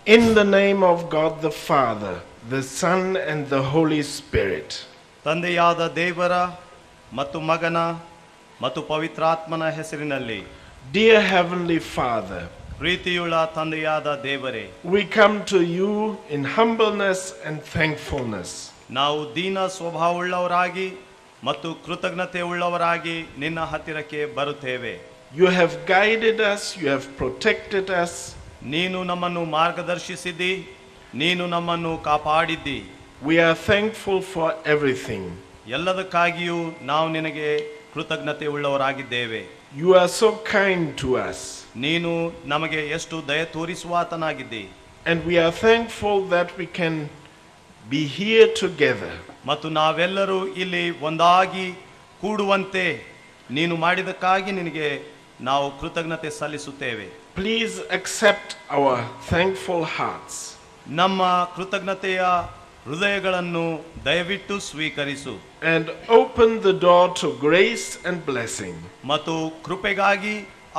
In the name of God the Father, the Son and the Holy Spirit. ತಂದೆಯಾದ ದೇವರ ಮತ್ತು ಮಗನ ಮತ್ತು ಪವಿತ್ರಾತ್ಮನ ಹೆಸರಿನಲ್ಲಿ. Dear Heavenly Father, ಪ್ರೀತಿಯುಳ್ಳ ತಂದೆಯಾದ ದೇವರೇ, we come to you in humbleness and thankfulness. ನಾವು ದೀನ ಸ್ವಭಾವವುಳ್ಳವರಾಗಿ ಮತ್ತು ಕೃತಜ್ಞತೆ ಉಳ್ಳವರಾಗಿ ನಿನ್ನ ಹತ್ತಿರಕ್ಕೆ ಬರುತ್ತೇವೆ. You have guided us, you have protected us. ನೀನು ನಮ್ಮನ್ನು ಮಾರ್ಗದರ್ಶಿಸಿದ್ದಿ, ನೀನು ನಮ್ಮನ್ನು ಕಾಪಾಡಿದ್ದಿ. We are thankful for everything. ಎಲ್ಲದಕ್ಕಾಗಿಯೂ ನಾವು ನಿನಗೆ ಕೃತಜ್ಞತೆ ಉಳ್ಳವರಾಗಿದ್ದೇವೆ. You are so kind to us. ನೀನು ನಮಗೆ ಎಷ್ಟು ದಯ ತೋರಿಸುವಾತನಾಗಿದ್ದಿ. And we are thankful that we can be here together. ಮತ್ತು ನಾವೆಲ್ಲರೂ ಇಲ್ಲಿ ಒಂದಾಗಿ ಕೂಡುವಂತೆ ನೀನು ಮಾಡಿದಕ್ಕಾಗಿ ನಿನಗೆ ನಾವು ಕೃತಜ್ಞತೆ ಸಲ್ಲಿಸುತ್ತೇವೆ. Please accept our thankful hearts. ನಮ್ಮ ಕೃತಜ್ಞತೆಯ ಹೃದಯಗಳನ್ನು ದಯವಿಟ್ಟು ಸ್ವೀಕರಿಸು. And open the door to grace and blessing. ಮತ್ತು ಕೃಪೆಗಾಗಿ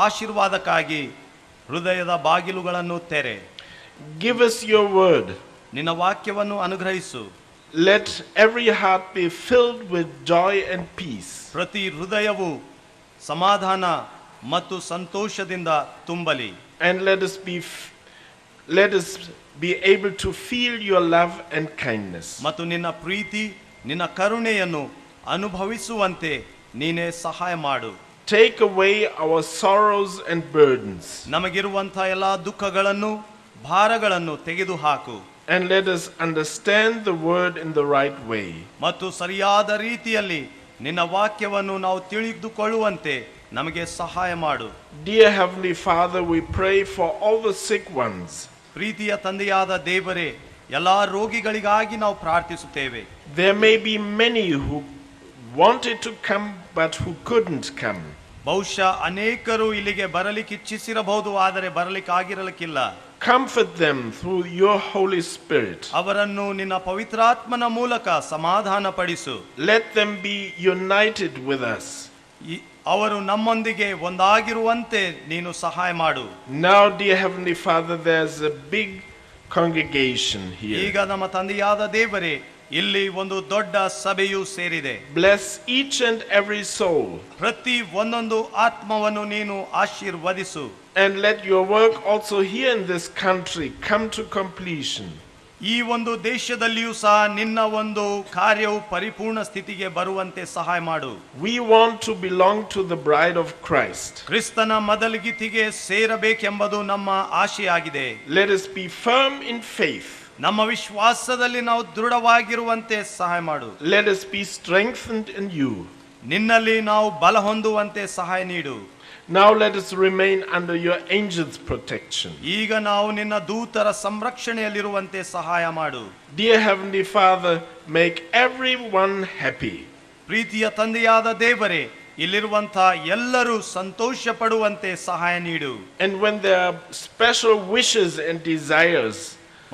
ಆಶೀರ್ವಾದಕ್ಕಾಗಿ ಹೃದಯದ ಬಾಗಿಲುಗಳನ್ನು ತೆರೆ. Give us your word. ನಿನ್ನ ವಾಕ್ಯವನ್ನು ಅನುಗ್ರಹಿಸು. Let every heart be filled with joy and peace. ಪ್ರತಿ ಹೃದಯವು ಸಮಾಧಾನ ಮತ್ತು ಸಂತೋಷದಿಂದ ತುಂಬಲಿ. And let us be able to feel your love and kindness. ಮತ್ತು ನಿನ್ನ ಪ್ರೀತಿ ನಿನ್ನ ಕರುಣೆಯನ್ನು ಅನುಭವಿಸುವಂತೆ ನೀನೇ ಸಹಾಯ ಮಾಡು. Take away our sorrows and burdens. ನಮಗಿರುವಂತಹ ಎಲ್ಲ ದುಃಖಗಳನ್ನು ಭಾರಗಳನ್ನು ತೆಗೆದುಹಾಕು. And let us understand the word in the right way. ಮತ್ತು ಸರಿಯಾದ ರೀತಿಯಲ್ಲಿ ನಿನ್ನ ವಾಕ್ಯವನ್ನು ನಾವು ತಿಳಿದುಕೊಳ್ಳುವಂತೆ ನಮಗೆ ಸಹಾಯ ಮಾಡು. Dear Heavenly Father, we pray for all the sick ones. ಪ್ರೀತಿಯ ತಂದೆಯಾದ ದೇವರೇ, ಎಲ್ಲಾ ರೋಗಿಗಳಿಗಾಗಿ ನಾವು ಪ್ರಾರ್ಥಿಸುತ್ತೇವೆ. There may be many who wanted to come but who couldn't come. ಬಹುಶಃ ಅನೇಕರು ಇಲ್ಲಿಗೆ ಬರಲಿಕ್ಕೆ ಇಚ್ಛಿಸಿರಬಹುದು, ಆದರೆ ಬರಲಿಕ್ಕಾಗಿರಲಿಕ್ಕಿಲ್ಲ. Comfort them through your Holy Spirit. ಅವರನ್ನು ನಿನ್ನ ಪವಿತ್ರಾತ್ಮನ ಮೂಲಕ ಸಮಾಧಾನ ಪಡಿಸು. Let them be united with us. ಅವರು ನಮ್ಮೊಂದಿಗೆ ಒಂದಾಗಿರುವಂತೆ ನೀನು ಸಹಾಯ ಮಾಡು. Now, dear Heavenly Father, there's a big congregation here. ಈಗ ನಮ್ಮ ತಂದೆಯಾದ ದೇವರೇ, ಇಲ್ಲಿ ಒಂದು ದೊಡ್ಡ ಸಭೆಯು ಸೇರಿದೆ. Bless each and every soul. ಪ್ರತಿ ಒಂದೊಂದು ಆತ್ಮವನ್ನು ನೀನು ಆಶೀರ್ವದಿಸು. And let your work also here in this country come to completion. ಈ ಒಂದು ದೇಶದಲ್ಲಿಯೂ ಸಹ ನಿನ್ನ ಒಂದು ಕಾರ್ಯವು ಪರಿಪೂರ್ಣ ಸ್ಥಿತಿಗೆ ಬರುವಂತೆ ಸಹಾಯ ಮಾಡು. We want to belong to the bride of Christ. ಕ್ರಿಸ್ತನ ಮದಲಗಿತ್ತಿಗೆ ಸೇರಬೇಕೆಂಬುದು ನಮ್ಮ ಆಶೆಯಾಗಿದೆ. Let us be firm in faith. ನಮ್ಮ ವಿಶ್ವಾಸದಲ್ಲಿ ನಾವು ದೃಢವಾಗಿರುವಂತೆ ಸಹಾಯ ಮಾಡು. Let us be strengthened in you. ನಿನ್ನಲ್ಲಿ ನಾವು ಬಲ ಹೊಂದುವಂತೆ ಸಹಾಯ ನೀಡು. Now let us remain under your angels' protection. ಈಗ ನಾವು ನಿನ್ನ ದೂತರ ಸಂರಕ್ಷಣೆಯಲ್ಲಿರುವಂತೆ ಸಹಾಯ ಮಾಡು. Dear Heavenly Father, make everyone happy. ಪ್ರೀತಿಯ ತಂದೆಯಾದ ದೇವರೇ, ಇಲ್ಲಿರುವಂತಹ ಎಲ್ಲರೂ ಸಂತೋಷ ಪಡುವಂತೆ ಸಹಾಯ ನೀಡು. And when there are special wishes and desires,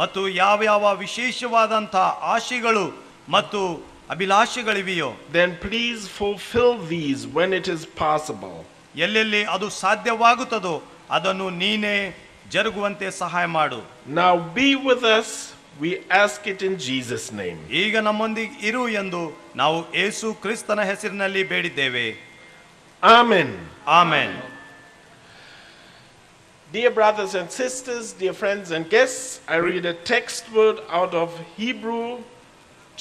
ಮತ್ತು ಯಾವ ವಿಶೇಷವಾದಂತಹ ಆಶೆಗಳು ಮತ್ತು ಅಭಿಲಾಷೆಗಳಿವೆಯೋ, then please fulfill these when it is possible. ಎಲ್ಲೆಲ್ಲಿ ಅದು ಸಾಧ್ಯವಾಗುತ್ತದೋ ಅದನ್ನು ನೀನೇ ಜರುಗುವಂತೆ ಸಹಾಯ ಮಾಡು. Now be with us, we ask it in Jesus' name. ಈಗ ನಮ್ಮೊಂದಿಗೆ ಇರು ಎಂದು ನಾವು ಯೇಸು ಕ್ರಿಸ್ತನ ಹೆಸರಿನಲ್ಲಿ ಬೇಡಿದ್ದೇವೆ. Amen. Amen. Dear brothers and sisters, dear friends and guests, I read a text word out of Hebrew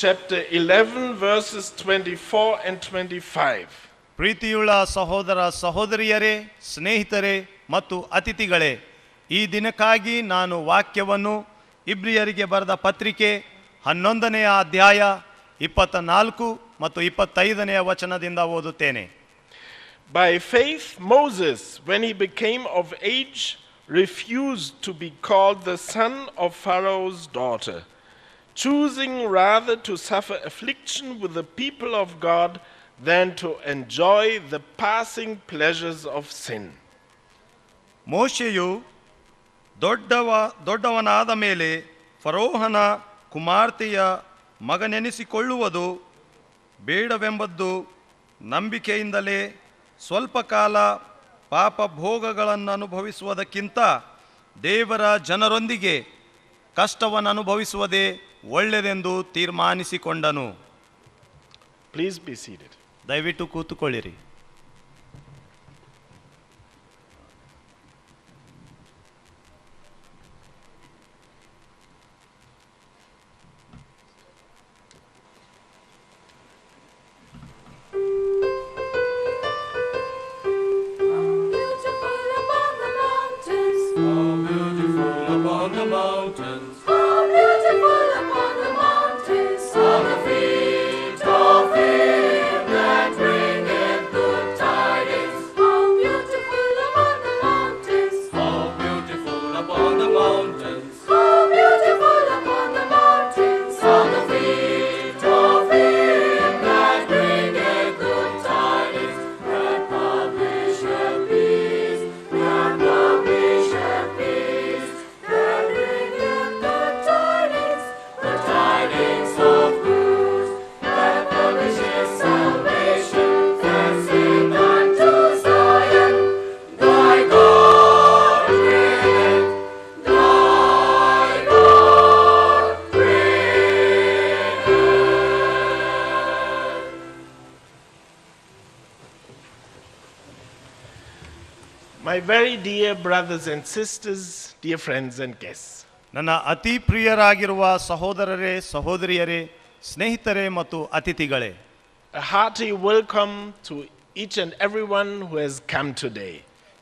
chapter 11 verses 24 and 25. ಪ್ರೀತಿಯುಳ್ಳ ಸಹೋದರ ಸಹೋದರಿಯರೇ, ಸ್ನೇಹಿತರೆ ಮತ್ತು ಅತಿಥಿಗಳೇ, ಈ ದಿನಕ್ಕಾಗಿ ನಾನು ವಾಕ್ಯವನ್ನು ಇಬ್ರಿಯರಿಗೆ ಬರೆದ ಪತ್ರಿಕೆ 11ನೇ ಅಧ್ಯಾಯ 24 ಮತ್ತು 25ನೇ ವಚನದಿಂದ ಓದುತ್ತೇನೆ. By faith Moses, when he became of age, refused to be called the son of Pharaoh's daughter, choosing rather to suffer affliction with the people of God than to enjoy the passing pleasures of sin. ಮೋಶೆಯು ದೊಡ್ಡವನಾದ ಮೇಲೆ ಫರೋಹನ ಕುಮಾರ್ತೆಯ ಮಗನೆನಿಸಿಕೊಳ್ಳುವುದು ಬೇಡವೆಂಬದ್ದು ನಂಬಿಕೆಯಿಂದಲೇ ಸ್ವಲ್ಪ ಕಾಲ ಪಾಪ ಭೋಗಗಳನ್ನು ಅನುಭವಿಸುವುದಕ್ಕಿಂತ ದೇವರ ಜನರೊಂದಿಗೆ ಕಷ್ಟವನ್ನು ಅನುಭವಿಸುವುದೇ ಒಳ್ಳೆಯದೆಂದು ತೀರ್ಮಾನಿಸಿಕೊಂಡನು. Please be seated. ದಯವಿಟ್ಟು ಕೂತುಕೊಳ್ಳಿರಿ. My very dear brothers and sisters, dear friends and guests. ನನ್ನ ಅತಿ ಪ್ರಿಯರಾಗಿರುವ ಸಹೋದರರೇ, ಸಹೋದರಿಯರೇ, ಸ್ನೇಹಿತರೇ ಮತ್ತು ಅತಿಥಿಗಳೇ, A hearty welcome to each and everyone who has come today.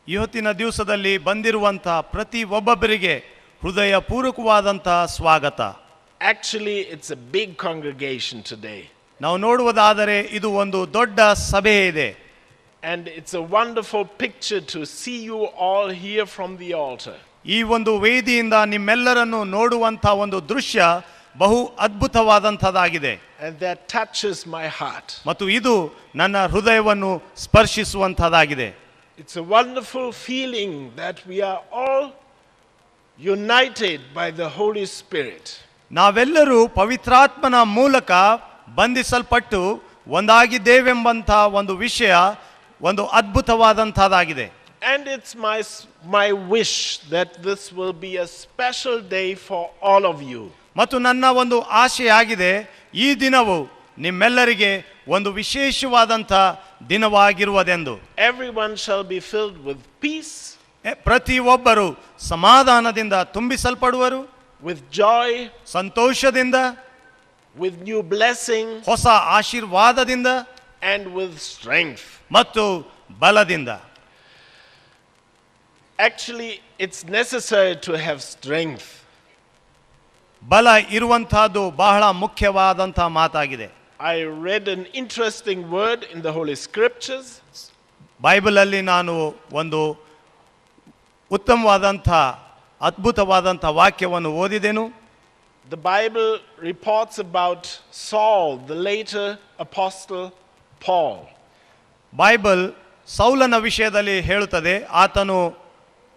ಇವತ್ತಿನ ದಿವಸದಲ್ಲಿ ಬಂದಿರುವಂಥ ಪ್ರತಿ ಒಬ್ಬೊಬ್ಬರಿಗೆ ಹೃದಯಪೂರ್ವಕವಾದಂಥ ಸ್ವಾಗತ. Actually, it's a big congregation today. ನಾವು ನೋಡುವುದಾದರೆ ಇದು ಒಂದು ದೊಡ್ಡ ಸಭೆ ಇದೆ. And it's a wonderful picture to see you all here from the altar. ಈ ಒಂದು ವೇದಿಯಿಂದ ನಿಮ್ಮೆಲ್ಲರನ್ನು ನೋಡುವಂಥ ಒಂದು ದೃಶ್ಯ ಬಹು ಅದ್ಭುತವಾದಂಥದ್ದಾಗಿದೆ. And that touches my heart. ಮತ್ತು ಇದು ನನ್ನ ಹೃದಯವನ್ನು ಸ್ಪರ್ಶಿಸುವಂಥದ್ದಾಗಿದೆ. It's a wonderful feeling that we are all united by the Holy Spirit. ನಾವೆಲ್ಲರೂ ಪವಿತ್ರಾತ್ಮನ ಮೂಲಕ ಬಂಧಿಸಲ್ಪಟ್ಟು ಒಂದಾಗಿದ್ದೇವೆಂಬಂಥ ಒಂದು ವಿಷಯ ಒಂದು ಅದ್ಭುತವಾದಂಥದ್ದಾಗಿದೆ. And it's my wish that this will be a special day for all of you. ಮತ್ತು ನನ್ನ ಒಂದು ಆಶೆಯಾಗಿದೆ, ಈ ದಿನವು ನಿಮ್ಮೆಲ್ಲರಿಗೆ ಒಂದು ವಿಶೇಷವಾದಂಥ ದಿನವಾಗಿರುವುದೆಂದು. Everyone shall be filled with peace, ಪ್ರತಿಯೊಬ್ಬರು ಸಮಾಧಾನದಿಂದ ತುಂಬಿಸಲ್ಪಡುವರು, with joy, ಸಂತೋಷದಿಂದ, with new blessing, ಹೊಸ ಆಶೀರ್ವಾದದಿಂದ, and with strength. ಮತ್ತು ಬಲದಿಂದ. Actually, it's necessary to have strength. ಬಲ ಇರುವಂತಹದ್ದು ಬಹಳ ಮುಖ್ಯವಾದಂತಹ ಮಾತಾಗಿದೆ. I read an interesting word in the Holy Scriptures. Bible ಅಲ್ಲಿ ನಾನು ಒಂದು ಉತ್ತಮವಾದಂಥ ಅದ್ಭುತವಾದಂಥ ವಾಕ್ಯವನ್ನು ಓದಿದೆನು. The Bible reports about Saul, the later apostle Paul. Bible ಸೌಲನ ವಿಷಯದಲ್ಲಿ ಹೇಳುತ್ತದೆ, ಆತನು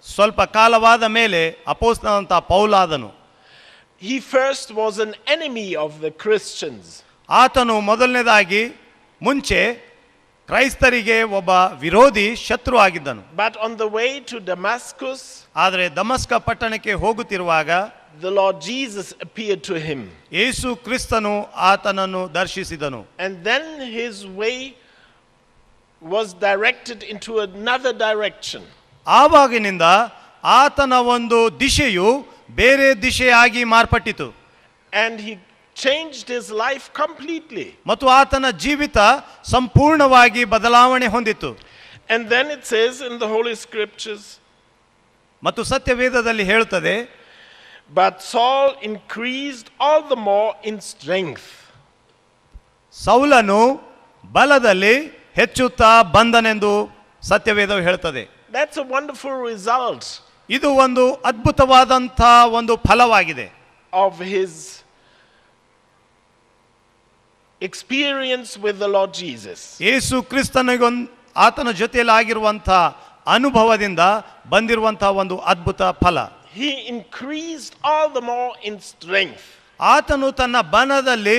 ಸ್ವಲ್ಪ ಕಾಲವಾದ ಮೇಲೆ ಅಪೊಸ್ತಲನಾದಂಥ ಪೌಲಾದನು. He first was an enemy of the Christians. ಆತನು ಮೊದಲನೇದಾಗಿ ಮುಂಚೆ ಕ್ರೈಸ್ತರಿಗೆ ಒಬ್ಬ ವಿರೋಧಿ ಶತ್ರು ಆಗಿದ್ದನು. But on the way to Damascus, ಆದರೆ ದಮಸ್ಕ ಪಟ್ಟಣಕ್ಕೆ ಹೋಗುತ್ತಿರುವಾಗ the Lord Jesus appeared to him. ಯೇಸು ಕ್ರಿಸ್ತನು ಆತನನ್ನು ದರ್ಶಿಸಿದನು. And then his way was directed into another direction. ಆವಾಗಿನಿಂದ ಆತನ ಒಂದು ದಿಶೆಯು ಬೇರೆ ದಿಶೆಯಾಗಿ ಮಾರ್ಪಟ್ಟಿತು. And he changed his life completely. ಮತ್ತು ಆತನ ಜೀವಿತ ಸಂಪೂರ್ಣವಾಗಿ ಬದಲಾವಣೆ ಹೊಂದಿತು. And then it says in the Holy Scriptures, ಮತ್ತು ಸತ್ಯವೇದದಲ್ಲಿ ಹೇಳುತ್ತದೆ, but Saul increased all the more in strength. ಸೌಲನು ಬಲದಲ್ಲಿ ಹೆಚ್ಚುತ್ತಾ ಬಂದನೆಂದು ಸತ್ಯವೇದವು ಹೇಳುತ್ತದೆ. That's a wonderful result ಇದು ಒಂದು ಅದ್ಭುತವಾದಂಥ ಒಂದು ಫಲವಾಗಿದೆ of his experience with the Lord Jesus. ಯೇಸು ಕ್ರಿಸ್ತನಿಗೊಂದು ಆತನ ಜೊತೆಯಲ್ಲಿ ಆಗಿರುವಂಥ ಅನುಭವದಿಂದ ಬಂದಿರುವಂಥ ಒಂದು ಅದ್ಭುತ ಫಲ. He increased all the more in strength. ಆತನು ತನ್ನ ಬಲದಲ್ಲಿ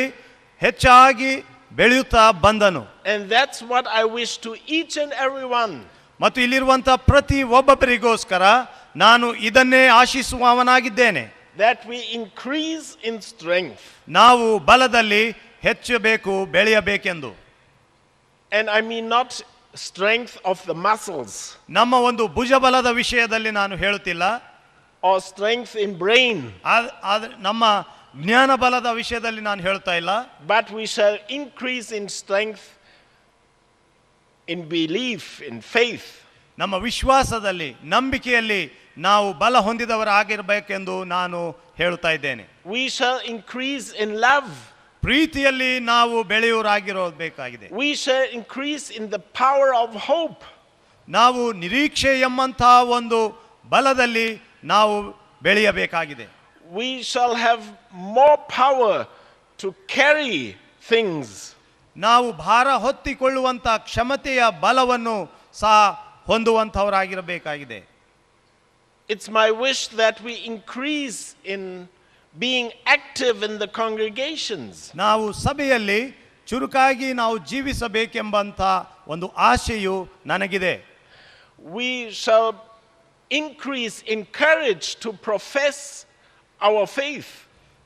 ಹೆಚ್ಚಾಗಿ ಬೆಳೆಯುತ್ತಾ ಬಂದನು. And that's what I wish to each and every one. ಮತ್ತು ಇಲ್ಲಿರುವಂಥ ಪ್ರತಿ ಒಬ್ಬೊಬ್ಬರಿಗೋಸ್ಕರ ನಾನು ಇದನ್ನೇ ಆಶಿಸುವವನಾಗಿದ್ದೇನೆ. that we increase in strength. ನಾವು ಬಲದಲ್ಲಿ ಹೆಚ್ಚಬೇಕು, ಬೆಳೆಯಬೇಕೆಂದು. And I mean not strength of the muscles. ನಮ್ಮ ಒಂದು ಭುಜಬಲದ ವಿಷಯದಲ್ಲಿ ನಾನು ಹೇಳುತ್ತಿಲ್ಲ, or strength in brain. ಆದ್ರೆ ನಮ್ಮ ಜ್ಞಾನ ಬಲದ ವಿಷಯದಲ್ಲಿ ನಾನು ಹೇಳ್ತಾ ಇಲ್ಲ. But we shall increase in strength in belief, in faith. ನಮ್ಮ ವಿಶ್ವಾಸದಲ್ಲಿ, ನಂಬಿಕೆಯಲ್ಲಿ ನಾವು ಬಲ ಹೊಂದಿದವರಾಗಿರಬೇಕೆಂದು ನಾನು ಹೇಳುತ್ತಾ ಇದ್ದೇನೆ. We shall increase in love. ಪ್ರೀತಿಯಲ್ಲಿ ನಾವು ಬೆಳೆಯುವರಾಗಿರಬೇಕಾಗಿದೆ. We shall increase in the power of hope. ನಾವು ನಿರೀಕ್ಷೆ ಎಂಬಂತಹ ಒಂದು ಬಲದಲ್ಲಿ ನಾವು ಬೆಳೆಯಬೇಕಾಗಿದೆ. We shall have more power to carry things. ನಾವು ಭಾರ ಹೊತ್ತಿಕೊಳ್ಳುವಂತ ಕ್ಷಮತೆಯ ಬಲವನ್ನು ಸಹ ಹೊಂದುವಂತವರಾಗಿರಬೇಕಾಗಿದೆ. It's my wish that we increase in being active in the congregations. ನಾವು ಸಭೆಯಲ್ಲಿ ಚುರುಕಾಗಿ ನಾವು ಜೀವಿಸಬೇಕೆಂಬಂತ ಒಂದು ಆಶೆಯು ನನಗಿದೆ. We shall increase in courage to profess our faith.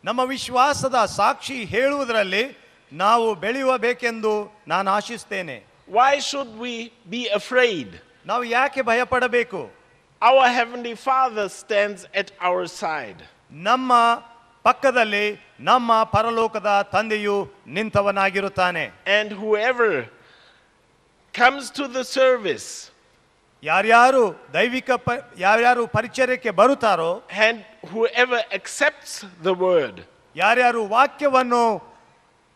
ನಮ್ಮ ವಿಶ್ವಾಸದ ಸಾಕ್ಷಿ ಹೇಳುವುದರಲ್ಲಿ ನಾವು ಬೆಳೆಯಬೇಕೆಂದು ನಾನು ಆಶಿಸ್ತೇನೆ. Why should we be afraid? ನಾವು ಯಾಕೆ ಭಯಪಡಬೇಕು? Our heavenly Father stands at our side. ನಮ್ಮ ಪಕ್ಕದಲ್ಲಿ ನಮ್ಮ ಪರಲೋಕದ ತಂದೆಯು ನಿಂತವನಾಗಿರುತ್ತಾನೆ. And whoever comes to the service, ಯಾರ್ಯಾರು ಯಾರ್ಯಾರು ಪರಿಚರ್ಯಕ್ಕೆ ಬರುತ್ತಾರೋ, and whoever accepts the word, ಯಾರ್ಯಾರು ವಾಕ್ಯವನ್ನು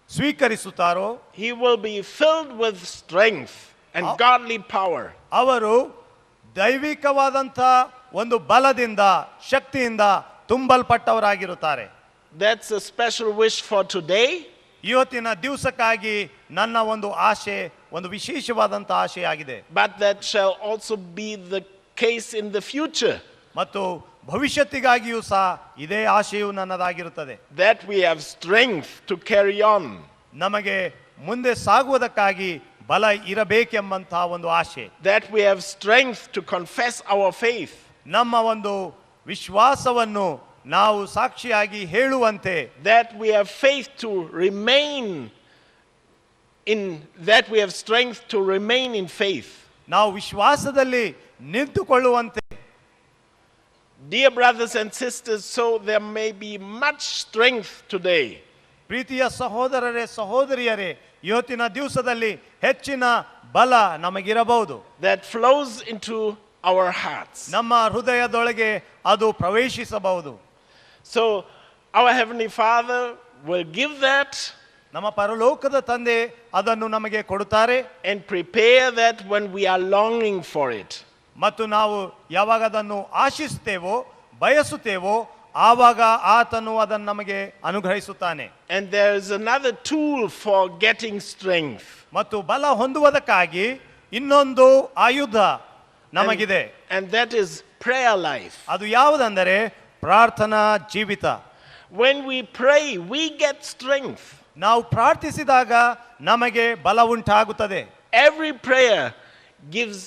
ಸ್ವೀಕರಿಸುತ್ತಾರೋ, he will be filled with strength and godly power. ಅವರು ದೈವಿಕವಾದಂಥ ಒಂದು ಬಲದಿಂದ, ಶಕ್ತಿಯಿಂದ ತುಂಬಲ್ಪಟ್ಟವರಾಗಿರುತ್ತಾರೆ. That's a special wish for today. ಇವತ್ತಿನ ದಿವಸಕ್ಕಾಗಿ ನನ್ನ ಒಂದು ಆಶೆ, ಒಂದು ವಿಶೇಷವಾದಂಥ ಆಶೆಯಾಗಿದೆ. But that shall also be the case in the future. ಮತ್ತು ಭವಿಷ್ಯತ್ತಿಗಾಗಿಯೂ ಸಹ ಇದೇ ಆಶೆಯು ನನ್ನದಾಗಿರುತ್ತದೆ. That we have strength to carry on. ನಮಗೆ ಮುಂದೆ ಸಾಗುವುದಕ್ಕಾಗಿ ಬಲ ಇರಬೇಕೆಂಬಂತಹ ಒಂದು ಆಶೆ. That we have strength to confess our faith. ನಮ್ಮ ಒಂದು ವಿಶ್ವಾಸವನ್ನು ನಾವು ಸಾಕ್ಷಿಯಾಗಿ ಹೇಳುವಂತೆ. That we have faith to remain in, that we have strength to remain in faith. ನಾವು ವಿಶ್ವಾಸದಲ್ಲಿ ನಿಂತುಕೊಳ್ಳುವಂತೆ. Dear brothers and sisters, so there may be much strength today. ಪ್ರೀತಿಯ ಸಹೋದರರೇ, ಸಹೋದರಿಯರೇ, ಇವತ್ತಿನ ದಿವಸದಲ್ಲಿ ಹೆಚ್ಚಿನ ಬಲ ನಮಗಿರಬಹುದು. That flows into our hearts. ನಮ್ಮ ಹೃದಯದೊಳಗೆ ಅದು ಪ್ರವೇಶಿಸಬಹುದು. So our heavenly Father will give that, ನಮ್ಮ ಪರಲೋಕದ ತಂದೆ ಅದನ್ನು ನಮಗೆ ಕೊಡುತ್ತಾರೆ. and prepare that when we are longing for it. ಮತ್ತು ನಾವು ಯಾವಾಗ ಅದನ್ನು ಆಶಿಸುತ್ತೇವೋ, ಬಯಸುತ್ತೇವೋ, ಆವಾಗ ಆತನು ಅದನ್ನು ನಮಗೆ ಅನುಗ್ರಹಿಸುತ್ತಾನೆ. And there is another tool for getting strength. ಮತ್ತು ಬಲ ಹೊಂದುವುದಕ್ಕಾಗಿ ಇನ್ನೊಂದು ಆಯುಧ ನಮಗಿದೆ. And that is prayer life. ಅದು ಯಾವುದೆಂದರೆ ಪ್ರಾರ್ಥನಾ ಜೀವಿತ. When we pray, we get strength. ನಾವು ಪ್ರಾರ್ಥಿಸಿದಾಗ ನಮಗೆ ಬಲ ಉಂಟಾಗುತ್ತದೆ. Every prayer gives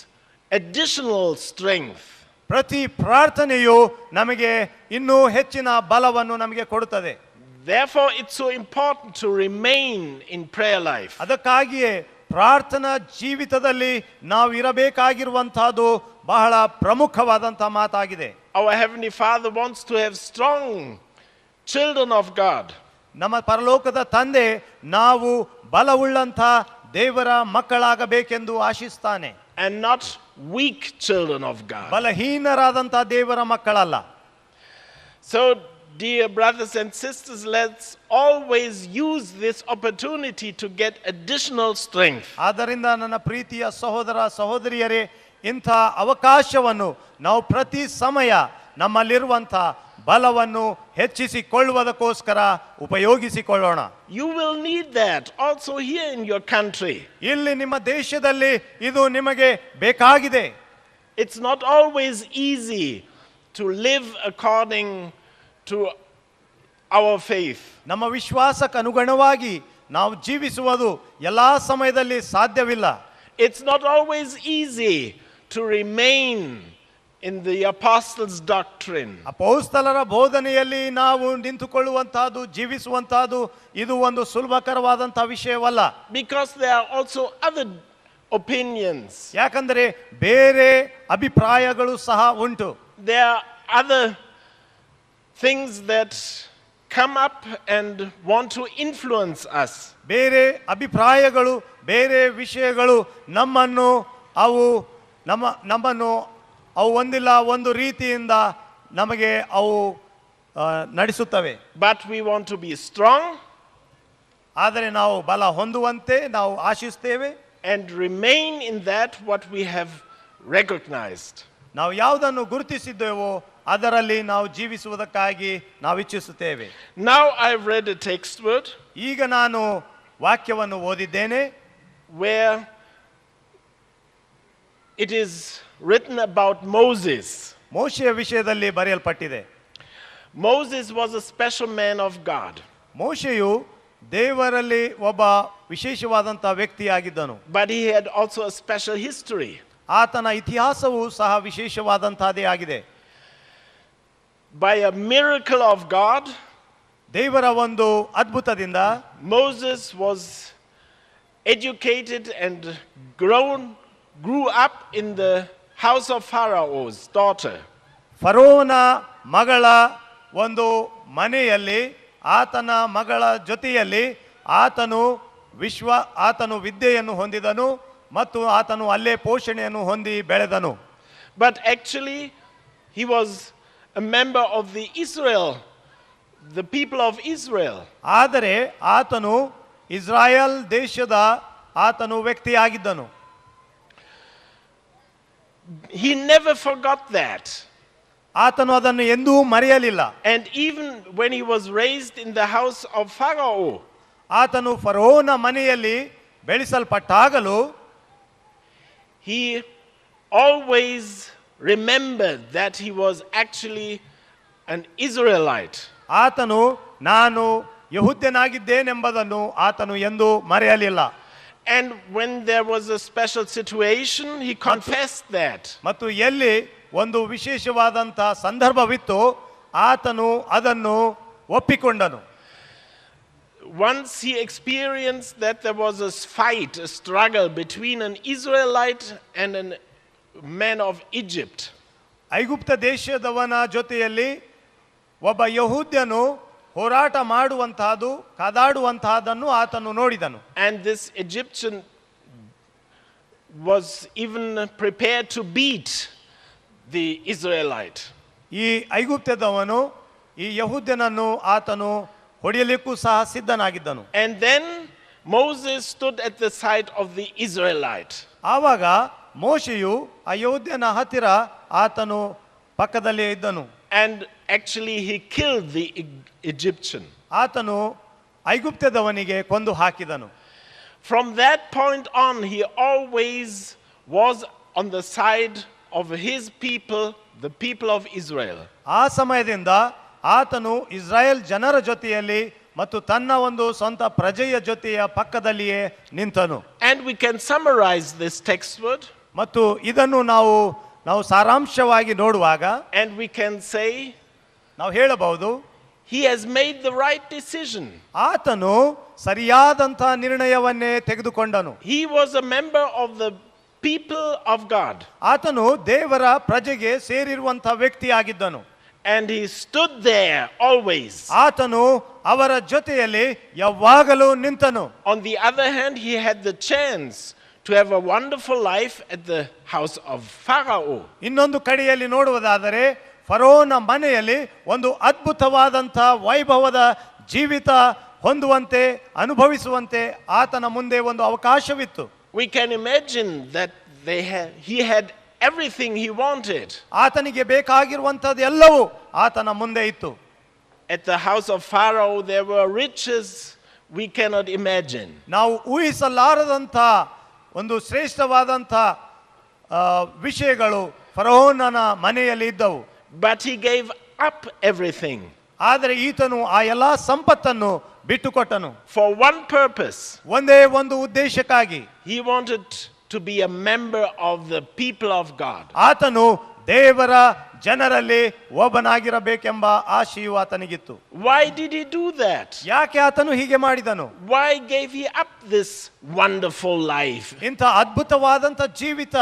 additional strength. ಪ್ರತಿ ಪ್ರಾರ್ಥನೆಯು ನಮಗೆ ಇನ್ನೂ ಹೆಚ್ಚಿನ ಬಲವನ್ನು ನಮಗೆ ಕೊಡುತ್ತದೆ. Therefore, it's so important to remain in prayer life. ಅದಕ್ಕಾಗಿಯೇ ಪ್ರಾರ್ಥನಾ ಜೀವಿತದಲ್ಲಿ ನಾವು ಇರಬೇಕಾಗಿರುವಂತಹದ್ದು ಬಹಳ ಪ್ರಮುಖವಾದಂತಹ ಮಾತಾಗಿದೆ. Our Heavenly Father wants to have strong children of God. ನಮ್ಮ ಪರಲೋಕದ ತಂದೆ ನಾವು ಬಲವುಳ್ಳಂಥ ದೇವರ ಮಕ್ಕಳಾಗಬೇಕೆಂದು ಆಶಿಸ್ತಾನೆ. And not weak children of God. ಬಲಹೀನರಾದಂಥ ದೇವರ ಮಕ್ಕಳಲ್ಲ. So, dear brothers and sisters, let's always use this opportunity to get additional strength. ಆದ್ದರಿಂದ ನನ್ನ ಪ್ರೀತಿಯ ಸಹೋದರ ಸಹೋದರಿಯರೇ, ಇಂಥ ಅವಕಾಶವನ್ನು ನಾವು ಪ್ರತಿ ಸಮಯ ನಮ್ಮಲ್ಲಿರುವಂಥ ಬಲವನ್ನು ಹೆಚ್ಚಿಸಿಕೊಳ್ಳುವುದಕ್ಕೋಸ್ಕರ ಉಪಯೋಗಿಸಿಕೊಳ್ಳೋಣ. You will need that also here in your country. ಇಲ್ಲಿ ನಿಮ್ಮ ದೇಶದಲ್ಲಿ ಇದು ನಿಮಗೆ ಬೇಕಾಗಿದೆ. It's not always easy to live according to our faith. ನಮ್ಮ ವಿಶ್ವಾಸಕ್ಕೆ ಅನುಗುಣವಾಗಿ ನಾವು ಜೀವಿಸುವುದು ಎಲ್ಲಾ ಸಮಯದಲ್ಲಿ ಸಾಧ್ಯವಿಲ್ಲ. It's not always easy to remain in the apostles' doctrine. ಅಪೊಸ್ತಲರ ಬೋಧನೆಯಲ್ಲಿ ನಾವು ನಿಂತುಕೊಳ್ಳುವಂತಹದ್ದು, ಜೀವಿಸುವಂತಹದ್ದು ಇದು ಒಂದು ಸುಲಭಕರವಾದಂತಹ ವಿಷಯವಲ್ಲ. Because there are also other opinions. ಯಾಕಂದರೆ ಬೇರೆ ಅಭಿಪ್ರಾಯಗಳು ಸಹ ಉಂಟು. There are other things that come up and want to influence us. ಬೇರೆ ಅಭಿಪ್ರಾಯಗಳು, ಬೇರೆ ವಿಷಯಗಳು ನಮ್ಮನ್ನು ಅವು ಒಂದಿಲ್ಲ ಒಂದು ರೀತಿಯಿಂದ ನಮಗೆ ಅವು ನಡೆಸುತ್ತವೆ. But we want to be strong. ಆದರೆ ನಾವು ಬಲ ಹೊಂದುವಂತೆ ನಾವು ಆಶಿಸ್ತೇವೆ. And remain in that what we have recognized. ನಾವು ಯಾವುದನ್ನು ಗುರುತಿಸಿದ್ದೇವೋ ಅದರಲ್ಲಿ ನಾವು ಜೀವಿಸುವುದಕ್ಕಾಗಿ ನಾವು ಇಚ್ಛಿಸುತ್ತೇವೆ. Now I've read a text word. ಈಗ ನಾನು ವಾಕ್ಯವನ್ನು ಓದಿದ್ದೇನೆ. Where it is written about Moses. ಮೋಶೆಯ ವಿಷಯದಲ್ಲಿ ಬರೆಯಲ್ಪಟ್ಟಿದೆ. Moses was a special man of God. ಮೋಶೆಯು ದೇವರಲ್ಲಿ ಒಬ್ಬ ವಿಶೇಷವಾದಂತಹ ವ್ಯಕ್ತಿಯಾಗಿದ್ದನು. But he had also a special history. ಆತನ ಇತಿಹಾಸವು ಸಹ ವಿಶೇಷವಾದಂತಹದೇ ಆಗಿದೆ. By a miracle of God, ದೇವರ ಒಂದು ಅದ್ಭುತದಿಂದ Moses was educated and grew up in the house of Pharaoh's daughter. ಫರೋನ ಮಗಳ ಒಂದು ಮನೆಯಲ್ಲಿ, ಆತನ ಮಗಳ ಜೊತೆಯಲ್ಲಿ ಆತನು ವಿದ್ಯೆಯನ್ನು ಹೊಂದಿದನು ಮತ್ತು ಆತನು ಅಲ್ಲೇ ಪೋಷಣೆಯನ್ನು ಹೊಂದಿ ಬೆಳೆದನು. But actually he was a member of the people of Israel. ಆದರೆ ಆತನು ಇಸ್ರಾಯೇಲ್ ದೇಶದ ಆತನು ವ್ಯಕ್ತಿಯಾಗಿದ್ದನು. He never forgot that. ಆತನು ಅದನ್ನು ಎಂದೂ ಮರೆಯಲಿಲ್ಲ. And even when he was raised in the house of Pharaoh, ಆತನು ಫರೋನ ಮನೆಯಲ್ಲಿ ಬೆಳೆಸಲ್ಪಟ್ಟಾಗಲೂ he always remembered that he was actually an Israelite. ಆತನು ನಾನು ಯೆಹೂದ್ಯನಾಗಿದ್ದೇನೆಂಬುದನ್ನು ಆತನು ಎಂದೂ ಮರೆಯಲಿಲ್ಲ. And when there was a special situation, he confessed that. ಮತ್ತು ಎಲ್ಲಿ ಒಂದು ವಿಶೇಷವಾದಂತಹ ಸಂದರ್ಭವಿತ್ತು ಆತನು ಅದನ್ನು ಒಪ್ಪಿಕೊಂಡನು. Once he experienced that there was a fight, a struggle between an Israelite and a man of Egypt. ಐಗುಪ್ತ ದೇಶದವನ ಜೊತೆಯಲ್ಲಿ ಒಬ್ಬ ಯೆಹೂದ್ಯನು ಹೋರಾಟ ಮಾಡುವಂತಹದ್ದು, ಕಾದಾಡುವಂತಹದನ್ನು ಆತನು ನೋಡಿದನು. And this Egyptian was even prepared to beat the Israelite. ಈ ಐಗುಪ್ತದವನು ಈ ಯೆಹೂದ್ಯನನ್ನು ಆತನು ಹೊಡೆಯಲಿಕ್ಕೂ ಸಹ ಸಿದ್ಧನಾಗಿದ್ದನು. And then Moses stood at the side of the Israelite. ಆವಾಗ ಮೋಶೆಯು ಆ ಯೆಹೂದ್ಯನ ಹತ್ತಿರ ಆತನು ಪಕ್ಕದಲ್ಲಿ ಇದ್ದನು. And actually he killed the Egyptian. ಆತನು ಐಗುಪ್ತದವನಿಗೆ ಕೊಂದು ಹಾಕಿದನು. From that point on he always was on the side of his people, the people of Israel. ಆ ಸಮಯದಿಂದ ಆತನು ಇಸ್ರಾಯೇಲ್ ಜನರ ಜೊತೆಯಲ್ಲಿ ಮತ್ತು ತನ್ನ ಒಂದು ಸ್ವಂತ ಪ್ರಜೆಯ ಜೊತೆಯ ಪಕ್ಕದಲ್ಲಿಯೇ ನಿಂತನು. And we can summarize this text word. ಮತ್ತು ಇದನ್ನು ನಾವು ಸಾರಾಂಶವಾಗಿ ನೋಡುವಾಗ and we can say ನಾವು ಹೇಳಬಹುದು, he has made the right decision. ಆತನು ಸರಿಯಾದಂತಹ ನಿರ್ಣಯವನ್ನೇ ತೆಗೆದುಕೊಂಡನು. He was a member of the people of God. ಆತನು ದೇವರ ಪ್ರಜೆಗೆ ಸೇರಿರುವಂತಹ ವ್ಯಕ್ತಿಯಾಗಿದ್ದನು. And he stood there always. ಆತನು ಅವರ ಜೊತೆಯಲ್ಲಿ ಯಾವಾಗಲೂ ನಿಂತನು. On the other hand, he had the chance to have a wonderful life at the house of Pharaoh. ಇನ್ನೊಂದು ಕಡೆಯಲ್ಲಿ ನೋಡುವುದಾದರೆ ಫರೋನ ಮನೆಯಲ್ಲಿ ಒಂದು ಅದ್ಭುತವಾದಂತಹ ವೈಭವದ ಜೀವಿತ ಹೊಂದುವಂತೆ ಅನುಭವಿಸುವಂತೆ ಆತನ ಮುಂದೆ ಒಂದು ಅವಕಾಶವಿತ್ತು. We can imagine that he had everything he wanted. ಆತನಿಗೆ ಬೇಕಾಗಿರುವಂತದ್ದು ಎಲ್ಲವೂ ಆತನ ಮುಂದೆ ಇತ್ತು. At the house of Pharaoh there were riches we cannot imagine. ನಾವು ಊಹಿಸಲಾರದಂತ ಒಂದು ಶ್ರೇಷ್ಠವಾದಂತ ವಿಷಯಗಳು ಫರೋನನ ಮನೆಯಲ್ಲಿ ಇದ್ದವು. But he gave up everything. ಆದರೆ ಈತನು ಆ ಎಲ್ಲಾ ಸಂಪತ್ತನ್ನು ಬಿಟ್ಟುಕೊಟ್ಟನು. For one purpose. ಒಂದೇ ಒಂದು ಉದ್ದೇಶಕ್ಕಾಗಿ. He wanted to be a member of the people of God. ಆತನು ದೇವರ ಜನರಲ್ಲಿ ಒಬ್ಬನಾಗಿರಬೇಕೆಂಬ ಆಶೆಯು ಆತನಿಗಿತ್ತು. Why did he do that? ಯಾಕೆ ಆತನು ಹೀಗೆ ಮಾಡಿದನು? Why gave he up this wonderful life? ಇಂಥ ಅದ್ಭುತವಾದಂಥ ಜೀವಿತ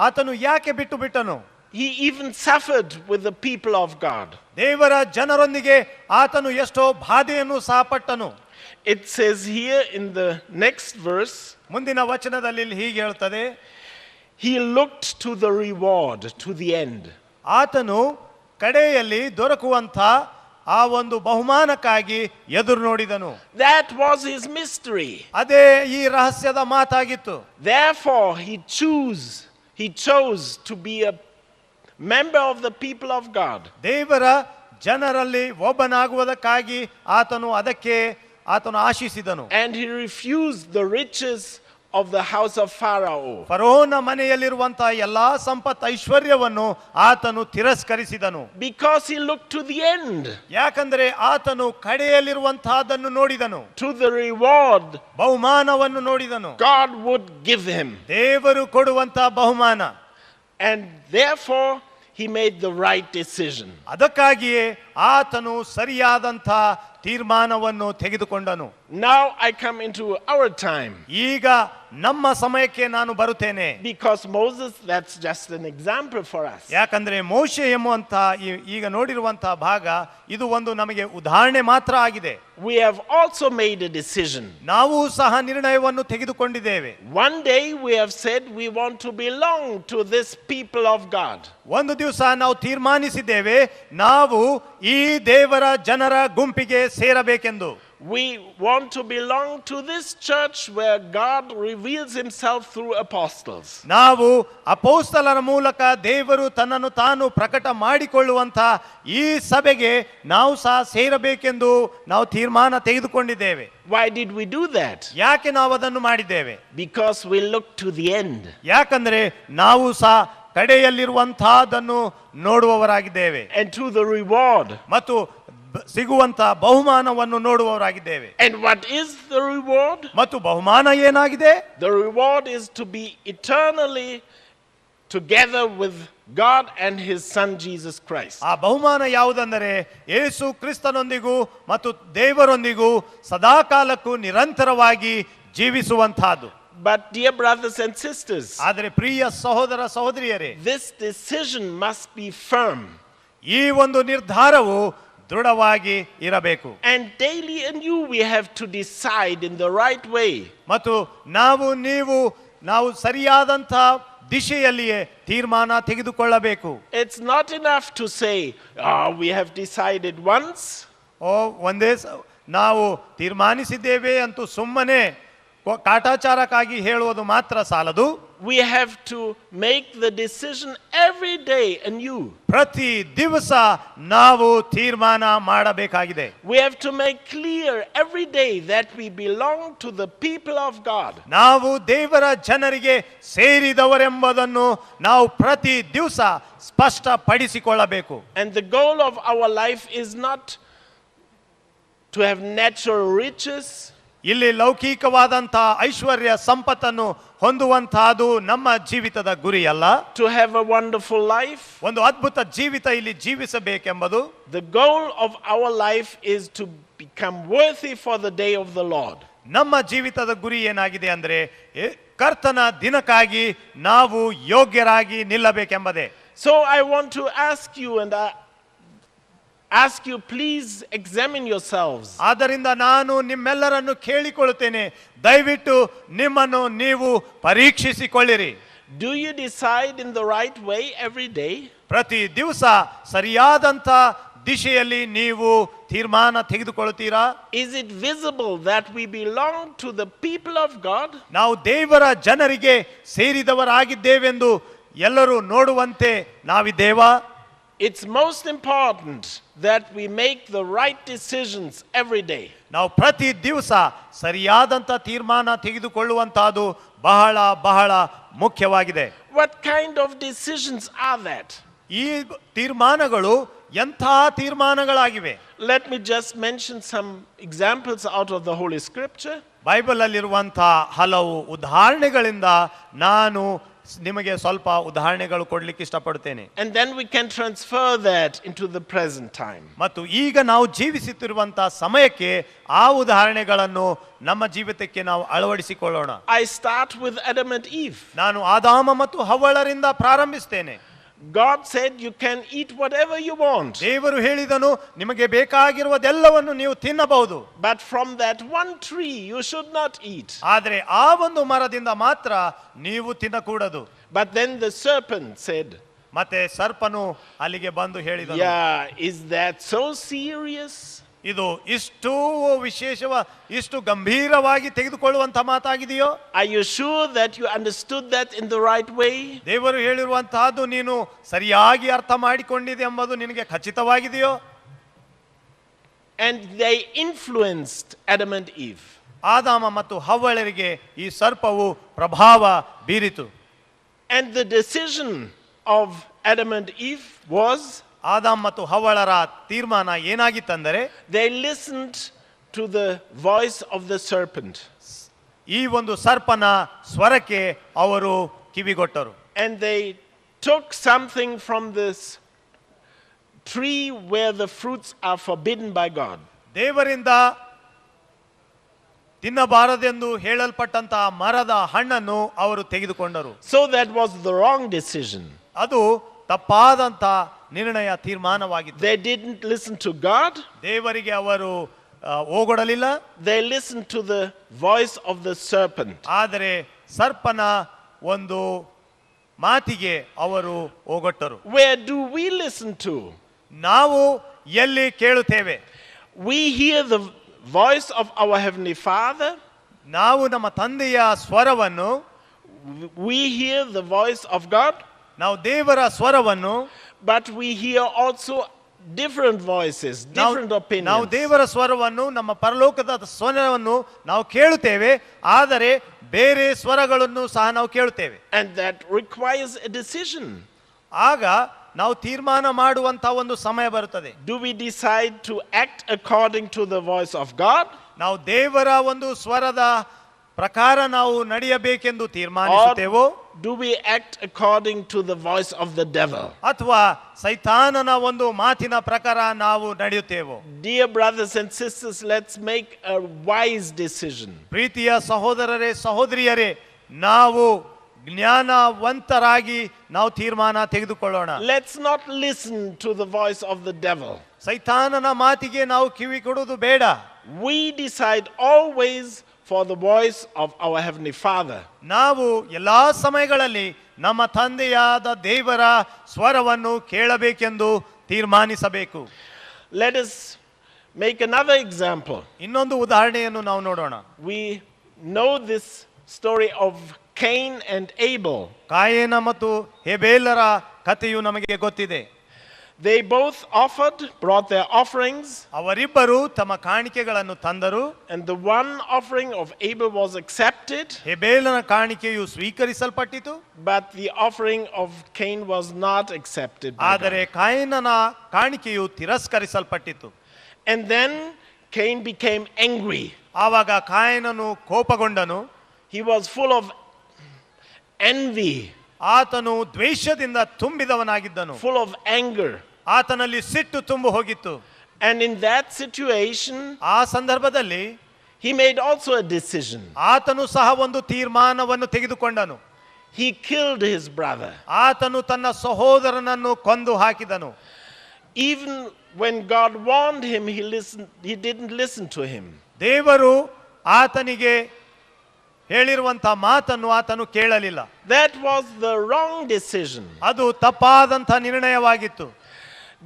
ಆತನು ಯಾಕೆ ಬಿಟ್ಟನು? He even suffered with the people of God. ದೇವರ ಜನರೊಂದಿಗೆ ಆತನು ಎಷ್ಟೋ ಬಾಧೆಯನ್ನು ಸಹ ಪಟ್ಟನು. It says here in the next verse, ಮುಂದಿನ ವಚನದಲ್ಲಿ ಹೀಗೆ ಹೇಳ್ತದೆ, he looked to the reward, to the end. ಆತನು ಕಡೆಯಲ್ಲಿ ದೊರಕುವಂತ ಆ ಒಂದು ಬಹುಮಾನಕ್ಕಾಗಿ ಎದುರು ನೋಡಿದನು. That was his mystery. ಅದೇ ಈ ರಹಸ್ಯದ ಮಾತಾಗಿತ್ತು. Therefore he chose to be a member of the people of God. ದೇವರ ಜನರಲ್ಲಿ ಒಬ್ಬನಾಗುವುದಕ್ಕಾಗಿ ಆತನು ಆಶಿಸಿದನು. And he refused the riches of the house of Pharaoh. ಫರೋಹನ ಮನೆಯಲ್ಲಿರುವಂತಹ ಎಲ್ಲಾ ಸಂಪತ್ತು ಐಶ್ವರ್ಯವನ್ನು ಆತನು ತಿರಸ್ಕರಿಸಿದನು. Because he looked to the end. ಯಾಕಂದ್ರೆ ಆತನು ಕಡೆಯಲ್ಲಿರುವಂತಹದನ್ನು ನೋಡಿದನು. To the reward. ಬಹುಮಾನವನ್ನು ನೋಡಿದನು. God would give him. ದೇವರು ಕೊಡುವಂತಹ ಬಹುಮಾನ. And therefore he made the right decision. ಅದಕ್ಕಾಗಿಯೇ ಆತನು ಸರಿಯಾದಂತ ತೀರ್ಮಾನವನ್ನು ತೆಗೆದುಕೊಂಡನು. Now I come into our time. ಈಗ ನಮ್ಮ ಸಮಯಕ್ಕೆ ನಾನು ಬರುತ್ತೇನೆ. Because Moses, that's just an example for us. ಯಾಕಂದ್ರೆ ಮೋಶೆ ಎಂಬುವಂತ ಈಗ ನೋಡಿರುವಂತಹ ಭಾಗ ಇದು ಒಂದು ನಮಗೆ ಉದಾಹರಣೆ ಮಾತ್ರ ಆಗಿದೆ. We have also made a decision. ನಾವು ಸಹ ನಿರ್ಣಯವನ್ನು ತೆಗೆದುಕೊಂಡಿದ್ದೇವೆ. One day we have said we want to belong to this people of God. ಒಂದು ದಿವಸ ನಾವು ತೀರ್ಮಾನಿಸಿದ್ದೇವೆ ನಾವು ಈ ದೇವರ ಜನರ ಗುಂಪಿಗೆ ಸೇರಬೇಕೆಂದು. We want to belong to this church where God reveals himself through apostles. ನಾವು ಅಪೊಸ್ತಲರ ಮೂಲಕ ದೇವರು ತನ್ನನ್ನು ತಾನು ಪ್ರಕಟ ಮಾಡಿಕೊಳ್ಳುವಂತ ಈ ಸಭೆಗೆ ನಾವು ಸಹ ಸೇರಬೇಕೆಂದು ನಾವು ತೀರ್ಮಾನ ತೆಗೆದುಕೊಂಡಿದ್ದೇವೆ. Why did we do that? ಯಾಕೆ ನಾವು ಅದನ್ನು ಮಾಡಿದ್ದೇವೆ? Because we look to the end. ಯಾಕಂದ್ರೆ ನಾವು ಸಹ ಕಡೆಯಲ್ಲಿರುವಂತಹದನ್ನು ನೋಡುವವರಾಗಿದ್ದೇವೆ. And to the reward. ಮತ್ತು ಸಿಗುವಂತ ಬಹುಮಾನವನ್ನು ನೋಡುವವರಾಗಿದ್ದೇವೆ. And what is the reward? ಮತ್ತು ಬಹುಮಾನ ಏನಾಗಿದೆ? The reward is to be eternally together with God and his son Jesus Christ. ಆ ಬಹುಮಾನ ಯಾವುದೆಂದರೆ ಯೇಸು ಕ್ರಿಸ್ತನೊಂದಿಗೂ ಮತ್ತು ದೇವರೊಂದಿಗೂ ಸದಾಕಾಲಕ್ಕೂ ನಿರಂತರವಾಗಿ ಜೀವಿಸುವಂತಹದ್ದು. But dear brothers and sisters, ಆದರೆ ಪ್ರಿಯ ಸಹೋದರ ಸಹೋದರಿಯರೇ, this decision must be firm. ಈ ಒಂದು ನಿರ್ಧಾರವು ದೃಢವಾಗಿ ಇರಬೇಕು. And daily anew we have to decide in the right way. ಮತ್ತು ನಾವು ಸರಿಯಾದಂತ ದಿಶೆಯಲ್ಲಿಯೇ ತೀರ್ಮಾನ ತೆಗೆದುಕೊಳ್ಳಬೇಕು. It's not enough to say, we have decided once. ಒಂದೇ ನಾವು ತೀರ್ಮಾನಿಸಿದ್ದೇವೆ ಅಂತೂ ಸುಮ್ಮನೆ ಕಾಟಾಚಾರಕ್ಕಾಗಿ ಹೇಳುವುದು ಮಾತ್ರ ಸಾಲದು. We have to make the decision every day anew. ಪ್ರತಿ ದಿವಸ ನಾವು ತೀರ್ಮಾನ ಮಾಡಬೇಕಾಗಿದೆ. We have to make clear every day that we belong to the people of God. ನಾವು ದೇವರ ಜನರಿಗೆ ಸೇರಿದವರೆಂಬುದನ್ನು ನಾವು ಪ್ರತಿ ದಿವಸ ಸ್ಪಷ್ಟಪಡಿಸಿಕೊಳ್ಳಬೇಕು. And the goal of our life is not to have natural riches. ಇಲ್ಲಿ ಲೌಕಿಕವಾದಂತಹ ಐಶ್ವರ್ಯ ಸಂಪತ್ತನ್ನು ಹೊಂದುವಂತಹದ್ದು ನಮ್ಮ ಜೀವಿತದ ಗುರಿ ಅಲ್ಲ. To have a wonderful life. ಒಂದು ಅದ್ಭುತ ಜೀವಿತ ಇಲ್ಲಿ ಜೀವಿಸಬೇಕೆಂಬುದು. The goal of our life is to become worthy for the day of the Lord. ನಮ್ಮ ಜೀವಿತದ ಗುರಿ ಏನಾಗಿದೆ ಅಂದ್ರೆ ಕರ್ತನ ದಿನಕ್ಕಾಗಿ ನಾವು ಯೋಗ್ಯರಾಗಿ ನಿಲ್ಲಬೇಕೆಂಬುದೇ. So I want to ask you please examine yourselves. ಆದ್ದರಿಂದ ನಾನು ನಿಮ್ಮೆಲ್ಲರನ್ನು ಕೇಳಿಕೊಳ್ಳುತ್ತೇನೆ, ದಯವಿಟ್ಟು ನಿಮ್ಮನ್ನು ನೀವು ಪರೀಕ್ಷಿಸಿಕೊಳ್ಳಿರಿ. Do you decide in the right way every day? ಪ್ರತಿ ದಿವಸ ಸರಿಯಾದಂತ ದಿಶೆಯಲ್ಲಿ ನೀವು ತೀರ್ಮಾನ ತೆಗೆದುಕೊಳ್ಳುತ್ತೀರಾ? Is it visible that we belong to the people of God? ನಾವು ದೇವರ ಜನರಿಗೆ ಸೇರಿದವರಾಗಿದ್ದೇವೆಂದು ಎಲ್ಲರೂ ನೋಡುವಂತೆ ನಾವಿದ್ದೇವಾ? It's most important that we make the right decisions every day. ನಾವು ಪ್ರತಿ ದಿವಸ ಸರಿಯಾದಂತ ತೀರ್ಮಾನ ತೆಗೆದುಕೊಳ್ಳುವಂತಹದ್ದು ಬಹಳ ಬಹಳ ಮುಖ್ಯವಾಗಿದೆ. What kind of decisions are that? ಈ ತೀರ್ಮಾನಗಳು ಎಂಥ ತೀರ್ಮಾನಗಳಾಗಿವೆ? Let me just mention some examples out of the Holy Scripture. Bible ಅಲ್ಲಿರುವಂತಹ ಹಲವು ಉದಾಹರಣೆಗಳಿಂದ ನಾನು ನಿಮಗೆ ಸ್ವಲ್ಪ ಉದಾಹರಣೆಗಳು ಕೊಡ್ಲಿಕ್ಕೆ ಇಷ್ಟಪಡ್ತೇನೆ. And then we can transfer that into the present time. ಮತ್ತು ಈಗ ನಾವು ಜೀವಿಸುತ್ತಿರುವಂತಹ ಸಮಯಕ್ಕೆ ಆ ಉದಾಹರಣೆಗಳನ್ನು ನಮ್ಮ ಜೀವಿತಕ್ಕೆ ನಾವು ಅಳವಡಿಸಿಕೊಳ್ಳೋಣ. I start with Adam and Eve. ನಾನು ಆದಾಮ ಮತ್ತು ಹವ್ವಳರಿಂದ ಪ್ರಾರಂಭಿಸ್ತೇನೆ. God said you can eat whatever you want. ದೇವರು ಹೇಳಿದನು ನಿಮಗೆ ಬೇಕಾಗಿರುವುದೆಲ್ಲವನ್ನು ನೀವು ತಿನ್ನಬಹುದು. But from that one tree you should not eat. ಆದರೆ ಆ ಒಂದು ಮರದಿಂದ ಮಾತ್ರ ನೀವು ತಿನ್ನಕೂಡದು. But then the serpent said, ಮತ್ತೆ ಸರ್ಪನು ಅಲ್ಲಿಗೆ ಬಂದು ಹೇಳಿದನು, yeah, is that so serious? ಇದು ಇಷ್ಟು ಇಷ್ಟು ಗಂಭೀರವಾಗಿ ತೆಗೆದುಕೊಳ್ಳುವಂತ ಮಾತಾಗಿದೆಯೋ? Are you sure that you understood that in the right way? ದೇವರು ಹೇಳಿರುವಂತಹದ್ದು ನೀನು ಸರಿಯಾಗಿ ಅರ್ಥ ಮಾಡಿಕೊಂಡಿದೆ ಎಂಬುದು ನಿನಗೆ ಖಚಿತವಾಗಿದೆಯೋ? And they influenced Adam and Eve. ಆದಾಮ ಮತ್ತು ಹವ್ವಳರಿಗೆ ಈ ಸರ್ಪವು ಪ್ರಭಾವ ಬೀರಿತು. And the decision of Adam and Eve was, Adam ಮತ್ತು ಹವ್ವಳರ ತೀರ್ಮಾನ ಏನಾಗಿತ್ತಂದರೆ, they listened to the voice of the serpent. ಈ ಒಂದು ಸರ್ಪನ ಸ್ವರಕ್ಕೆ ಅವರು ಕಿವಿಗೊಟ್ಟರು. And they took something from this tree where the fruits are forbidden by God. ದೇವರಿಂದ ತಿನ್ನಬಾರದೆಂದು ಹೇಳಲ್ಪಟ್ಟಂತಹ ಮರದ ಹಣ್ಣನ್ನು ಅವರು ತೆಗೆದುಕೊಂಡರು. So that was the wrong decision. ಅದು ತಪ್ಪಾದಂತ ನಿರ್ಣಯ ತೀರ್ಮಾನವಾಗಿತ್ತು. They didn't listen to God. ದೇವರಿಗೆ ಅವರು ಓಗೊಡಲಿಲ್ಲ. They listened to the voice of the serpent. ಆದರೆ ಸರ್ಪನ ಒಂದು ಮಾತಿಗೆ ಅವರು ಓಗೊಟ್ಟರು. Where do we listen to? ನಾವು ಎಲ್ಲಿ ಕೇಳುತ್ತೇವೆ? We hear the voice of our Heavenly Father. ನಾವು ನಮ್ಮ ತಂದೆಯ ಸ್ವರವನ್ನು, we hear the voice of God. ನಾವು ದೇವರ ಸ್ವರವನ್ನು, but we hear also different voices, different opinions. ನಾವು ದೇವರ ಸ್ವರವನ್ನು, ನಮ್ಮ ಪರಲೋಕದ ಸ್ವರವನ್ನು ನಾವು ಕೇಳುತ್ತೇವೆ, ಆದರೆ ಬೇರೆ ಸ್ವರಗಳನ್ನು ಸಹ ನಾವು ಕೇಳುತ್ತೇವೆ. And that requires a decision. ಆಗ ನಾವು ತೀರ್ಮಾನ ಮಾಡುವಂತ ಒಂದು ಸಮಯ ಬರುತ್ತದೆ. Do we decide to act according to the voice of God? ನಾವು ದೇವರ ಒಂದು ಸ್ವರದ ಪ್ರಕಾರ ನಾವು ನಡೆಯಬೇಕೆಂದು ತೀರ್ಮಾನಿಸುತ್ತೇವೋ? Do we act according to the voice of the devil? ಅಥವಾ ಸೈತಾನನ ಒಂದು ಮಾತಿನ ಪ್ರಕಾರ ನಾವು ನಡೆಯುತ್ತೇವೋ? Dear brothers and sisters, let's make a wise decision. ಪ್ರೀತಿಯ ಸಹೋದರರೇ ಸಹೋದರಿಯರೇ, ನಾವು ಜ್ಞಾನವಂತರಾಗಿ ನಾವು ತೀರ್ಮಾನ ತೆಗೆದುಕೊಳ್ಳೋಣ. Let's not listen to the voice of the devil. ಸೈತಾನನ ಮಾತಿಗೆ ನಾವು ಕಿವಿ ಕೊಡುವುದು ಬೇಡ. We decide always for the voice of our Heavenly Father. ನಾವು ಎಲ್ಲಾ ಸಮಯಗಳಲ್ಲಿ ನಮ್ಮ ತಂದೆಯಾದ ದೇವರ ಸ್ವರವನ್ನು ಕೇಳಬೇಕೆಂದು ತೀರ್ಮಾನಿಸಬೇಕು. Let us make another example. ಇನ್ನೊಂದು ಉದಾಹರಣೆಯನ್ನು ನಾವು ನೋಡೋಣ. We know this story of Cain and Abel. ಕಾಯೇನ ಮತ್ತು ಹೇಬೇಲರ ಕಥೆಯು ನಮಗೆ ಗೊತ್ತಿದೆ. They both brought their offerings. ಅವರಿಬ್ಬರು ತಮ್ಮ ಕಾಣಿಕೆಗಳನ್ನು ತಂದರು. And the one offering of Abel was accepted. ಹೇಬೇಲನ ಕಾಣಿಕೆಯು ಸ್ವೀಕರಿಸಲ್ಪಟ್ಟಿತು. But the offering of Cain was not accepted. ಆದರೆ ಕಾಯೇನನ ಕಾಣಿಕೆಯು ತಿರಸ್ಕರಿಸಲ್ಪಟ್ಟಿತು. And then Cain became angry. ಆವಾಗ ಕಾಯೇನನು ಕೋಪಗೊಂಡನು. He was full of envy. ಆತನು ದ್ವೇಷದಿಂದ ತುಂಬಿದವನಾಗಿದ್ದನು. Full of anger. ಆತನಲ್ಲಿ ಸಿಟ್ಟು ತುಂಬಿ ಹೋಗಿತ್ತು. And in that situation, ಆ ಸಂದರ್ಭದಲ್ಲಿ he made also a decision. ಆತನು ಸಹ ಒಂದು ತೀರ್ಮಾನವನ್ನು ತೆಗೆದುಕೊಂಡನು. He killed his brother. ಆತನು ತನ್ನ ಸಹೋದರನನ್ನು ಕೊಂದು ಹಾಕಿದನು. Even when God warned him, he didn't listen to him. ದೇವರು ಆತನಿಗೆ ಹೇಳಿರುವಂತ ಮಾತನ್ನು ಆತನು ಕೇಳಲಿಲ್ಲ. That was the wrong decision. ಅದು ತಪ್ಪಾದಂತ ನಿರ್ಣಯವಾಗಿತ್ತು.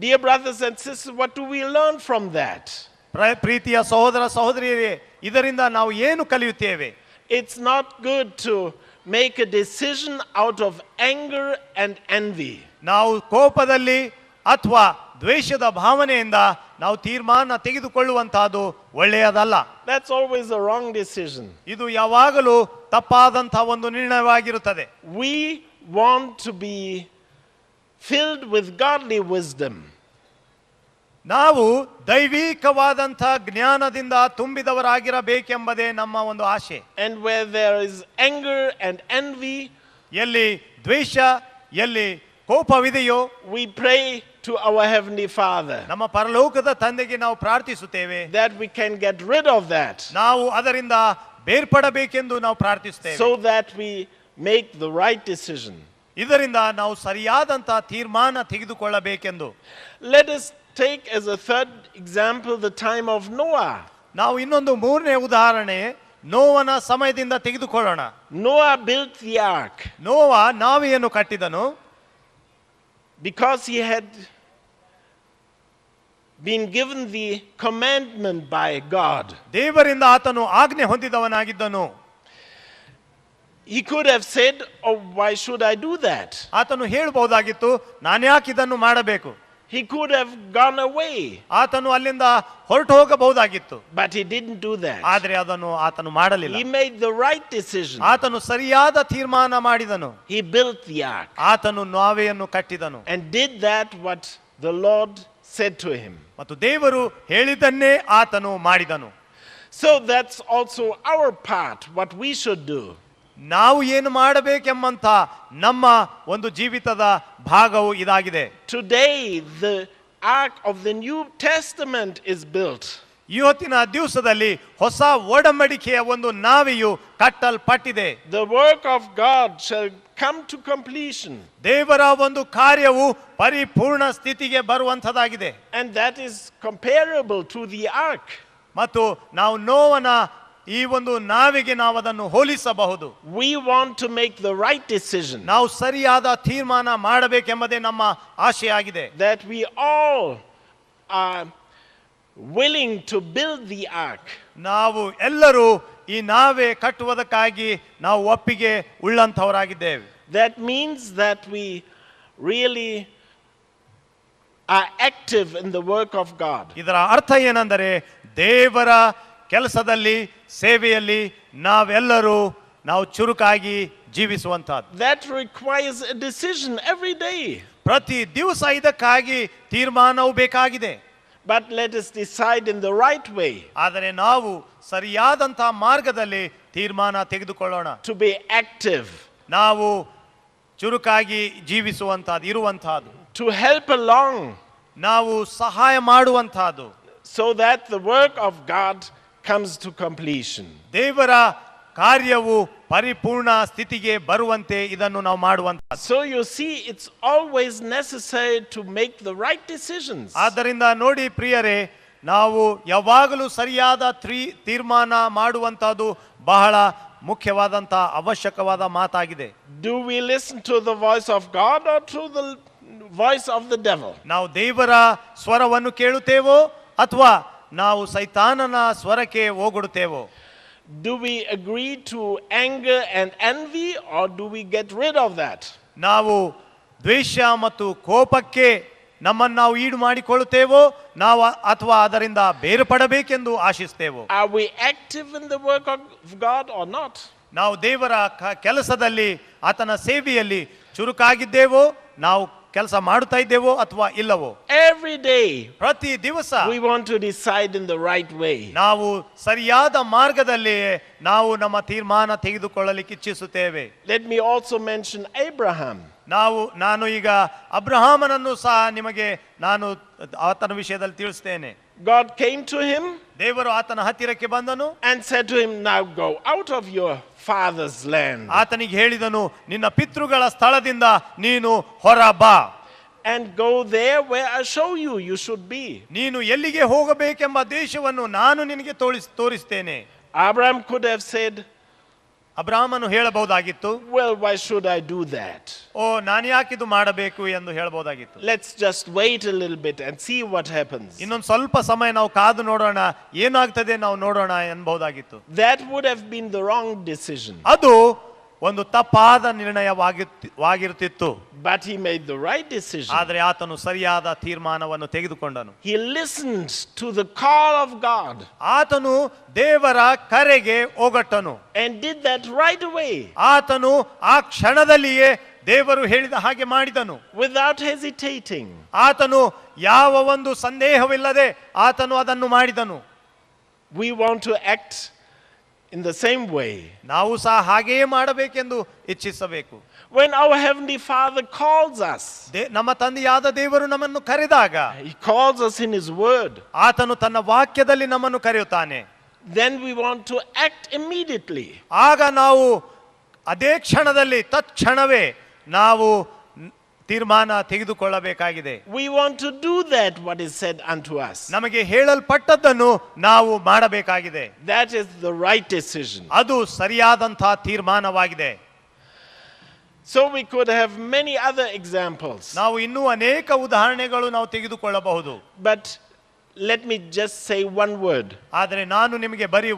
Dear brothers and sisters, what do we learn from that? ಪ್ರೀತಿಯ ಸಹೋದರ ಸಹೋದರಿಯರೇ, ಇದರಿಂದ ನಾವು ಏನು ಕಲಿಯುತ್ತೇವೆ? It's not good to make a decision out of anger and envy. ನಾವು ಕೋಪದಲ್ಲಿ ಅಥವಾ ದ್ವೇಷದ ಭಾವನೆಯಿಂದ ನಾವು ತೀರ್ಮಾನ ತೆಗೆದುಕೊಳ್ಳುವಂತಹದ್ದು ಒಳ್ಳೆಯದಲ್ಲ. That's always a wrong decision. ಇದು ಯಾವಾಗಲೂ ತಪ್ಪಾದಂತಹ ಒಂದು ನಿರ್ಣಯವಾಗಿರುತ್ತದೆ. We want to be filled with godly wisdom. ನಾವು ದೈವಿಕವಾದಂತಹ ಜ್ಞಾನದಿಂದ ತುಂಬಿದವರಾಗಿರಬೇಕೆಂಬುದೇ ನಮ್ಮ ಒಂದು ಆಶೆ. And where there is anger and envy, ಎಲ್ಲಿ ದ್ವೇಷ, ಎಲ್ಲಿ ಕೋಪವಿದೆಯೋ, we pray to our Heavenly Father ನಮ್ಮ ಪರಲೋಕದ ತಂದೆಗೆ ನಾವು ಪ್ರಾರ್ಥಿಸುತ್ತೇವೆ, that we can get rid of that, ನಾವು ಅದರಿಂದ ಬೇರ್ಪಡಬೇಕೆಂದು ನಾವು ಪ್ರಾರ್ಥಿಸುತ್ತೇವೆ, so that we make the right decision. ಇದರಿಂದ ನಾವು ಸರಿಯಾದಂತಹ ತೀರ್ಮಾನ ತೆಗೆದುಕೊಳ್ಳಬೇಕೆಂದು. Let us take as a third example the time of Noah. ನಾವು ಇನ್ನೊಂದು ಮೂರನೇ ಉದಾಹರಣೆ ನೋವನ ಸಮಯದಿಂದ ತೆಗೆದುಕೊಳ್ಳೋಣ. Noah built the ark ನೋವ ನಾವೆಯನ್ನು ಕಟ್ಟಿದನು because he had been given the commandment by God. ದೇವರಿಂದ ಆತನು ಆಜ್ಞೆ ಹೊಂದಿದವನಾಗಿದ್ದನು. He could have said, "Oh, why should I do that?" ಆತನು ಹೇಳಬಹುದಾಗಿತ್ತು, ನಾನ್ಯಾಕೆ ಇದನ್ನು ಮಾಡಬೇಕು. He could have gone away, ಆತನು ಅಲ್ಲಿಂದ ಹೊರಟು ಹೋಗಬಹುದಾಗಿತ್ತು, but he didn't do that. ಆದರೆ ಅದನ್ನು ಆತನು ಮಾಡಲಿಲ್ಲ. He made the right decision. ಆತನು ಸರಿಯಾದ ತೀರ್ಮಾನ ಮಾಡಿದನು. He built the ark ಆತನು ನಾವೆಯನ್ನು ಕಟ್ಟಿದನು and did that what the Lord said to him. ಮತ್ತು ದೇವರು ಹೇಳಿದ್ದನ್ನೇ ಆತನು ಮಾಡಿದನು. So that's also our part, what we should do. ನಾವು ಏನು ಮಾಡಬೇಕೆಂಬಂತ ನಮ್ಮ ಒಂದು ಜೀವಿತದ ಭಾಗವು ಇದಾಗಿದೆ. Today the ark of the New Testament is built. ಇವತ್ತಿನ ದಿವಸದಲ್ಲಿ ಹೊಸ ಒಡಂಬಡಿಕೆಯ ಒಂದು ನಾವೆಯು ಕಟ್ಟಲ್ಪಟ್ಟಿದೆ. The work of God shall come to completion. ದೇವರ ಒಂದು ಕಾರ್ಯವು ಪರಿಪೂರ್ಣ ಸ್ಥಿತಿಗೆ ಬರುವಂತದಾಗಿದೆ. And that is comparable to the ark. ಮತ್ತು ನಾವು ನೋವನ ಈ ಒಂದು ನಾವೆಗೆ ನಾವು ಅದನ್ನು ಹೋಲಿಸಬಹುದು. We want to make the right decision. ನಾವು ಸರಿಯಾದ ತೀರ್ಮಾನ ಮಾಡಬೇಕೆಂಬುದೇ ನಮ್ಮ ಆಶೆಯಾಗಿದೆ. That we all are willing to build the ark. ನಾವು ಎಲ್ಲರೂ ಈ ನಾವೆ ಕಟ್ಟುವುದಕ್ಕಾಗಿ ನಾವು ಒಪ್ಪಿಗೆ ಉಳ್ಳಂತವರಾಗಿದ್ದೇವೆ. That means that we really are active in the work of God. ಇದರ ಅರ್ಥ ಏನೆಂದರೆ ದೇವರ ಕೆಲಸದಲ್ಲಿ ಸೇವೆಯಲ್ಲಿ ನಾವೆಲ್ಲರೂ ನಾವು ಚುರುಕಾಗಿ ಜೀವಿಸುವಂತಹದ್ದು. That requires a decision every day. ಪ್ರತಿ ದಿವಸ ಇದಕ್ಕಾಗಿ ತೀರ್ಮಾನವು ಬೇಕಾಗಿದೆ. But let us decide in the right way. ಆದರೆ ನಾವು ಸರಿಯಾದಂತಹ ಮಾರ್ಗದಲ್ಲಿ ತೀರ್ಮಾನ ತೆಗೆದುಕೊಳ್ಳೋಣ. To be active. ನಾವು ಚುರುಕಾಗಿ ಜೀವಿಸುವಂತಹದ್ದು, ಇರುವಂತಹದ್ದು. To help along. ನಾವು ಸಹಾಯ ಮಾಡುವಂತಹದ್ದು. So that the work of God comes to completion. ದೇವರ ಕಾರ್ಯವು ಪರಿಪೂರ್ಣ ಸ್ಥಿತಿಗೆ ಬರುವಂತೆ ಇದನ್ನು ನಾವು ಮಾಡುವಂತಹದ್ದು. So you see, it's always necessary to make the right decisions. ಆದ್ದರಿಂದ ನೋಡಿ ಪ್ರಿಯರೇ, ನಾವು ಯಾವಾಗಲೂ ಸರಿಯಾದ ತೀರ್ಮಾನ ಮಾಡುವಂತಹದ್ದು ಬಹಳ ಮುಖ್ಯವಾದಂತಹ ಅವಶ್ಯಕವಾದ ಮಾತಾಗಿದೆ. Do we listen to the voice of God or to the voice of the devil? ನಾವು ದೇವರ ಸ್ವರವನ್ನು ಕೇಳುತ್ತೇವೋ ಅಥವಾ ನಾವು ಸೈತಾನನ ಸ್ವರಕ್ಕೆ ಹೋಗುತ್ತೇವೋ? Do we agree to anger and envy or do we get rid of that? ನಾವು ದ್ವೇಷ ಮತ್ತು ಕೋಪಕ್ಕೆ ನಮ್ಮನ್ನು ನಾವು ಈಡು ಮಾಡಿಕೊಳ್ಳುತ್ತೇವೋ ನಾವು ಅಥವಾ ಅದರಿಂದ ಬೇರ್ಪಡಬೇಕೆಂದು ಆಶಿಸ್ತೇವೋ? Are we active in the work of God or not? ನಾವು ದೇವರ ಕೆಲಸದಲ್ಲಿ ಆತನ ಸೇವೆಯಲ್ಲಿ ಚುರುಕಾಗಿದ್ದೇವೋ, ನಾವು ಕೆಲಸ ಮಾಡುತ್ತಾ ಇದ್ದೇವೋ ಅಥವಾ ಇಲ್ಲವೋ? Every day ಪ್ರತಿ ದಿವಸ we want to decide in the right way. ನಾವು ಸರಿಯಾದ ಮಾರ್ಗದಲ್ಲಿ ನಾವು ನಮ್ಮ ತೀರ್ಮಾನ ತೆಗೆದುಕೊಳ್ಳಲಿಕ್ಕೆ ಇಚ್ಛಿಸುತ್ತೇವೆ. Let me also mention Abraham. ನಾನು ಈಗ ಅಬ್ರಹಾಮನನ್ನು ಸಹ ನಿಮಗೆ ನಾನು ಆತನ ವಿಷಯದಲ್ಲಿ ತಿಳಿಸ್ತೇನೆ. God came to him, ದೇವರು ಆತನ ಹತ್ತಿರಕ್ಕೆ ಬಂದನು and said to him, "Now go out of your father's land." ಆತನಿಗೆ ಹೇಳಿದನು, ನಿನ್ನ ಪಿತೃಗಳ ಸ್ಥಳದಿಂದ ನೀನು ಹೊರ ಬಾ, and go there where I show you you should be. ನೀನು ಎಲ್ಲಿಗೆ ಹೋಗಬೇಕೆಂಬ ದೇಶವನ್ನು ನಾನು ನಿನಗೆ ತೋರಿಸ್ತೇನೆ. Abraham could have said, ಅಬ್ರಹಾಮನು ಹೇಳಬಹುದಾಗಿತ್ತು, "Well, why should I do that? ನಾನು ಯಾಕಿದು ಮಾಡಬೇಕು ಎಂದು ಹೇಳಬಹುದಾಗಿತ್ತು. Let's just wait a little bit and see what happens." ಇನ್ನೊಂದು ಸ್ವಲ್ಪ ಸಮಯ ನಾವು ಕಾದು ನೋಡೋಣ, ಏನಾಗ್ತದೆ ನಾವು ನೋಡೋಣ ಎನ್ನಬಹುದಾಗಿತ್ತು. That would have been the wrong decision. ಅದು ಒಂದು ತಪ್ಪಾದ ನಿರ್ಣಯವಾಗಿರುತ್ತಿತ್ತು. But he made the right decision. ಆದರೆ ಆತನು ಸರಿಯಾದ ತೀರ್ಮಾನವನ್ನು ತೆಗೆದುಕೊಂಡನು. He listened to the call of God. ಆತನು ದೇವರ ಕರೆಗೆ ಓಗಟ್ಟನು. And did that right away. ಆತನು ಆ ಕ್ಷಣದಲ್ಲಿಯೇ ದೇವರು ಹೇಳಿದ ಹಾಗೆ ಮಾಡಿದನು. Without hesitating. ಆತನು ಯಾವ ಒಂದು ಸಂದೇಹವಿಲ್ಲದೆ ಆತನು ಅದನ್ನು ಮಾಡಿದನು. We want to act in the same way. ನಾವು ಸಹ ಹಾಗೆಯೇ ಮಾಡಬೇಕೆಂದು ಇಚ್ಛಿಸಬೇಕು. When our Heavenly Father calls us, ನಮ್ಮ ತಂದೆಯಾದ ದೇವರು ನಮ್ಮನ್ನು ಕರೆದಾಗ, He calls us in His Word, ಆತನು ತನ್ನ ವಾಕ್ಯದಲ್ಲಿ ನಮ್ಮನ್ನು ಕರೆಯುತ್ತಾನೆ. then we want to act immediately. ಆಗ ನಾವು ಅದೇ ಕ್ಷಣದಲ್ಲಿ ತತ್ಕ್ಷಣವೇ ನಾವು ತೀರ್ಮಾನ ತೆಗೆದುಕೊಳ್ಳಬೇಕಾಗಿದೆ. We want to do that what is said unto us. ನಮಗೆ ಹೇಳಲ್ಪಟ್ಟದ್ದನ್ನು ನಾವು ಮಾಡಬೇಕಾಗಿದೆ. That is the right decision. ಅದು ಸರಿಯಾದಂತಹ ತೀರ್ಮಾನವಾಗಿದೆ. So we could have many other examples. ನಾವು ಇನ್ನೂ ಅನೇಕ ಉದಾಹರಣೆಗಳು ನಾವು ತೆಗೆದುಕೊಳ್ಳಬಹುದು. But let me just say one word. ಆದರೆ ನಾನು ನಿಮಗೆ ಬರೀ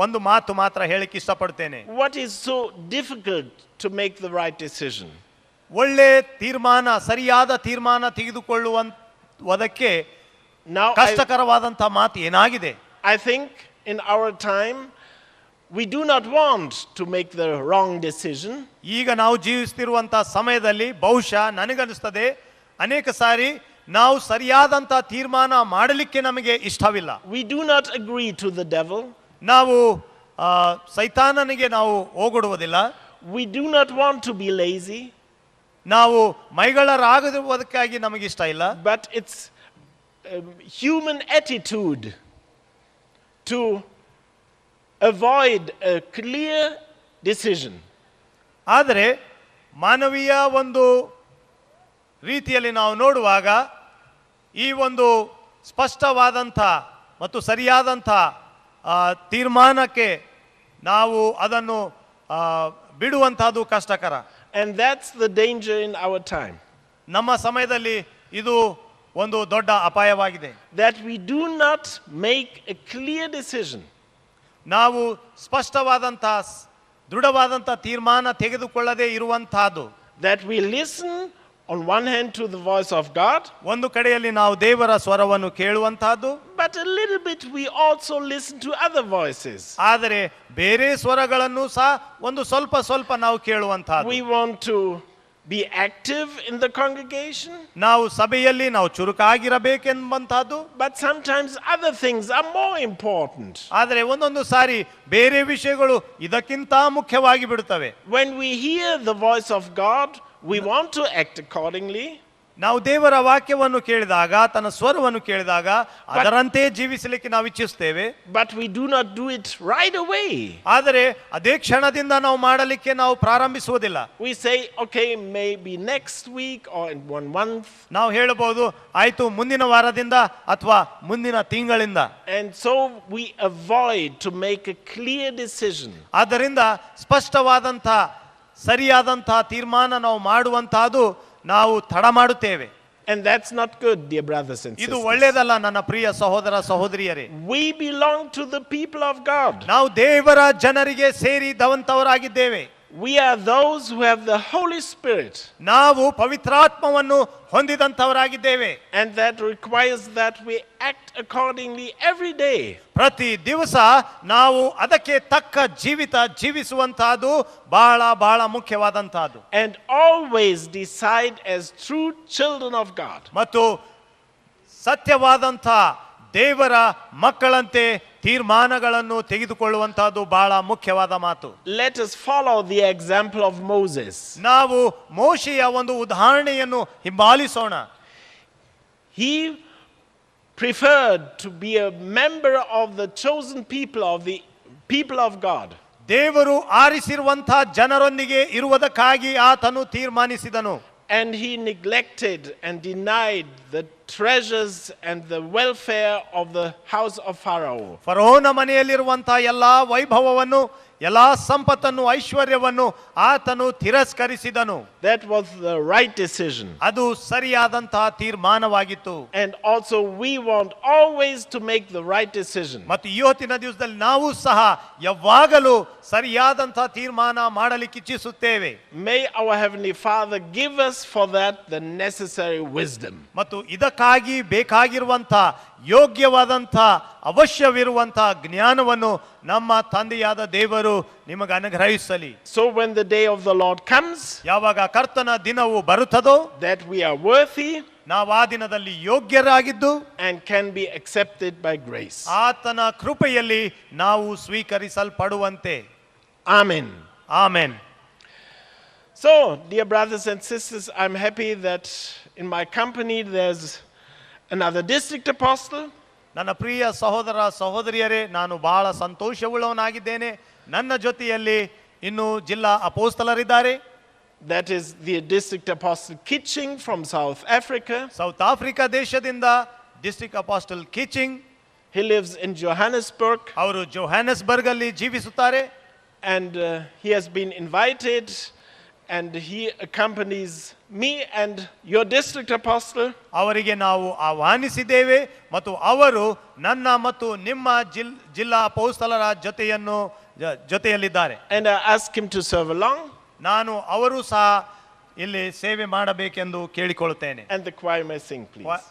ಒಂದು ಮಾತು ಮಾತ್ರ ಹೇಳಕ್ಕೆ ಇಷ್ಟಪಡ್ತೇನೆ. What is so difficult to make the right decision? ಒಳ್ಳೆ ತೀರ್ಮಾನ, ಸರಿಯಾದ ತೀರ್ಮಾನ ತೆಗೆದುಕೊಳ್ಳುವುದಕ್ಕೆ ಕಷ್ಟಕರವಾದಂತಹ ಮಾತು ಏನಾಗಿದೆ? I think in our time we do not want to make the wrong decision. ಈಗ ನಾವು ಜೀವಿಸುತ್ತಿರುವಂತಹ ಸಮಯದಲ್ಲಿ ಬಹುಶಃ ನನಗನ್ನಿಸ್ತದೆ ಅನೇಕ ಸಾರಿ ನಾವು ಸರಿಯಾದಂತ ತೀರ್ಮಾನ ಮಾಡಲಿಕ್ಕೆ ನಮಗೆ ಇಷ್ಟವಿಲ್ಲ. We do not agree to the devil. ನಾವು ಸೈತಾನನಿಗೆ ನಾವು ಹೋಗೊಡುವುದಿಲ್ಲ. We do not want to be lazy. ನಾವು ಮೈಗಳರಾಗದಿರುವುದಕ್ಕಾಗಿ ನಮಗೆ ಇಷ್ಟ ಇಲ್ಲ. But it's human attitude to avoid a clear decision. ಆದರೆ ಮಾನವೀಯ ಒಂದು ರೀತಿಯಲ್ಲಿ ನಾವು ನೋಡುವಾಗ ಈ ಒಂದು ಸ್ಪಷ್ಟವಾದಂಥ ಮತ್ತು ಸರಿಯಾದಂಥ ತೀರ್ಮಾನಕ್ಕೆ ನಾವು ಅದನ್ನು ಬಿಡುವಂತಹದ್ದು ಕಷ್ಟಕರ. And that's the danger in our time. ನಮ್ಮ ಸಮಯದಲ್ಲಿ ಇದು ಒಂದು ದೊಡ್ಡ ಅಪಾಯವಾಗಿದೆ. That we do not make a clear decision. ನಾವು ಸ್ಪಷ್ಟವಾದಂಥ ದೃಢವಾದಂಥ ತೀರ್ಮಾನ ತೆಗೆದುಕೊಳ್ಳದೆ ಇರುವಂತಹದ್ದು. That we listen on one hand to the voice of God. ಒಂದು ಕಡೆಯಲ್ಲಿ ನಾವು ದೇವರ ಸ್ವರವನ್ನು ಕೇಳುವಂತಹದ್ದು. But a little bit we also listen to other voices. ಆದರೆ ಬೇರೆ ಸ್ವರಗಳನ್ನು ಸಹ ಒಂದು ಸ್ವಲ್ಪ ನಾವು ಕೇಳುವಂತಹದ್ದು. We want to be active in the congregation. ನಾವು ಸಭೆಯಲ್ಲಿ ನಾವು ಚುರುಕಾಗಿರಬೇಕೆಂಬಂತಹದ್ದು. But sometimes other things are more important. ಆದರೆ ಒಂದೊಂದು ಸಾರಿ ಬೇರೆ ವಿಷಯಗಳು ಇದಕ್ಕಿಂತ ಮುಖ್ಯವಾಗಿ ಬಿಡುತ್ತವೆ. When we hear the voice of God, we want to act accordingly. ನಾವು ದೇವರ ವಾಕ್ಯವನ್ನು ಕೇಳಿದಾಗ, ತನ್ನ ಸ್ವರವನ್ನು ಕೇಳಿದಾಗ ಅದರಂತೆ ಜೀವಿಸಲಿಕ್ಕೆ ನಾವು ಇಚ್ಛಿಸುತ್ತೇವೆ. But we do not do it right away. ಆದರೆ ಅದೇ ಕ್ಷಣದಿಂದ ನಾವು ಮಾಡಲಿಕ್ಕೆ ನಾವು ಪ್ರಾರಂಭಿಸುವುದಿಲ್ಲ. We say, okay, maybe next week or in 1 month. ನಾವು ಹೇಳಬಹುದು, ಆಯ್ತು ಮುಂದಿನ ವಾರದಿಂದ ಅಥವಾ ಮುಂದಿನ ತಿಂಗಳಿಂದ. And so we avoid to make a clear decision. ಆದ್ದರಿಂದ ಸ್ಪಷ್ಟವಾದಂಥ ಸರಿಯಾದಂಥ ತೀರ್ಮಾನ ನಾವು ಮಾಡುವಂತಹದ್ದು ನಾವು ತಡ ಮಾಡುತ್ತೇವೆ. And that's not good, dear brothers and sisters. ಇದು ಒಳ್ಳೆಯದಲ್ಲ ನನ್ನ ಪ್ರಿಯ ಸಹೋದರ ಸಹೋದರಿಯರೇ. We belong to the people of God. ನಾವು ದೇವರ ಜನರಿಗೆ ಸೇರಿದವಂತವರಾಗಿದ್ದೇವೆ. We are those who have the Holy Spirit. ನಾವು ಪವಿತ್ರಾತ್ಮವನ್ನು ಹೊಂದಿದಂತವರಾಗಿದ್ದೇವೆ. And that requires that we act accordingly every day. ಪ್ರತಿ ದಿವಸ ನಾವು ಅದಕ್ಕೆ ತಕ್ಕ ಜೀವಿಸುವಂತಹದ್ದು ಬಹಳ ಮುಖ್ಯವಾದಂತಹದ್ದು. And always decide as true children of God. ಮತ್ತು ಸತ್ಯವಾದಂಥ ದೇವರ ಮಕ್ಕಳಂತೆ ತೀರ್ಮಾನಗಳನ್ನು ತೆಗೆದುಕೊಳ್ಳುವಂತಹದ್ದು ಬಹಳ ಮುಖ್ಯವಾದ ಮಾತು. Let us follow the example of Moses. ನಾವು ಮೋಶೆಯ ಒಂದು ಉದಾಹರಣೆಯನ್ನು ಹಿಂಬಾಲಿಸೋಣ. He preferred to be a member of the chosen people of God. ದೇವರು ಆರಿಸಿರುವಂತಹ ಜನರೊಂದಿಗೆ ಇರುವುದಕ್ಕಾಗಿ ಆತನು ತೀರ್ಮಾನಿಸಿದನು. And he neglected and denied the treasures and the welfare of the house of Pharaoh. ಫರೋಹನ ಮನೆಯಲ್ಲಿರುವಂತಹ ಎಲ್ಲಾ ವೈಭವವನ್ನು, ಎಲ್ಲಾ ಸಂಪತ್ತನ್ನು, ಐಶ್ವರ್ಯವನ್ನು ಆತನು ತಿರಸ್ಕರಿಸಿದನು. That was the right decision. ಅದು ಸರಿಯಾದಂತಹ ತೀರ್ಮಾನವಾಗಿತ್ತು. And also we want always to make the right decision. ಮತ್ತು ಇವತ್ತಿನ ದಿವಸದಲ್ಲಿ ನಾವು ಸಹ ಯಾವಾಗಲೂ ಸರಿಯಾದಂತಹ ತೀರ್ಮಾನ ಮಾಡಲಿಕ್ಕೆ ಇಚ್ಛಿಸುತ್ತೇವೆ. May our Heavenly Father give us for that the necessary wisdom. ಮತ್ತು ಇದಕ್ಕಾಗಿ ಬೇಕಾಗಿರುವಂತಹ ಯೋಗ್ಯವಾದಂಥ ಅವಶ್ಯವಿರುವಂತಹ ಜ್ಞಾನವನ್ನು ನಮ್ಮ ತಂದೆಯಾದ ದೇವರು ನಿಮಗೆ ಅನುಗ್ರಹಿಸಲಿ. So when the day of the Lord comes, ಯಾವಾಗ ಕರ್ತನ ದಿನವು ಬರುತ್ತದೋ, that we are worthy, ನಾವು ಆ ದಿನದಲ್ಲಿ ಯೋಗ್ಯರಾಗಿದ್ದು and can be accepted by grace. ಆತನ ಕೃಪೆಯಲ್ಲಿ ನಾವು ಸ್ವೀಕರಿಸಲ್ಪಡುವಂತೆ. Amen. Amen. So, dear brothers and sisters, I'm happy that in my company there's another district apostle. ನನ್ನ ಪ್ರಿಯ ಸಹೋದರ ಸಹೋದರಿಯರೇ, ನಾನು ಬಹಳ ಸಂತೋಷವುಳ್ಳವನಾಗಿದ್ದೇನೆ. ನನ್ನ ಜೊತೆಯಲ್ಲಿ ಇನ್ನು ಜಿಲ್ಲಾ ಅಪೋಸ್ತಲರಿದ್ದಾರೆ. That is the district apostle Kitching from South Africa. South Africa ದೇಶದಿಂದ district apostle ಕಿಚಿಂಗ್. He lives in Johannesburg. ಅವರು ಜೋಹಾನೆಸ್ಬರ್ಗ್ ಅಲ್ಲಿ ಜೀವಿಸುತ್ತಾರೆ. And he has been invited and he accompanies me and your district apostle. ಅವರಿಗೆ ನಾವು ಆಹ್ವಾನಿಸಿದ್ದೇವೆ ಮತ್ತು ಅವರು ನನ್ನ ಮತ್ತು ನಿಮ್ಮ ಜಿಲ್ಲಾ ಅಪೋಸ್ತಲರ ಜೊತೆಯಲ್ಲಿದ್ದಾರೆ. And I asked him to serve along. ನಾನು ಅವರು ಸಹ ಇಲ್ಲಿ ಸೇವೆ ಮಾಡಬೇಕೆಂದು ಕೇಳಿಕೊಳ್ಳುತ್ತೇನೆ. And the choir may sing, please.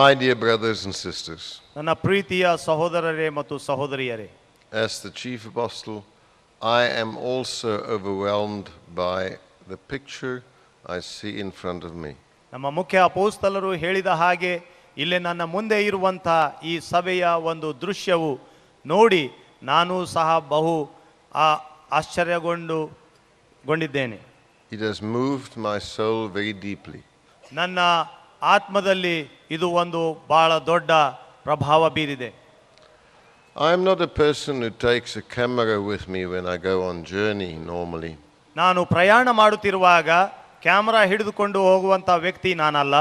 My dear brothers and sisters, ನನ್ನ ಪ್ರೀತಿಯ ಸಹೋದರರೇ ಮತ್ತು ಸಹೋದರಿಯರೇ, as the chief apostle, I am also overwhelmed by the picture I see in front of me. ನಮ್ಮ ಮುಖ್ಯ ಅಪೋಸ್ತಲರು ಹೇಳಿದ ಹಾಗೆ ಇಲ್ಲಿ ನನ್ನ ಮುಂದೆ ಇರುವಂಥ ಈ ಸಭೆಯ ಒಂದು ದೃಶ್ಯವು ನೋಡಿ ನಾನು ಸಹ ಬಹು ಆಶ್ಚರ್ಯಗೊಂಡಿದ್ದೇನೆ. It has moved my soul very deeply. ನನ್ನ ಆತ್ಮದಲ್ಲಿ ಇದು ಒಂದು ಬಹಳ ದೊಡ್ಡ ಪ್ರಭಾವ ಬೀರಿದೆ. I am not a person who takes a camera with me when I go on journey normally. ನಾನು ಪ್ರಯಾಣ ಮಾಡುತ್ತಿರುವಾಗ ಕ್ಯಾಮೆರಾ ಹಿಡಿದುಕೊಂಡು ಹೋಗುವಂತ ವ್ಯಕ್ತಿ ನಾನಲ್ಲ.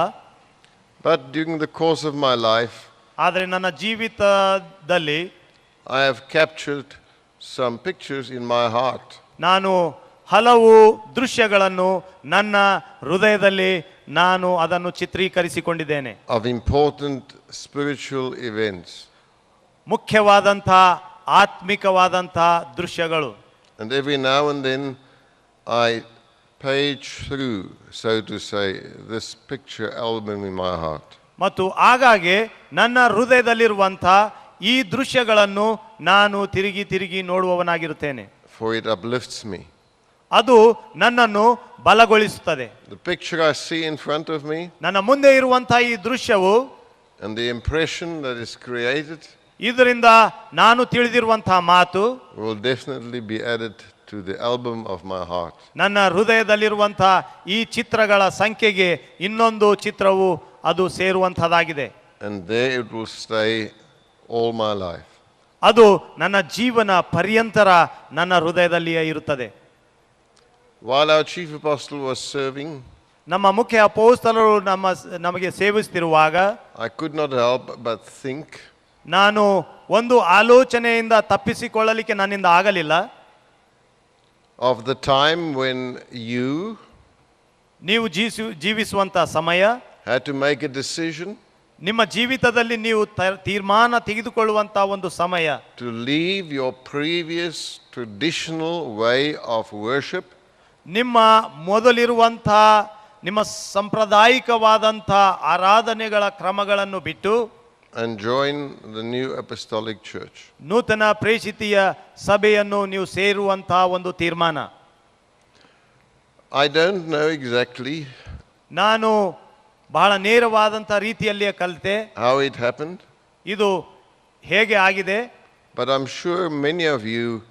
But during the course of my life, ಆದರೆ ನನ್ನ ಜೀವಿತದಲ್ಲಿ I have captured some pictures in my heart. ನಾನು ಹಲವು ದೃಶ್ಯಗಳನ್ನು ನನ್ನ ಹೃದಯದಲ್ಲಿ ನಾನು ಅದನ್ನು ಚಿತ್ರೀಕರಿಸಿಕೊಂಡಿದ್ದೇನೆ. Of important spiritual events. ಮುಖ್ಯವಾದಂಥ ಆತ್ಮಿಕವಾದಂಥ ದೃಶ್ಯಗಳು. And every now and then I page through, so to say, this picture album in my heart. ಮತ್ತು ಆಗಾಗ್ಗೆ ನನ್ನ ಹೃದಯದಲ್ಲಿರುವಂಥ ಈ ದೃಶ್ಯಗಳನ್ನು ನಾನು ತಿರುಗಿ ನೋಡುವವನಾಗಿರುತ್ತೇನೆ. For it uplifts me. ಅದು ನನ್ನನ್ನು ಬಲಗೊಳಿಸುತ್ತದೆ. The picture I see in front of me, ನನ್ನ ಮುಂದೆ ಇರುವಂಥ ಈ ದೃಶ್ಯವು, and the impression that is created, ಇದರಿಂದ ನಾನು ತಿಳಿದಿರುವಂತಹ ಮಾತು will definitely be added to the album of my heart. ನನ್ನ ಹೃದಯದಲ್ಲಿರುವಂತಹ ಈ ಚಿತ್ರಗಳ ಸಂಖ್ಯೆಗೆ ಇನ್ನೊಂದು ಚಿತ್ರವು ಅದು ಸೇರುವಂತಹದ್ದಾಗಿದೆ. And there it will stay all my life. ಅದು ನನ್ನ ಜೀವನ ಪರ್ಯಂತರ ನನ್ನ ಹೃದಯದಲ್ಲಿಯೇ ಇರುತ್ತದೆ. While our chief apostle was serving, ನಮ್ಮ ಮುಖ್ಯ ಅಪೊಸ್ತಲರು ನಮಗೆ ಸೇವಿಸುತ್ತಿರುವಾಗ I could not help but think ನಾನು ಒಂದು ಆಲೋಚನೆಯಿಂದ ತಪ್ಪಿಸಿಕೊಳ್ಳಲಿಕ್ಕೆ ನನ್ನಿಂದ ಆಗಲಿಲ್ಲ. of the time when ನೀವು ಜೀವಿಸುವಂತ ಸಮಯ, had to make a decision, ನಿಮ್ಮ ಜೀವಿತದಲ್ಲಿ ನೀವು ತೀರ್ಮಾನ ತೆಗೆದುಕೊಳ್ಳುವಂತ ಒಂದು ಸಮಯ, to leave your previous traditional way of worship, ನಿಮ್ಮ ಮೊದಲಿರುವಂಥ ನಿಮ್ಮ ಸಾಂಪ್ರದಾಯಿಕವಾದಂಥ ಆರಾಧನೆಗಳ ಕ್ರಮಗಳನ್ನು ಬಿಟ್ಟು and join the new apostolic church. ನೂತನ ಪ್ರೇಷಿತೀಯ ಸಭೆಯನ್ನು ನೀವು ಸೇರುವಂತಹ ಒಂದು ತೀರ್ಮಾನ. I don't know exactly ನಾನು ಬಹಳ ನೇರವಾದಂಥ ರೀತಿಯಲ್ಲಿಯೇ ಕಲಿತೆ. how it happened. ಇದು ಹೇಗೆ ಆಗಿದೆ. But I'm sure many of you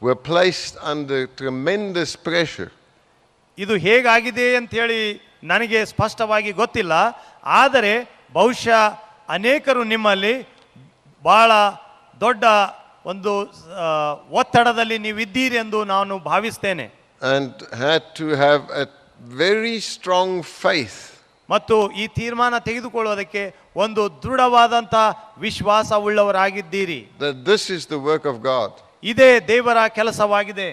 were placed under tremendous pressure. ಇದು ಹೇಗಾಗಿದೆ ಅಂಥೇಳಿ ನನಗೆ ಸ್ಪಷ್ಟವಾಗಿ ಗೊತ್ತಿಲ್ಲ. ಆದರೆ ಬಹುಶಃ ಅನೇಕರು ನಿಮ್ಮಲ್ಲಿ ಬಹಳ ದೊಡ್ಡ ಒಂದು ಒತ್ತಡದಲ್ಲಿ ನೀವಿದ್ದೀರಿ ಎಂದು ನಾನು ಭಾವಿಸ್ತೇನೆ. And had to have a very strong faith. ಮತ್ತು ಈ ತೀರ್ಮಾನ ತೆಗೆದುಕೊಳ್ಳುವುದಕ್ಕೆ ಒಂದು ದೃಢವಾದಂಥ ವಿಶ್ವಾಸ ಉಳ್ಳವರಾಗಿದ್ದೀರಿ. That this is the work of God. ಇದೇ ದೇವರ ಕೆಲಸವಾಗಿದೆ.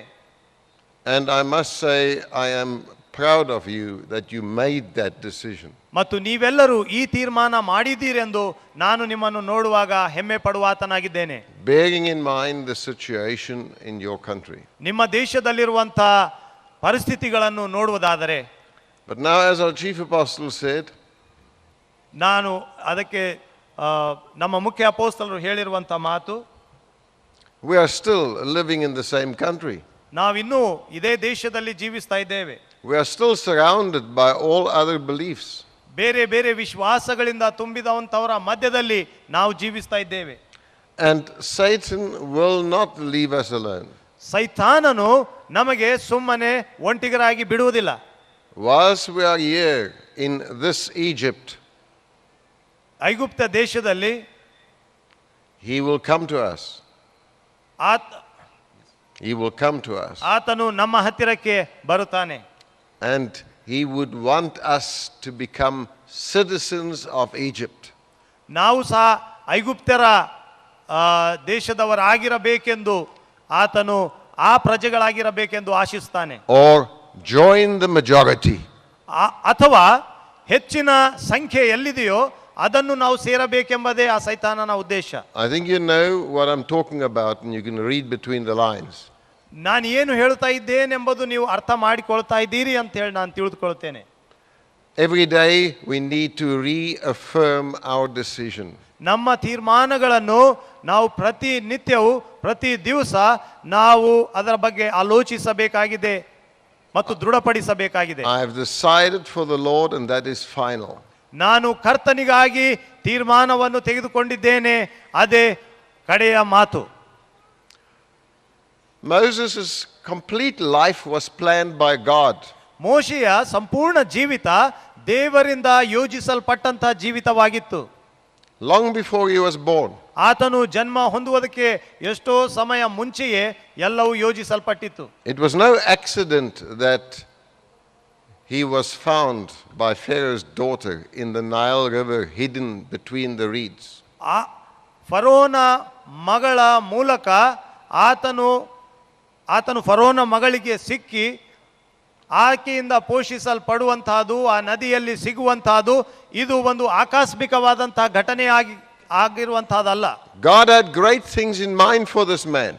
And I must say, I am proud of you that you made that decision. ಮತ್ತು ನೀವೆಲ್ಲರೂ ಈ ತೀರ್ಮಾನ ಮಾಡಿದ್ದೀರೆಂದು ನಾನು ನಿಮ್ಮನ್ನು ನೋಡುವಾಗ ಹೆಮ್ಮೆ ಪಡುವಾತನಾಗಿದ್ದೇನೆ. Bearing in mind the situation in your country. ನಿಮ್ಮ ದೇಶದಲ್ಲಿರುವಂಥ ಪರಿಸ್ಥಿತಿಗಳನ್ನು ನೋಡುವುದಾದರೆ. But now, as our chief apostle said, ನಾನು ಅದಕ್ಕೆ ನಮ್ಮ ಮುಖ್ಯ ಅಪೊಸ್ತಲರು ಹೇಳಿರುವಂಥ ಮಾತು, we are still living in the same country. ನಾವಿನ್ನೂ ಇದೇ ದೇಶದಲ್ಲಿ ಜೀವಿಸ್ತಾ ಇದ್ದೇವೆ. We are still surrounded by all other beliefs. ಬೇರೆ ಬೇರೆ ವಿಶ್ವಾಸಗಳಿಂದ ತುಂಬಿದವಂತವರ ಮಧ್ಯದಲ್ಲಿ ನಾವು ಜೀವಿಸ್ತಾ ಇದ್ದೇವೆ. And Satan will not leave us alone. ಸೈತಾನನು ನಮಗೆ ಸುಮ್ಮನೆ ಒಂಟಿಗರಾಗಿ ಬಿಡುವುದಿಲ್ಲ. Whilst we are here in this Egypt, ಐಗುಪ್ತ ದೇಶದಲ್ಲಿ he will come to us. He will come to us. ಆತನು ನಮ್ಮ ಹತ್ತಿರಕ್ಕೆ ಬರುತ್ತಾನೆ. And he would want us to become citizens of Egypt. ನಾವು ಸಹ ಐಗುಪ್ತರ ದೇಶದವರಾಗಿರಬೇಕೆಂದು ಆತನು ಆ ಪ್ರಜೆಗಳಾಗಿರಬೇಕೆಂದು ಆಶಿಸ್ತಾನೆ. Or join the majority. ಅಥವಾ ಹೆಚ್ಚಿನ ಸಂಖ್ಯೆ ಎಲ್ಲಿದೆಯೋ ಅದನ್ನು ನಾವು ಸೇರಬೇಕೆಂಬುದೇ ಆ ಸೈತಾನನ ಉದ್ದೇಶ. I think you know what I'm talking about and you can read between the lines. ನಾನು ಏನು ಹೇಳ್ತಾ ಇದ್ದೇನೆಂಬುದು ನೀವು ಅರ್ಥ ಮಾಡಿಕೊಳ್ತಾ ಇದ್ದೀರಿ ಅಂತ ಹೇಳಿ ನಾನು ತಿಳಿದುಕೊಳ್ತೇನೆ. Every day we need to reaffirm our decision. ನಮ್ಮ ತೀರ್ಮಾನಗಳನ್ನು ನಾವು ಪ್ರತಿನಿತ್ಯವೂ ಪ್ರತಿ ದಿವಸ ನಾವು ಅದರ ಬಗ್ಗೆ ಆಲೋಚಿಸಬೇಕಾಗಿದೆ ಮತ್ತು ದೃಢಪಡಿಸಬೇಕಾಗಿದೆ. I have decided for the Lord and that is final. ನಾನು ಕರ್ತನಿಗಾಗಿ ತೀರ್ಮಾನವನ್ನು ತೆಗೆದುಕೊಂಡಿದ್ದೇನೆ, ಅದೇ ಕಡೆಯ ಮಾತು. Moses' complete life was planned by God. ಮೋಶೆಯ ಸಂಪೂರ್ಣ ಜೀವಿತ ದೇವರಿಂದ ಯೋಜಿಸಲ್ಪಟ್ಟಂತ ಜೀವಿತವಾಗಿತ್ತು. Long before he was born. ಆತನು ಜನ್ಮ ಹೊಂದುವುದಕ್ಕೆ ಎಷ್ಟೋ ಸಮಯ ಮುಂಚೆಯೇ ಎಲ್ಲವೂ ಯೋಜಿಸಲ್ಪಟ್ಟಿತ್ತು. It was no accident that he was found by Pharaoh's daughter in the Nile River hidden between the reeds. ಫರೋನ ಮಗಳ ಮೂಲಕ ಆತನು ಫರೋನ ಮಗಳಿಗೆ ಸಿಕ್ಕಿ ಆಕೆಯಿಂದ ಪೋಷಿಸಲ್ಪಡುವಂತಹದ್ದು, ಆ ನದಿಯಲ್ಲಿ ಸಿಗುವಂತಹದ್ದು ಇದು ಒಂದು ಆಕಸ್ಮಿಕವಾದಂತಹ ಘಟನೆ ಆಗಿರುವಂತಹದ್ದಲ್ಲ. God had great things in mind for this man.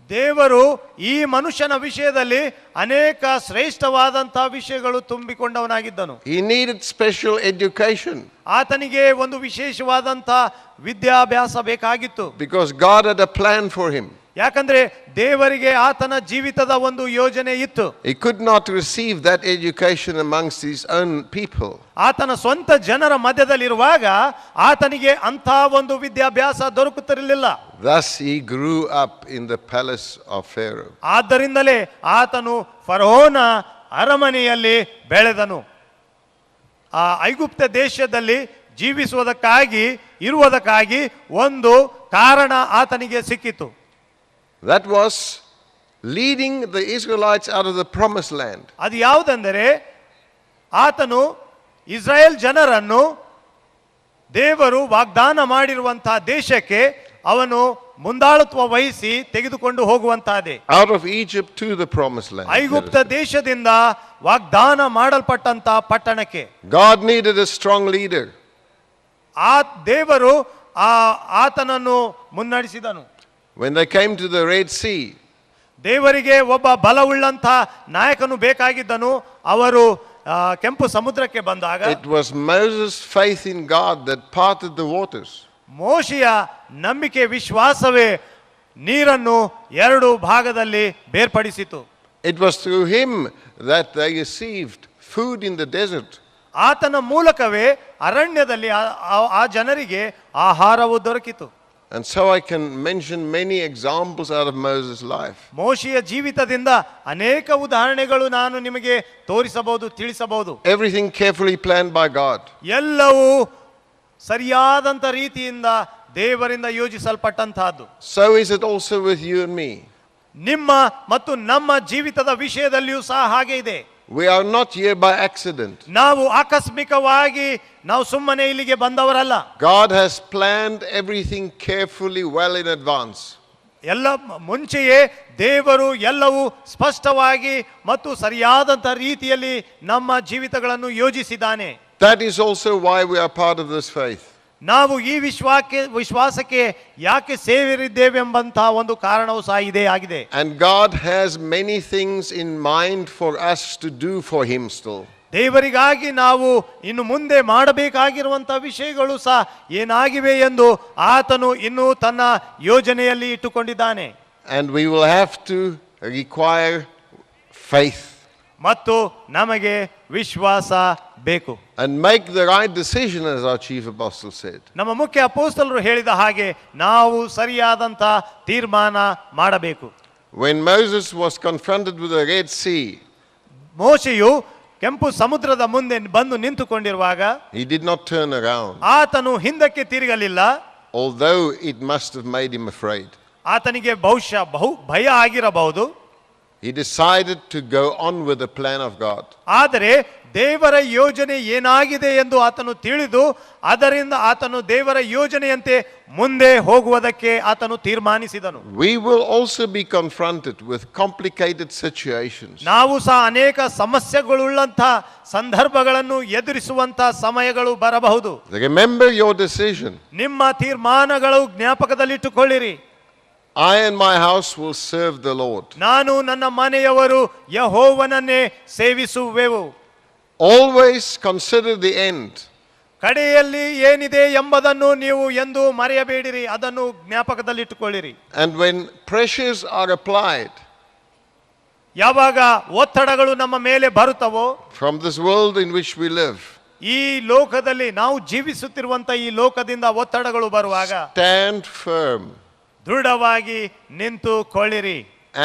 ದೇವರು ಈ ಮನುಷ್ಯನ ವಿಷಯದಲ್ಲಿ ಅನೇಕ ಶ್ರೇಷ್ಠವಾದಂತಹ ವಿಷಯಗಳು ತುಂಬಿಕೊಂಡವನಾಗಿದ್ದನು. He needed special education. ಆತನಿಗೆ ಒಂದು ವಿಶೇಷವಾದಂತಹ ವಿದ್ಯಾಭ್ಯಾಸ ಬೇಕಾಗಿತ್ತು. Because God had a plan for him. ಯಾಕಂದ್ರೆ ದೇವರಿಗೆ ಆತನ ಜೀವಿತದ ಒಂದು ಯೋಜನೆ ಇತ್ತು. He could not receive that education amongst his own people. ಆತನ ಸ್ವಂತ ಜನರ ಮಧ್ಯದಲ್ಲಿರುವಾಗ ಆತನಿಗೆ ಅಂಥ ಒಂದು ವಿದ್ಯಾಭ್ಯಾಸ ದೊರಕುತ್ತಿರಲಿಲ್ಲ. Thus he grew up in the palace of Pharaoh. ಆದ್ದರಿಂದಲೇ ಆತನು ಫರೋನ ಅರಮನೆಯಲ್ಲಿ ಬೆಳೆದನು. ಆ ಐಗುಪ್ತ ದೇಶದಲ್ಲಿ ಇರುವುದಕ್ಕಾಗಿ ಒಂದು ಕಾರಣ ಆತನಿಗೆ ಸಿಕ್ಕಿತು. That was leading the Israelites out of the promised land. ಅದು ಯಾವುದೆಂದರೆ ಆತನು ಇಸ್ರಾಯೇಲ್ ಜನರನ್ನು ದೇವರು ವಾಗ್ದಾನ ಮಾಡಿರುವಂತಹ ದೇಶಕ್ಕೆ ಅವನು ಮುಂದಾಳತ್ವ ವಹಿಸಿ ತೆಗೆದುಕೊಂಡು ಹೋಗುವಂತಹದೇ. Out of Egypt to the promised land. ಐಗುಪ್ತ ದೇಶದಿಂದ ವಾಗ್ದಾನ ಮಾಡಲ್ಪಟ್ಟಂತಹ ಪಟ್ಟಣಕ್ಕೆ. God needed a strong leader. ದೇವರು ಆತನನ್ನು ಮುನ್ನಡೆಸಿದನು. When they came to the Red Sea, ದೇವರಿಗೆ ಒಬ್ಬ ಬಲವುಳ್ಳಂತ ನಾಯಕನು ಬೇಕಾಗಿದ್ದನು. ಅವರು ಕೆಂಪು ಸಮುದ್ರಕ್ಕೆ ಬಂದಾಗ it was Moses' faith in God that parted the waters. ಮೋಶೆಯ ನಂಬಿಕೆ ವಿಶ್ವಾಸವೇ ನೀರನ್ನು ಎರಡು ಭಾಗದಲ್ಲಿ ಬೇರ್ಪಡಿಸಿತು. It was through him that they received food in the desert. ಆತನ ಮೂಲಕವೇ ಅರಣ್ಯದಲ್ಲಿ ಆ ಜನರಿಗೆ ಆಹಾರವು ದೊರಕಿತು. And so I can mention many examples out of Moses' life. ಮೋಶೆಯ ಜೀವಿತದಿಂದ ಅನೇಕ ಉದಾಹರಣೆಗಳು ನಾನು ನಿಮಗೆ ತೋರಿಸಬಹುದು, ತಿಳಿಸಬಹುದು. Everything carefully planned by God. ಎಲ್ಲವೂ ಸರಿಯಾದಂತ ರೀತಿಯಿಂದ ದೇವರಿಂದ ಯೋಜಿಸಲ್ಪಟ್ಟಂತಹದ್ದು. So is it also with you and me. ನಿಮ್ಮ ಮತ್ತು ನಮ್ಮ ಜೀವಿತದ ವಿಷಯದಲ್ಲಿಯೂ ಸಹ ಹಾಗೆ ಇದೆ. We are not here by accident. ನಾವು ಆಕಸ್ಮಿಕವಾಗಿ ನಾವು ಸುಮ್ಮನೆ ಇಲ್ಲಿಗೆ ಬಂದವರಲ್ಲ. God has planned everything carefully well in advance. ಎಲ್ಲ ಮುಂಚೆಯೇ ದೇವರು ಎಲ್ಲವೂ ಸ್ಪಷ್ಟವಾಗಿ ಮತ್ತು ಸರಿಯಾದಂತ ರೀತಿಯಲ್ಲಿ ನಮ್ಮ ಜೀವಿತಗಳನ್ನು ಯೋಜಿಸಿದ್ದಾನೆ. That is also why we are part of this faith. ನಾವು ಈ ವಿಶ್ವಾಸಕ್ಕೆ ಯಾಕೆ ಸೇರಿದ್ದೇವೆ ಎಂಬಂತಹ ಒಂದು ಕಾರಣವೂ ಸಹ ಇದೇ ಆಗಿದೆ. And God has many things in mind for us to do for him still. ದೇವರಿಗಾಗಿ ನಾವು ಇನ್ನು ಮುಂದೆ ಮಾಡಬೇಕಾಗಿರುವಂತಹ ವಿಷಯಗಳು ಸಹ ಏನಾಗಿವೆ ಎಂದು ಆತನು ಇನ್ನೂ ತನ್ನ ಯೋಜನೆಯಲ್ಲಿ ಇಟ್ಟುಕೊಂಡಿದ್ದಾನೆ. And we will have to require faith. ಮತ್ತು ನಮಗೆ ವಿಶ್ವಾಸ ಬೇಕು. And make the right decision, as our chief apostle said. ನಮ್ಮ ಮುಖ್ಯ ಅಪೊಸ್ತಲರು ಹೇಳಿದ ಹಾಗೆ ನಾವು ಸರಿಯಾದಂತ ತೀರ್ಮಾನ ಮಾಡಬೇಕು. When Moses was confronted with the Red Sea, ಮೋಶೆಯು ಕೆಂಪು ಸಮುದ್ರದ ಮುಂದೆ ಬಂದು ನಿಂತುಕೊಂಡಿರುವಾಗ he did not turn around, ಆತನು ಹಿಂದಕ್ಕೆ ತಿರುಗಲಿಲ್ಲ. although it must have made him afraid. ಆತನಿಗೆ ಬಹುಶಃ ಭಯ ಆಗಿರಬಹುದು. He decided to go on with the plan of God. ಆದರೆ ದೇವರ ಯೋಜನೆ ಏನಾಗಿದೆ ಎಂದು ಆತನು ತಿಳಿದು ಅದರಿಂದ ಆತನು ದೇವರ ಯೋಜನೆಯಂತೆ ಮುಂದೆ ಹೋಗುವುದಕ್ಕೆ ಆತನು ತೀರ್ಮಾನಿಸಿದನು. We will also be confronted with complicated situations. ನಾವು ಸಹ ಅನೇಕ ಸಮಸ್ಯೆಗಳುಳ್ಳಂತಹ ಸಂದರ್ಭಗಳನ್ನು ಎದುರಿಸುವಂತಹ ಸಮಯಗಳು ಬರಬಹುದು. Remember your decision. ನಿಮ್ಮ ತೀರ್ಮಾನಗಳು ಜ್ಞಾಪಕದಲ್ಲಿಟ್ಟುಕೊಳ್ಳಿರಿ. I and my house will serve the Lord. ನಾನು ನನ್ನ ಮನೆಯವರು ಯೆಹೋವನನ್ನೇ ಸೇವಿಸುವೆವು. Always consider the end. ಕಡೆಯಲ್ಲಿ ಏನಿದೆ ಎಂಬುದನ್ನು ನೀವು ಎಂದು ಮರೆಯಬೇಡಿರಿ, ಅದನ್ನು ಜ್ಞಾಪಕದಲ್ಲಿಟ್ಟುಕೊಳ್ಳಿರಿ. And when pressures are applied ಯಾವಾಗ ಒತ್ತಡಗಳು ನಮ್ಮ ಮೇಲೆ ಬರುತ್ತವೋ, from this world in which we live, ಈ ಲೋಕದಲ್ಲಿ ನಾವು ಜೀವಿಸುತ್ತಿರುವಂತ ಈ ಲೋಕದಿಂದ ಒತ್ತಡಗಳು ಬರುವಾಗ stand firm ದೃಢವಾಗಿ ನಿಂತುಕೊಳ್ಳಿರಿ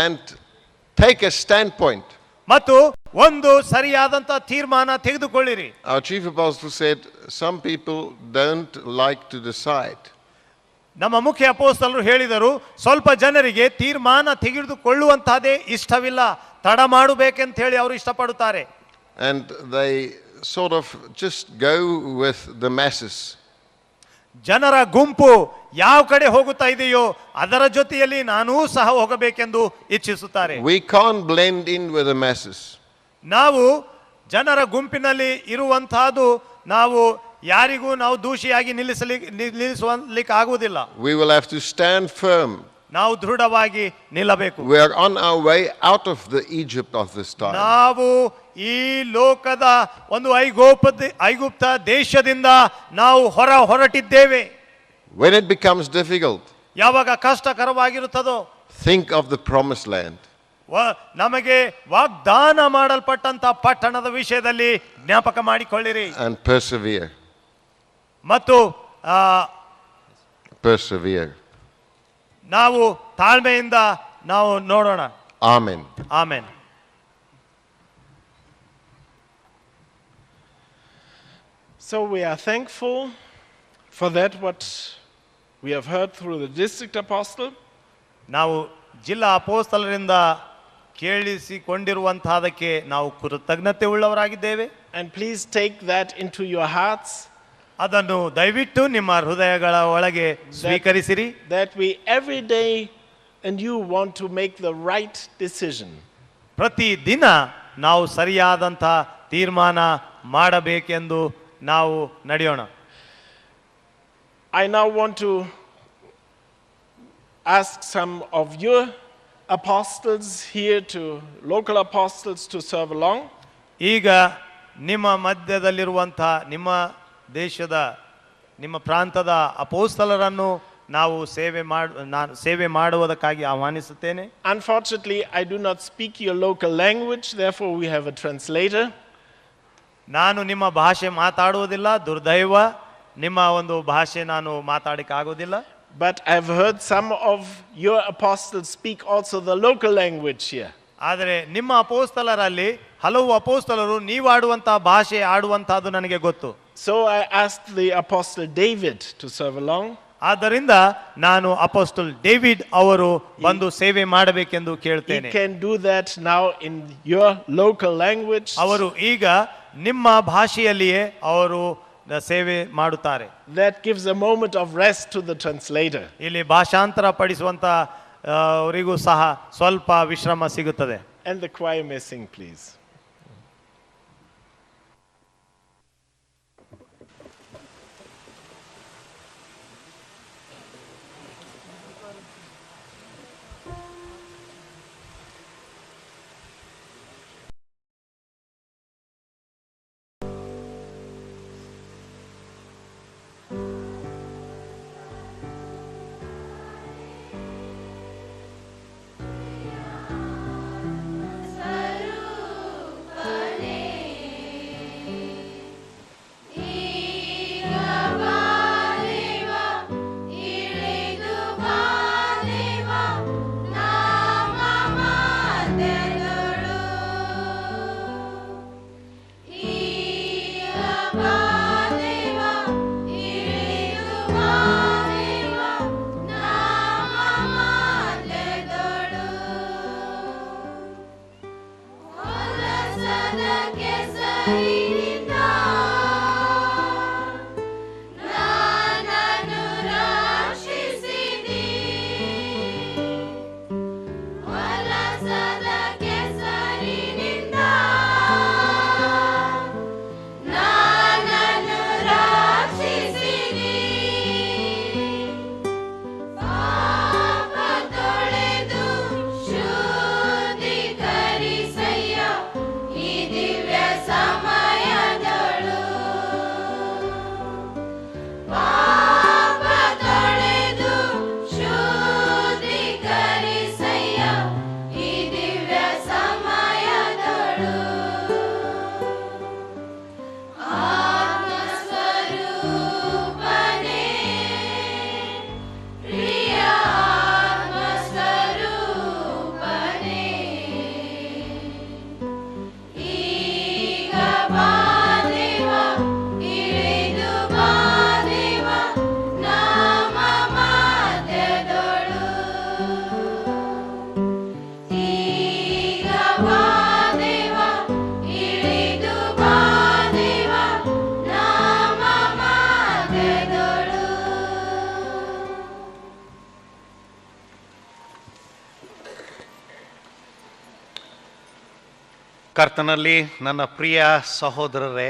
and take a standpoint. ಮತ್ತು ಒಂದು ಸರಿಯಾದಂತ ತೀರ್ಮಾನ ತೆಗೆದುಕೊಳ್ಳಿರಿ. Our chief apostle said some people don't like to decide. ನಮ್ಮ ಮುಖ್ಯ ಅಪೊಸ್ತಲರು ಹೇಳಿದರು, ಸ್ವಲ್ಪ ಜನರಿಗೆ ತೀರ್ಮಾನ ತೆಗೆದುಕೊಳ್ಳುವಂತಹದೇ ಇಷ್ಟವಿಲ್ಲ, ತಡ ಮಾಡಬೇಕೆಂತ ಹೇಳಿ ಅವರು ಇಷ್ಟಪಡುತ್ತಾರೆ. And they sort of just go with the masses. ಜನರ ಗುಂಪು ಯಾವ ಕಡೆ ಹೋಗುತ್ತಾ ಇದೆಯೋ ಅದರ ಜೊತೆಯಲ್ಲಿ ನಾನೂ ಸಹ ಹೋಗಬೇಕೆಂದು ಇಚ್ಛಿಸುತ್ತಾರೆ. We can't blend in with the masses. ನಾವು ಜನರ ಗುಂಪಿನಲ್ಲಿ ಇರುವಂತಹದ್ದು ನಾವು ಯಾರಿಗೂ ನಾವು ದೂಷಿಯಾಗಿ ನಿಲ್ಲಿಸಲಿಕ್ಕೆ ಆಗುವುದಿಲ್ಲ. We will have to stand firm. ನಾವು ದೃಢವಾಗಿ ನಿಲ್ಲಬೇಕು. We are on our way out of the Egypt of this time. ನಾವು ಈ ಲೋಕದ ಒಂದು ಐಗುಪ್ತ ದೇಶದಿಂದ ನಾವು ಹೊರಟಿದ್ದೇವೆ. When it becomes difficult, ಯಾವಾಗ ಕಷ್ಟಕರವಾಗಿರುತ್ತದೋ think of the promised land. ನಮಗೆ ವಾಗ್ದಾನ ಮಾಡಲ್ಪಟ್ಟಂತ ಪಟ್ಟಣದ ವಿಷಯದಲ್ಲಿ ಜ್ಞಾಪಕ ಮಾಡಿಕೊಳ್ಳಿರಿ And persevere. ಮತ್ತು Persevere. ನಾವು ತಾಳ್ಮೆಯಿಂದ ನಾವು ನೋಡೋಣ. Amen. Amen. So we are thankful for that what we have heard through the district apostle. ನಾವು ಜಿಲ್ಲಾ ಅಪೊಸ್ತಲರಿಂದ ಕೇಳಿಸಿಕೊಂಡಿರುವಂತಹದಕ್ಕೆ ನಾವು ಕೃತಜ್ಞತೆ ಉಳ್ಳವರಾಗಿದ್ದೇವೆ. And please take that into your hearts. ಅದನ್ನು ದಯವಿಟ್ಟು ನಿಮ್ಮ ಹೃದಯಗಳ ಒಳಗೆ ಸ್ವೀಕರಿಸಿರಿ. That we every day and you want to make the right decision. ಪ್ರತಿ ದಿನ ನಾವು ಸರಿಯಾದಂತ ತೀರ್ಮಾನ ಮಾಡಬೇಕೆಂದು ನಾವು ನಡೆಯೋಣ. I now want to ask some of your apostles here to local apostles to serve along. ಈಗ ನಿಮ್ಮ ಮಧ್ಯದಲ್ಲಿರುವಂತಹ ನಿಮ್ಮ ದೇಶದ ನಿಮ್ಮ ಪ್ರಾಂತದ ಅಪೊಸ್ತಲರನ್ನು ನಾವು ಸೇವೆ ಮಾಡುವುದಕ್ಕಾಗಿ ಆಹ್ವಾನಿಸುತ್ತೇನೆ. Unfortunately, I do not speak your local language, therefore we have a translator. ನಾನು ನಿಮ್ಮ ಭಾಷೆ ಮಾತಾಡುವುದಿಲ್ಲ, ದುರ್ದೈವ, ನಿಮ್ಮ ಒಂದು ಭಾಷೆ ನಾನು ಮಾತಾಡಕ್ಕೆ ಆಗೋದಿಲ್ಲ. But I've heard some of your apostles speak also the local language here. ಆದರೆ ನಿಮ್ಮ ಅಪೋಸ್ತಲರಲ್ಲಿ ಹಲವು ಅಪೋಸ್ತಲರು ನೀವಾಡುವಂತಹ ಭಾಷೆ ಆಡುವಂತಹದ್ದು ನನಗೆ ಗೊತ್ತು. So I asked the apostle David to serve along. ಆದ್ದರಿಂದ ನಾನು ಅಪೋಸ್ತಲ್ ಡೇವಿಡ್ ಅವರು ಬಂದು ಸೇವೆ ಮಾಡಬೇಕೆಂದು He ಕೇಳ್ತೇನೆ. can do that now in your local language. ಅವರು ಈಗ ನಿಮ್ಮ ಭಾಷೆಯಲ್ಲಿಯೇ ಅವರು ಸೇವೆ ಮಾಡುತ್ತಾರೆ. That gives a moment of rest to the translator. ಇಲ್ಲಿ ಭಾಷಾಂತರ ಪಡಿಸುವಂತ ಅವರಿಗೂ ಸಹ ಸ್ವಲ್ಪ ವಿಶ್ರಾಮ ಸಿಗುತ್ತದೆ. And the choir may sing, please. ಕರ್ತನಲ್ಲಿ ನನ್ನ ಪ್ರಿಯ ಸಹೋದರರೇ,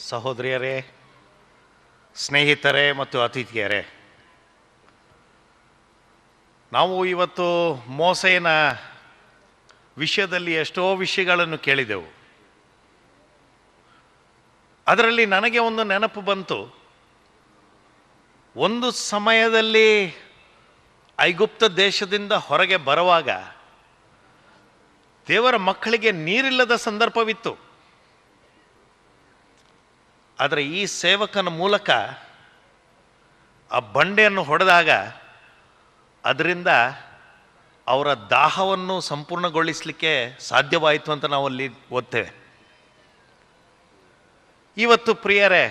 ಸಹೋದರಿಯರೇ, ಸ್ನೇಹಿತರೇ ಮತ್ತು ಅತಿಥಿಯರೇ, ನಾವು ಇವತ್ತು ಮೋಸೆಯನ ವಿಷಯದಲ್ಲಿ ಎಷ್ಟೋ ವಿಷಯಗಳನ್ನು ಕೇಳಿದೆವು. ಅದರಲ್ಲಿ ನನಗೆ ಒಂದು ನೆನಪು ಬಂತು. ಒಂದು ಸಮಯದಲ್ಲಿ ಐಗುಪ್ತ ದೇಶದಿಂದ ಹೊರಗೆ ಬರುವಾಗ ದೇವರ ಮಕ್ಕಳಿಗೆ ನೀರಿಲ್ಲದ ಸಂದರ್ಭವಿತ್ತು. ಆದರೆ ಈ ಸೇವಕನ ಮೂಲಕ ಆ ಬಂಡೆಯನ್ನು ಹೊಡೆದಾಗ ಅದರಿಂದ ಅವರ ದಾಹವನ್ನು ಸಂಪೂರ್ಣಗೊಳಿಸಲಿಕ್ಕೆ ಸಾಧ್ಯವಾಯಿತು ಅಂತ ನಾವು ಅಲ್ಲಿ ಓದ್ತೇವೆ. ಇವತ್ತು ಪ್ರಿಯರೇ,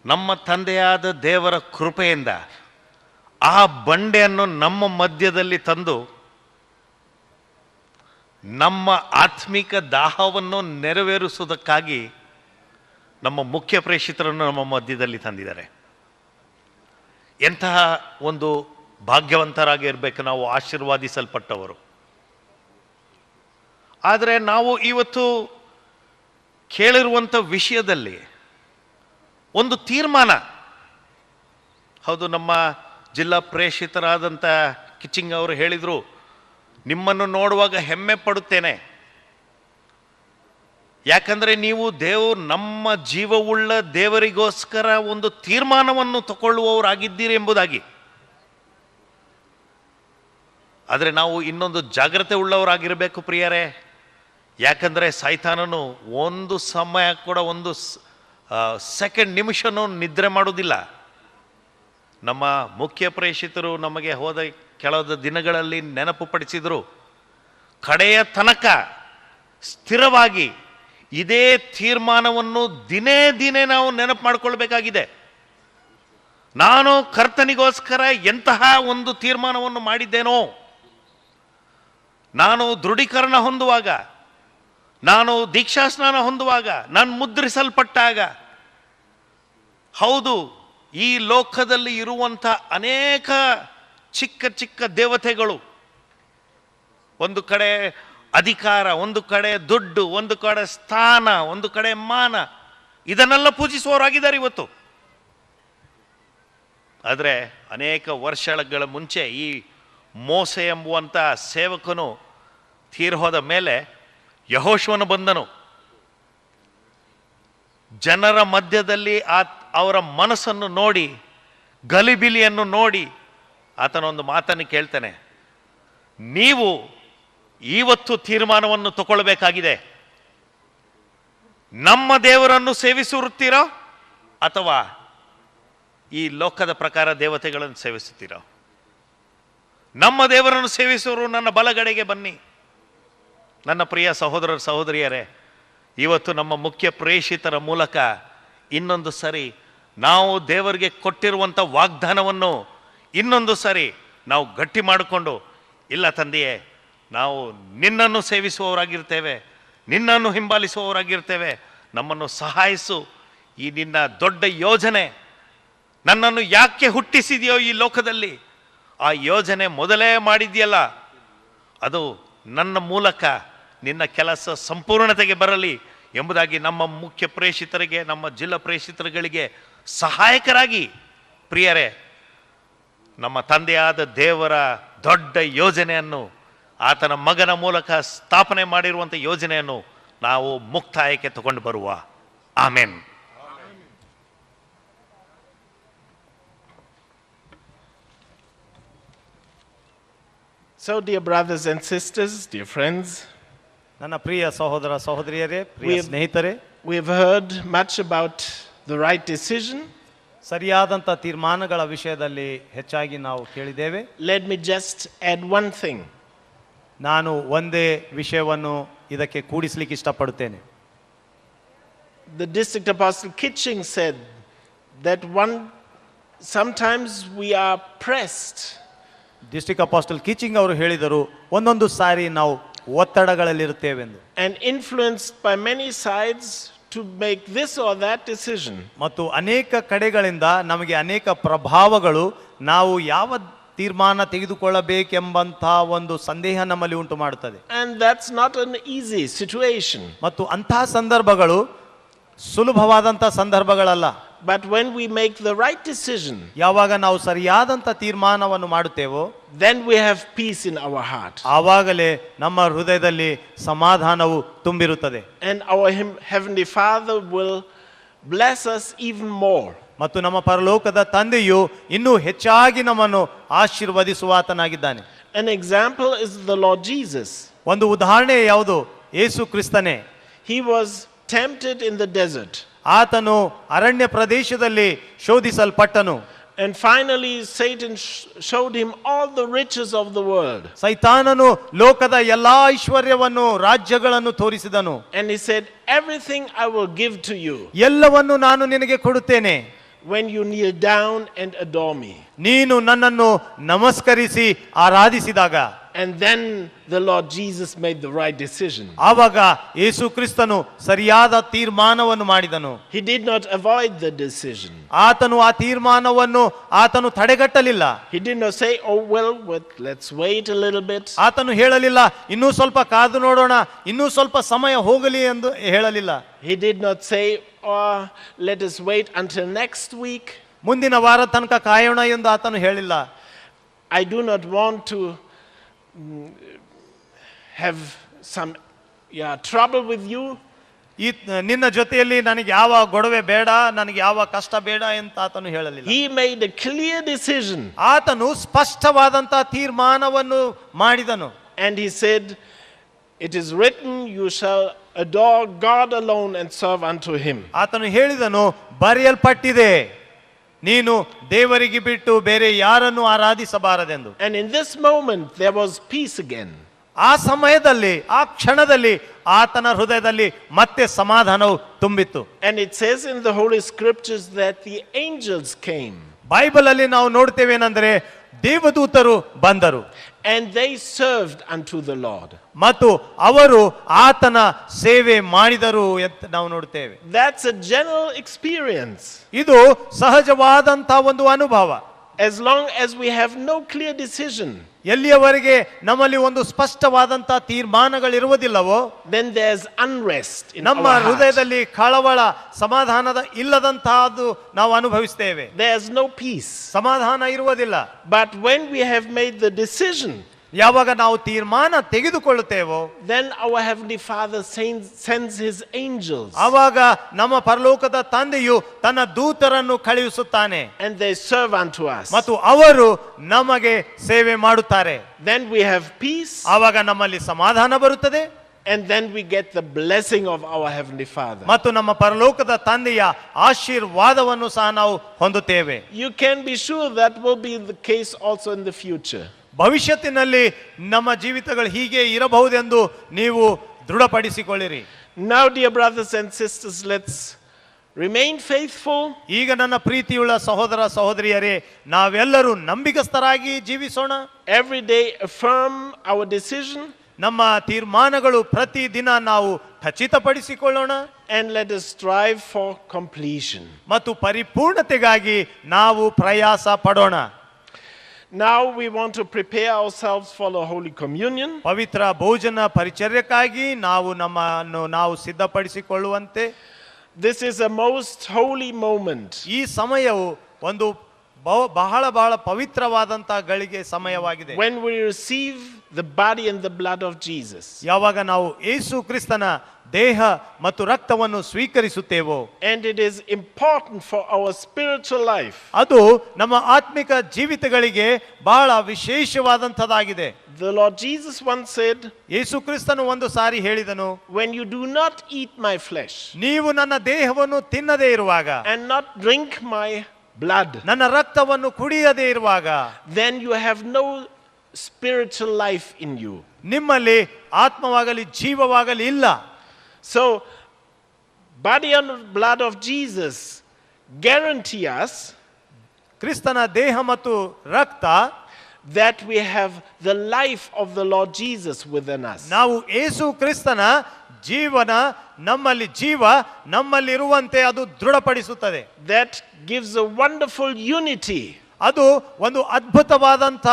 ನಮ್ಮ ತಂದೆಯಾದ ದೇವರ ಕೃಪೆಯಿಂದ ಆ ಬಂಡೆಯನ್ನು ನಮ್ಮ ಮಧ್ಯದಲ್ಲಿ ತಂದು ನಮ್ಮ ಆತ್ಮಿಕ ದಾಹವನ್ನು ನೆರವೇರಿಸುವುದಕ್ಕಾಗಿ ನಮ್ಮ ಮುಖ್ಯ ಪ್ರೇಷಿತರನ್ನು ನಮ್ಮ ಮಧ್ಯದಲ್ಲಿ ತಂದಿದ್ದಾರೆ. ಎಂತಹ ಒಂದು ಭಾಗ್ಯವಂತರಾಗಿ ಇರಬೇಕು ನಾವು, ಆಶೀರ್ವಾದಿಸಲ್ಪಟ್ಟವರು. ಆದರೆ ನಾವು ಇವತ್ತು ಕೇಳಿರುವಂಥ ವಿಷಯದಲ್ಲಿ ಒಂದು ತೀರ್ಮಾನ, ಹೌದು, ನಮ್ಮ ಜಿಲ್ಲಾ ಪ್ರೇಷಿತರಾದಂಥ ಕಿಚಿಂಗ್ ಅವರು ಹೇಳಿದರು, ನಿಮ್ಮನ್ನು ನೋಡುವಾಗ ಹೆಮ್ಮೆ ಪಡುತ್ತೇನೆ, ಯಾಕಂದರೆ ನೀವು ನಮ್ಮ ಜೀವವುಳ್ಳ ದೇವರಿಗೋಸ್ಕರ ಒಂದು ತೀರ್ಮಾನವನ್ನು ತಗೊಳ್ಳುವವರಾಗಿದ್ದೀರಿ ಎಂಬುದಾಗಿ. ಆದರೆ ನಾವು ಇನ್ನೊಂದು ಜಾಗ್ರತೆ ಉಳ್ಳವರಾಗಿರಬೇಕು ಪ್ರಿಯರೇ. ಯಾಕಂದರೆ ಸೈತಾನನು ಒಂದು ಸಮಯ ಕೂಡ ಒಂದು ಸೆಕೆಂಡ್ ನಿಮಿಷನೂ ನಿದ್ರೆ ಮಾಡೋದಿಲ್ಲ. ನಮ್ಮ ಮುಖ್ಯ ಪ್ರೇಷಿತರು ನಮಗೆ ಹೋದ ಕೆಲವು ದಿನಗಳಲ್ಲಿ ನೆನಪು ಪಡಿಸಿದರು, ಕಡೆಯ ತನಕ ಸ್ಥಿರವಾಗಿ ಇದೇ ತೀರ್ಮಾನವನ್ನು ದಿನೇ ದಿನೇ ನಾವು ನೆನಪು ಮಾಡಿಕೊಳ್ಬೇಕಾಗಿದೆ. ನಾನು ಕರ್ತನಿಗೋಸ್ಕರ ಎಂತಹ ಒಂದು ತೀರ್ಮಾನವನ್ನು ಮಾಡಿದ್ದೇನೋ, ನಾನು ದೃಢೀಕರಣ ಹೊಂದುವಾಗ, ನಾನು ದೀಕ್ಷಾಸ್ನಾನ ಹೊಂದುವಾಗ, ನಾನು ಮುದ್ರಿಸಲ್ಪಟ್ಟಾಗ, ಹೌದು ಈ ಲೋಕದಲ್ಲಿ ಇರುವಂಥ ಅನೇಕ ಚಿಕ್ಕ ಚಿಕ್ಕ ದೇವತೆಗಳು, ಒಂದು ಕಡೆ ಅಧಿಕಾರ, ಒಂದು ಕಡೆ ದುಡ್ಡು, ಒಂದು ಕಡೆ ಸ್ಥಾನ, ಒಂದು ಕಡೆ ಮಾನ, ಇದನ್ನೆಲ್ಲ ಪೂಜಿಸುವವರಾಗಿದ್ದಾರೆ ಇವತ್ತು. ಆದರೆ ಅನೇಕ ವರ್ಷಗಳ ಮುಂಚೆ ಈ ಮೋಸೆ ಎಂಬುವಂಥ ಸೇವಕನು ತೀರ್ಹೋದ ಮೇಲೆ ಯೆಹೋಶುವನು ಬಂದನು. ಜನರ ಮಧ್ಯದಲ್ಲಿ ಅವರ ಮನಸ್ಸನ್ನು ನೋಡಿ, ಗಲಿಬಿಲಿಯನ್ನು ನೋಡಿ ಆತನೊಂದು ಮಾತನ್ನು ಕೇಳ್ತಾನೆ, ನೀವು ಇವತ್ತು ತೀರ್ಮಾನವನ್ನು ತಗೊಳ್ಬೇಕಾಗಿದೆ. ನಮ್ಮ ದೇವರನ್ನು ಸೇವಿಸುತ್ತೀರೋ ಅಥವಾ ಈ ಲೋಕದ ಪ್ರಕಾರ ದೇವತೆಗಳನ್ನು ಸೇವಿಸುತ್ತೀರೋ? ನಮ್ಮ ದೇವರನ್ನು ಸೇವಿಸುವರು ನನ್ನ ಬಲಗಡೆಗೆ ಬನ್ನಿ. ನನ್ನ ಪ್ರಿಯ ಸಹೋದರರು ಸಹೋದರಿಯರೇ, ಇವತ್ತು ನಮ್ಮ ಮುಖ್ಯ ಪ್ರೇಷಿತರ ಮೂಲಕ ಇನ್ನೊಂದು ಸರಿ ನಾವು ದೇವರಿಗೆ ಕೊಟ್ಟಿರುವಂಥ ವಾಗ್ದಾನವನ್ನು ಇನ್ನೊಂದು ಸರಿ ನಾವು ಗಟ್ಟಿ ಮಾಡಿಕೊಂಡು, ಇಲ್ಲ ತಂದೆಯೇ, ನಾವು ನಿನ್ನನ್ನು ಸೇವಿಸುವವರಾಗಿರ್ತೇವೆ, ನಿನ್ನನ್ನು ಹಿಂಬಾಲಿಸುವವರಾಗಿರ್ತೇವೆ, ನಮ್ಮನ್ನು ಸಹಾಯಿಸು. ಈ ನಿನ್ನ ದೊಡ್ಡ ಯೋಜನೆ, ನನ್ನನ್ನು ಯಾಕೆ ಹುಟ್ಟಿಸಿದೆಯೋ ಈ ಲೋಕದಲ್ಲಿ, ಆ ಯೋಜನೆ ಮೊದಲೇ ಮಾಡಿದೆಯಲ್ಲ, ಅದು ನನ್ನ ಮೂಲಕ ನಿನ್ನ ಕೆಲಸ ಸಂಪೂರ್ಣತೆಗೆ ಬರಲಿ ಎಂಬುದಾಗಿ ನಮ್ಮ ಮುಖ್ಯ ಪ್ರೇಷಿತರಿಗೆ, ನಮ್ಮ ಜಿಲ್ಲಾ ಪ್ರೇಷಿತರುಗಳಿಗೆ ಸಹಾಯಕರಾಗಿ, ಪ್ರಿಯರೇ, ನಮ್ಮ ತಂದೆಯಾದ ದೇವರ ದೊಡ್ಡ ಯೋಜನೆಯನ್ನು, ಆತನ ಮಗನ ಮೂಲಕ ಸ್ಥಾಪನೆ ಮಾಡಿರುವಂಥ ಯೋಜನೆಯನ್ನು ನಾವು ಮುಕ್ತಾಯಕ್ಕೆ ತಗೊಂಡು ಬರುವ. Amen. So, dear brothers and sisters, dear friends, ನನ್ನ ಪ್ರಿಯ ಸಹೋದರ ಸಹೋದರಿಯರೇ, ಪ್ರಿಯ ಸ್ನೇಹಿತರೆ, we have heard much about the right decision. ಸರಿಯಾದಂಥ ತೀರ್ಮಾನಗಳ ವಿಷಯದಲ್ಲಿ ಹೆಚ್ಚಾಗಿ ನಾವು ಕೇಳಿದ್ದೇವೆ. Let me just add one thing. ನಾನು ಒಂದೇ ವಿಷಯವನ್ನು ಇದಕ್ಕೆ ಕೂಡಿಸಲಿಕ್ಕೆ ಇಷ್ಟಪಡುತ್ತೇನೆ. The district apostle Kitching said that sometimes we are pressed. District apostle Kitching ಅವರು ಹೇಳಿದರು, ಒಂದೊಂದು ಸಾರಿ ನಾವು ಒತ್ತಡಗಳಲ್ಲಿರುತ್ತೇವೆಂದು, and influenced by many sides to make this or that decision. ಮತ್ತು ಅನೇಕ ಕಡೆಗಳಿಂದ ನಮಗೆ ಅನೇಕ ಪ್ರಭಾವಗಳು ನಾವು ಯಾವ ತೀರ್ಮಾನ ತೆಗೆದುಕೊಳ್ಳಬೇಕೆಂಬಂಥ ಒಂದು ಸಂದೇಹ ನಮ್ಮಲ್ಲಿ ಉಂಟು ಮಾಡುತ್ತದೆ. And that's not an easy situation. ಮತ್ತು ಅಂತಹ ಸಂದರ್ಭಗಳು ಸುಲಭವಾದಂಥ ಸಂದರ್ಭಗಳಲ್ಲ. But when we make the right decision, ಯಾವಾಗ ನಾವು ಸರಿಯಾದಂಥ ತೀರ್ಮಾನವನ್ನು ಮಾಡುತ್ತೇವೋ, then we have peace in our heart. ಆವಾಗಲೇ ನಮ್ಮ ಹೃದಯದಲ್ಲಿ ಸಮಾಧಾನವು ತುಂಬಿರುತ್ತದೆ. And our Heavenly Father will bless us even more. ಮತ್ತು ನಮ್ಮ ಪರಲೋಕದ ತಂದೆಯು ಇನ್ನೂ ಹೆಚ್ಚಾಗಿ ನಮ್ಮನ್ನು ಆಶೀರ್ವದಿಸುವಾತನಾಗಿದ್ದಾನೆ. An example is the Lord Jesus. ಒಂದು ಉದಾಹರಣೆ ಯಾವುದು? ಯೇಸು ಕ್ರಿಸ್ತನೇ. He was tempted in the desert. ಆತನು ಅರಣ್ಯ ಪ್ರದೇಶದಲ್ಲಿ ಶೋಧಿಸಲ್ಪಟ್ಟನು. And finally Satan showed him all the riches of the world. ಸೈತಾನನು ಲೋಕದ ಎಲ್ಲಾ ಐಶ್ವರ್ಯವನ್ನು, ರಾಜ್ಯಗಳನ್ನು ತೋರಿಸಿದನು. And he said, everything I will give to you. ಎಲ್ಲವನ್ನು ನಾನು ನಿನಗೆ ಕೊಡುತ್ತೇನೆ when you kneel down and adore me. ನೀನು ನನ್ನನ್ನು ನಮಸ್ಕರಿಸಿ ಆರಾಧಿಸಿದಾಗ. And then the Lord Jesus made the right decision. ಆವಾಗ ಯೇಸು ಕ್ರಿಸ್ತನು ಸರಿಯಾದ ತೀರ್ಮಾನವನ್ನು ಮಾಡಿದನು. He did not avoid the decision. ಆತನು ಆ ತೀರ್ಮಾನವನ್ನು ಆತನು ತಡೆಗಟ್ಟಲಿಲ್ಲ. He did not say, oh well, let's wait a little bit. ಆತನು ಹೇಳಲಿಲ್ಲ, ಇನ್ನೂ ಸ್ವಲ್ಪ ಕಾದು ನೋಡೋಣ, ಇನ್ನೂ ಸ್ವಲ್ಪ ಸಮಯ ಹೋಗಲಿ ಎಂದು ಹೇಳಲಿಲ್ಲ. He did not say, oh, let us wait until next week. ಮುಂದಿನ ವಾರ ತನಕ ಕಾಯೋಣ ಎಂದು ಆತನು ಹೇಳಿಲ್ಲ. I do not want to have some trouble with you. ನಿನ್ನ ಜೊತೆಯಲ್ಲಿ ನನಗೆ ಯಾವ ಗೊಡವೆ ಬೇಡ, ನನಗೆ ಯಾವ ಕಷ್ಟ ಬೇಡ ಅಂತ ಆತನು ಹೇಳಲಿಲ್ಲ. He made a clear decision. ಆತನು ಸ್ಪಷ್ಟವಾದಂತ ತೀರ್ಮಾನವನ್ನು ಮಾಡಿದನು. And he said, It is written, you shall adore God alone and serve unto him. ಆತನು ಹೇಳಿದನು, ಬರೆಯಲ್ಪಟ್ಟಿದೆ, ನೀನು ದೇವರಿಗೆ ಬಿಟ್ಟು ಬೇರೆ ಯಾರನ್ನು ಆರಾಧಿಸಬಾರದೆಂದು. And in this moment there was peace again. ಆ ಸಮಯದಲ್ಲಿ, ಆ ಕ್ಷಣದಲ್ಲಿ ಆತನ ಹೃದಯದಲ್ಲಿ ಮತ್ತೆ ಸಮಾಧಾನವು ತುಂಬಿತ್ತು. And it says in the Holy Scriptures that the angels came. Bible ಅಲ್ಲಿ ನಾವು ನೋಡ್ತೇವೆ ಏನಂದ್ರೆ, ದೇವದೂತರು ಬಂದರು and they served unto the Lord. ಮತ್ತು ಅವರು ಆತನ ಸೇವೆ ಮಾಡಿದರು ಅಂತ ನಾವು ನೋಡ್ತೇವೆ. That's a general experience. ಇದು ಸಹಜವಾದಂತಹ ಒಂದು ಅನುಭವ. As long as we have no clear decision, ಎಲ್ಲಿಯವರೆಗೆ ನಮ್ಮಲ್ಲಿ ಒಂದು ಸ್ಪಷ್ಟವಾದಂತಹ ತೀರ್ಮಾನಗಳಿರುವುದಿಲ್ಲವೋ, then there's unrest in ನಮ್ಮ our heart. ಹೃದಯದಲ್ಲಿ ಕಳವಳ, ಸಮಾಧಾನದ ಇಲ್ಲದಂತಹದ್ದು ನಾವು ಅನುಭವಿಸ್ತೇವೆ. There's no peace. ಸಮಾಧಾನ ಇರುವುದಿಲ್ಲ. But when we have made the decision, ಯಾವಾಗ ನಾವು ತೀರ್ಮಾನ ತೆಗೆದುಕೊಳ್ಳುತ್ತೇವೋ, then our Heavenly Father sends his angels. ಆವಾಗ ನಮ್ಮ ಪರಲೋಕದ ತಂದೆಯು ತನ್ನ ದೂತರನ್ನು ಕಳುಹಿಸುತ್ತಾನೆ And they serve unto us. ಮತ್ತು ಅವರು ನಮಗೆ ಸೇವೆ ಮಾಡುತ್ತಾರೆ. Then we have peace. ಆವಾಗ ನಮ್ಮಲ್ಲಿ ಸಮಾಧಾನ ಬರುತ್ತದೆ. And then we get the blessing of our Heavenly Father. ಮತ್ತು ನಮ್ಮ ಪರಲೋಕದ ತಂದೆಯ ಆಶೀರ್ವಾದವನ್ನು ಸಹ ನಾವು ಹೊಂದುತ್ತೇವೆ. You can be sure that will be the case also in the future. ಭವಿಷ್ಯತ್ತಿನಲ್ಲಿ ನಮ್ಮ ಜೀವಿತಗಳು ಹೀಗೆ ಇರಬಹುದೆಂದು ನೀವು ದೃಢಪಡಿಸಿಕೊಳ್ಳಿರಿ. Now, dear brothers and sisters, let's remain faithful. ಈಗ ನನ್ನ ಪ್ರೀತಿಯುಳ್ಳ ಸಹೋದರ ಸಹೋದರಿಯರೇ, ನಾವೆಲ್ಲರೂ ನಂಬಿಗಸ್ತರಾಗಿ ಜೀವಿಸೋಣ. Every day affirm our decision. ನಮ್ಮ ತೀರ್ಮಾನಗಳು ಪ್ರತಿ ದಿನ ನಾವು ಖಚಿತಪಡಿಸಿಕೊಳ್ಳೋಣ. And let us strive for completion. ಮತ್ತು ಪರಿಪೂರ್ಣತೆಗಾಗಿ ನಾವು ಪ್ರಯಾಸ ಪಡೋಣ. Now we want to prepare ourselves for the Holy Communion. ಪವಿತ್ರ ಭೋಜನ ಪರಿಚರ್ಯಕ್ಕಾಗಿ ನಾವು ನಮ್ಮನ್ನು ನಾವು ಸಿದ್ಧಪಡಿಸಿಕೊಳ್ಳುವಂತೆ. This is a most holy moment. ಈ ಸಮಯವು ಒಂದು ಬಹಳ ಬಹಳ ಪವಿತ್ರವಾದಂತಹ ಗಳಿಗೆ ಸಮಯವಾಗಿದೆ. When we receive the body and the blood of Jesus. ಯಾವಾಗ ನಾವು ಯೇಸು ಕ್ರಿಸ್ತನ ದೇಹ ಮತ್ತು ರಕ್ತವನ್ನು ಸ್ವೀಕರಿಸುತ್ತೇವೋ. And it is important for our spiritual life. ಅದು ನಮ್ಮ ಆತ್ಮಿಕ ಜೀವಿತಗಳಿಗೆ ಬಹಳ ವಿಶೇಷವಾದಂತದಾಗಿದೆ. The Lord Jesus once said, ಯೇಸು ಕ್ರಿಸ್ತನು ಒಂದು ಸಾರಿ ಹೇಳಿದನು, when you do not eat my flesh, ನೀವು ನನ್ನ ದೇಹವನ್ನು ತಿನ್ನದೇ ಇರುವಾಗ, and not drink my blood, ನನ್ನ ರಕ್ತವನ್ನು ಕುಡಿಯದೇ ಇರುವಾಗ, then you have no spiritual life in you. ನಿಮ್ಮಲ್ಲಿ ಆತ್ಮವಾಗಲಿ ಜೀವವಾಗಲಿ ಇಲ್ಲ. So, body and blood of Jesus guarantee us ಕ್ರಿಸ್ತನ ದೇಹ ಮತ್ತು ರಕ್ತ that we have the life of the Lord Jesus within us. ನಾವು ಯೇಸು ಕ್ರಿಸ್ತನ ಜೀವನ ನಮ್ಮಲ್ಲಿರುವಂತೆ ಅದು ದೃಢಪಡಿಸುತ್ತದೆ. That gives a wonderful unity. ಅದು ಒಂದು ಅದ್ಭುತವಾದಂತ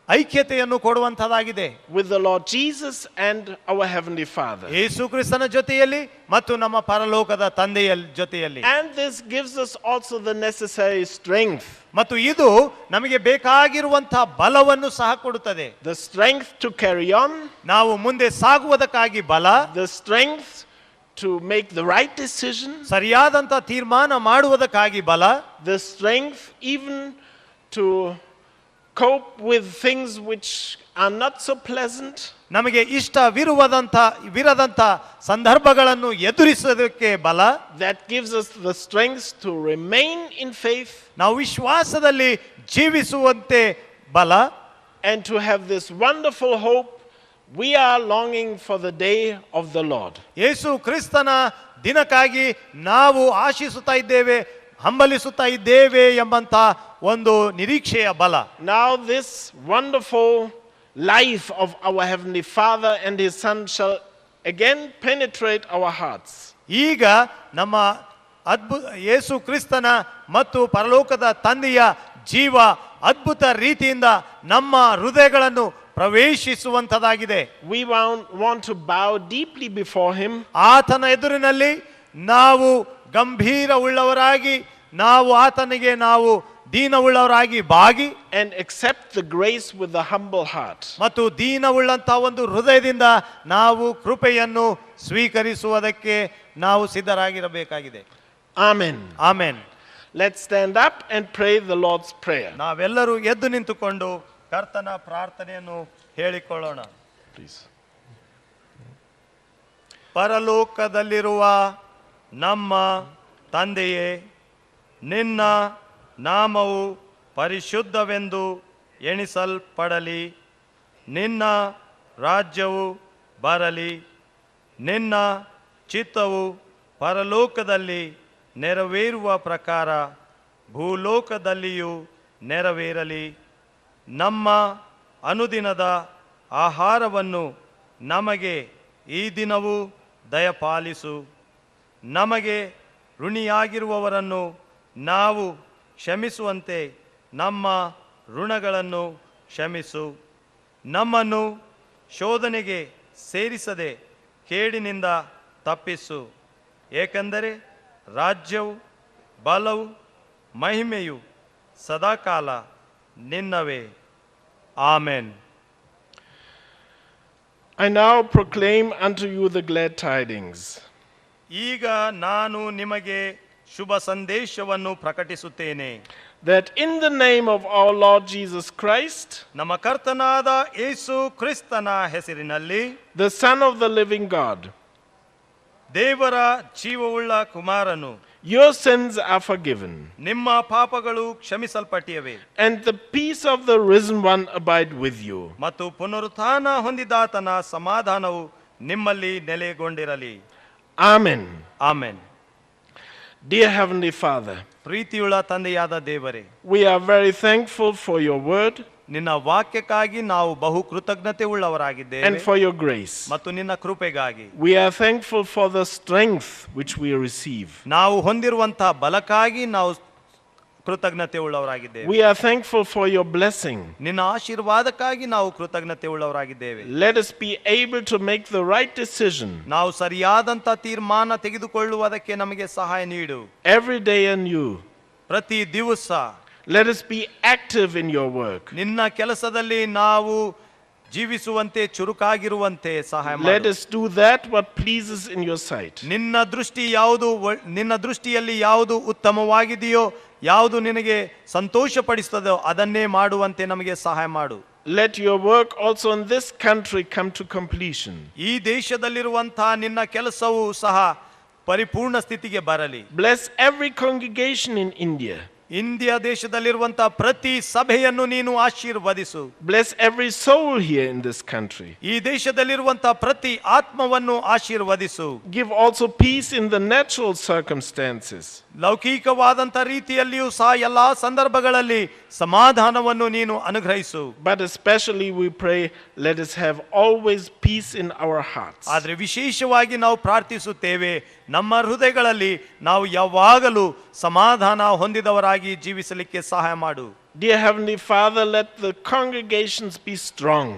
ಐಕ್ಯತೆಯನ್ನು ಕೊಡುವಂತದಾಗಿದೆ. With the Lord Jesus and our Heavenly Father. ಯೇಸು ಕ್ರಿಸ್ತನ ಜೊತೆಯಲ್ಲಿ ಮತ್ತು ನಮ್ಮ ಪರಲೋಕದ ತಂದೆಯ ಜೊತೆಯಲ್ಲಿ. And this gives us also the necessary strength. ಮತ್ತು ಇದು ನಮಗೆ ಬೇಕಾಗಿರುವಂತಹ ಬಲವನ್ನು ಸಹ ಕೊಡುತ್ತದೆ. The strength to carry on. ನಾವು ಮುಂದೆ ಸಾಗುವುದಕ್ಕಾಗಿ ಬಲ. The strength to make the right decision. ಸರಿಯಾದಂತ ತೀರ್ಮಾನ ಮಾಡುವುದಕ್ಕಾಗಿ ಬಲ. The strength even to cope with things which are not so pleasant. ನಮಗೆ ವಿರದಂತ ಸಂದರ್ಭಗಳನ್ನು ಎದುರಿಸೋದಕ್ಕೆ ಬಲ. That gives us the strength to remain in faith. ನಾವು ವಿಶ್ವಾಸದಲ್ಲಿ ಜೀವಿಸುವಂತೆ ಬಲ. And to have this wonderful hope, we are longing for the day of the Lord. ಯೇಸು ಕ್ರಿಸ್ತನ ದಿನಕ್ಕಾಗಿ ನಾವು ಆಶಿಸುತ್ತಾ ಇದ್ದೇವೆ, ಹಂಬಲಿಸುತ್ತಾ ಇದ್ದೇವೆ ಎಂಬಂತ ಒಂದು ನಿರೀಕ್ಷೆಯ ಬಲ. Now this wonderful life of our Heavenly Father and His Son shall again penetrate our hearts. ಈಗ ನಮ್ಮ ಯೇಸು ಕ್ರಿಸ್ತನ ಮತ್ತು ಪರಲೋಕದ ತಂದೆಯ ಜೀವ ಅದ್ಭುತ ರೀತಿಯಿಂದ ನಮ್ಮ ಹೃದಯಗಳನ್ನು ಪ್ರವೇಶಿಸುವಂತದಾಗಿದೆ. We want to bow deeply before Him. ಆತನ ಎದುರಿನಲ್ಲಿ ನಾವು ಗಂಭೀರ ಉಳ್ಳವರಾಗಿ, ನಾವು ಆತನಿಗೆ ನಾವು ದೀನವುಳ್ಳವರಾಗಿ ಬಾಗಿ, and accept the grace with a humble heart. ಮತ್ತು ದೀನವುಳ್ಳಂತಹ ಒಂದು ಹೃದಯದಿಂದ ನಾವು ಕೃಪೆಯನ್ನು ಸ್ವೀಕರಿಸುವುದಕ್ಕೆ ನಾವು ಸಿದ್ಧರಾಗಿರಬೇಕಾಗಿದೆ. Amen. Amen. Let's stand up and pray the Lord's Prayer. ನಾವೆಲ್ಲರೂ ಎದ್ದು ನಿಂತುಕೊಂಡು ಕರ್ತನ ಪ್ರಾರ್ಥನೆಯನ್ನು ಹೇಳಿಕೊಳ್ಳೋಣ. Please. ಪರಲೋಕದಲ್ಲಿರುವ ನಮ್ಮ ತಂದೆಯೇ, ನಿನ್ನ ನಾಮವು ಪರಿಶುದ್ಧವೆಂದು ಎಣಿಸಲ್ಪಡಲಿ. ನಿನ್ನ ರಾಜ್ಯವು ಬರಲಿ. ನಿನ್ನ ಚಿತ್ತವು ಪರಲೋಕದಲ್ಲಿ ನೆರವೇರುವ ಪ್ರಕಾರ ಭೂಲೋಕದಲ್ಲಿಯೂ ನೆರವೇರಲಿ. ನಮ್ಮ ಅನುದಿನದ ಆಹಾರವನ್ನು ನಮಗೆ ಈ ದಿನವೂ ದಯಪಾಲಿಸು. ನಮಗೆ ಋಣಿಯಾಗಿರುವವರನ್ನು ನಾವು ಕ್ಷಮಿಸುವಂತೆ ನಮ್ಮ ಋಣಗಳನ್ನು ಕ್ಷಮಿಸು. ನಮ್ಮನ್ನು ಶೋಧನೆಗೆ ಸೇರಿಸದೆ ಕೇಡಿನಿಂದ ತಪ್ಪಿಸು. ಏಕೆಂದರೆ ರಾಜ್ಯವು, ಬಲವು, ಮಹಿಮೆಯು ಸದಾಕಾಲ ನಿನ್ನವೇ. Amen. I now proclaim unto you the glad tidings. ಈಗ ನಾನು ನಿಮಗೆ ಶುಭ ಸಂದೇಶವನ್ನು ಪ್ರಕಟಿಸುತ್ತೇನೆ. That in the name of our Lord Jesus Christ, ನಮ್ಮ ಕರ್ತನಾದ ಯೇಸು ಕ್ರಿಸ್ತನ ಹೆಸರಿನಲ್ಲಿ, the Son of the living God, ದೇವರ ಜೀವವುಳ್ಳ ಕುಮಾರನು, your sins are forgiven, ನಿಮ್ಮ ಪಾಪಗಳು ಕ್ಷಮಿಸಲ್ಪಟ್ಟಿವೆ, and the peace of the risen one abide with you. ಮತ್ತು ಪುನರುತ್ಥಾನ ಹೊಂದಿದಾತನ ಸಮಾಧಾನವು ನಿಮ್ಮಲ್ಲಿ ನೆಲೆಗೊಂಡಿರಲಿ. Amen. Amen. Dear Heavenly Father, ಪ್ರೀತಿಯುಳ್ಳ ತಂದೆಯಾದ ದೇವರೇ, we are very thankful for your word ನಿನ್ನ ವಾಕ್ಯಕ್ಕಾಗಿ ನಾವು ಬಹು ಕೃತಜ್ಞತೆ ಉಳ್ಳವರಾಗಿದ್ದೇವೆ and for your grace. ಮತ್ತು ನಿನ್ನ ಕೃಪೆಗಾಗಿ. We are thankful for the strength which we receive. ನಾವು ಹೊಂದಿರುವಂತಹ ಬಲಕ್ಕಾಗಿ ನಾವು ಕೃತಜ್ಞತೆ ಉಳ್ಳವರಾಗಿದ್ದೇವೆ. We are thankful for your blessing. ನಿನ್ನ ಆಶೀರ್ವಾದಕ್ಕಾಗಿ ನಾವು ಕೃತಜ್ಞತೆ ಉಳ್ಳವರಾಗಿದ್ದೇವೆ. Let us be able to make the right decision ನಾವು ಸರಿಯಾದಂತ ತೀರ್ಮಾನ ತೆಗೆದುಕೊಳ್ಳುವುದಕ್ಕೆ ನಮಗೆ ಸಹಾಯ ನೀಡು. every day anew. ಪ್ರತಿ ದಿವಸ Let us be active in your work. ನಿನ್ನ ಕೆಲಸದಲ್ಲಿ ನಾವು ಜೀವಿಸುವಂತೆ, ಚುರುಕಾಗಿರುವಂತೆ ಸಹಾಯ Let ಮಾಡು. us do that what pleases in your sight. ನಿನ್ನ ದೃಷ್ಟಿಯಲ್ಲಿ ಯಾವುದು ಉತ್ತಮವಾಗಿದೆಯೋ, ಯಾವುದು ನಿನಗೆ ಸಂತೋಷಪಡಿಸ್ತದೋ ಅದನ್ನೇ ಮಾಡುವಂತೆ ನಮಗೆ ಸಹಾಯ ಮಾಡು. Let your work also in this country come to completion. ಈ ದೇಶದಲ್ಲಿರುವಂತಹ ನಿನ್ನ ಕೆಲಸವು ಸಹ ಪರಿಪೂರ್ಣ ಸ್ಥಿತಿಗೆ ಬರಲಿ. Bless every congregation in India. India ದೇಶದಲ್ಲಿರುವಂತಹ ಪ್ರತಿ ಸಭೆಯನ್ನು ನೀನು ಆಶೀರ್ವದಿಸು. Bless every soul here in this country. ಈ ದೇಶದಲ್ಲಿರುವಂತಹ ಪ್ರತಿ ಆತ್ಮವನ್ನು ಆಶೀರ್ವದಿಸು. Give also peace in the natural circumstances. ಲೌಕಿಕವಾದಂಥ ರೀತಿಯಲ್ಲಿಯೂ ಸಹ ಎಲ್ಲಾ ಸಂದರ್ಭಗಳಲ್ಲಿ ಸಮಾಧಾನವನ್ನು ನೀನು ಅನುಗ್ರಹಿಸು. But especially we pray, let us have always peace in our hearts. ಆದರೆ ವಿಶೇಷವಾಗಿ ನಾವು ಪ್ರಾರ್ಥಿಸುತ್ತೇವೆ, ನಮ್ಮ ಹೃದಯಗಳಲ್ಲಿ ನಾವು ಯಾವಾಗಲೂ ಸಮಾಧಾನ ಹೊಂದಿದವರಾಗಿ ಜೀವಿಸಲಿಕ್ಕೆ ಸಹಾಯ ಮಾಡು. Dear Heavenly Father, let the congregations be strong.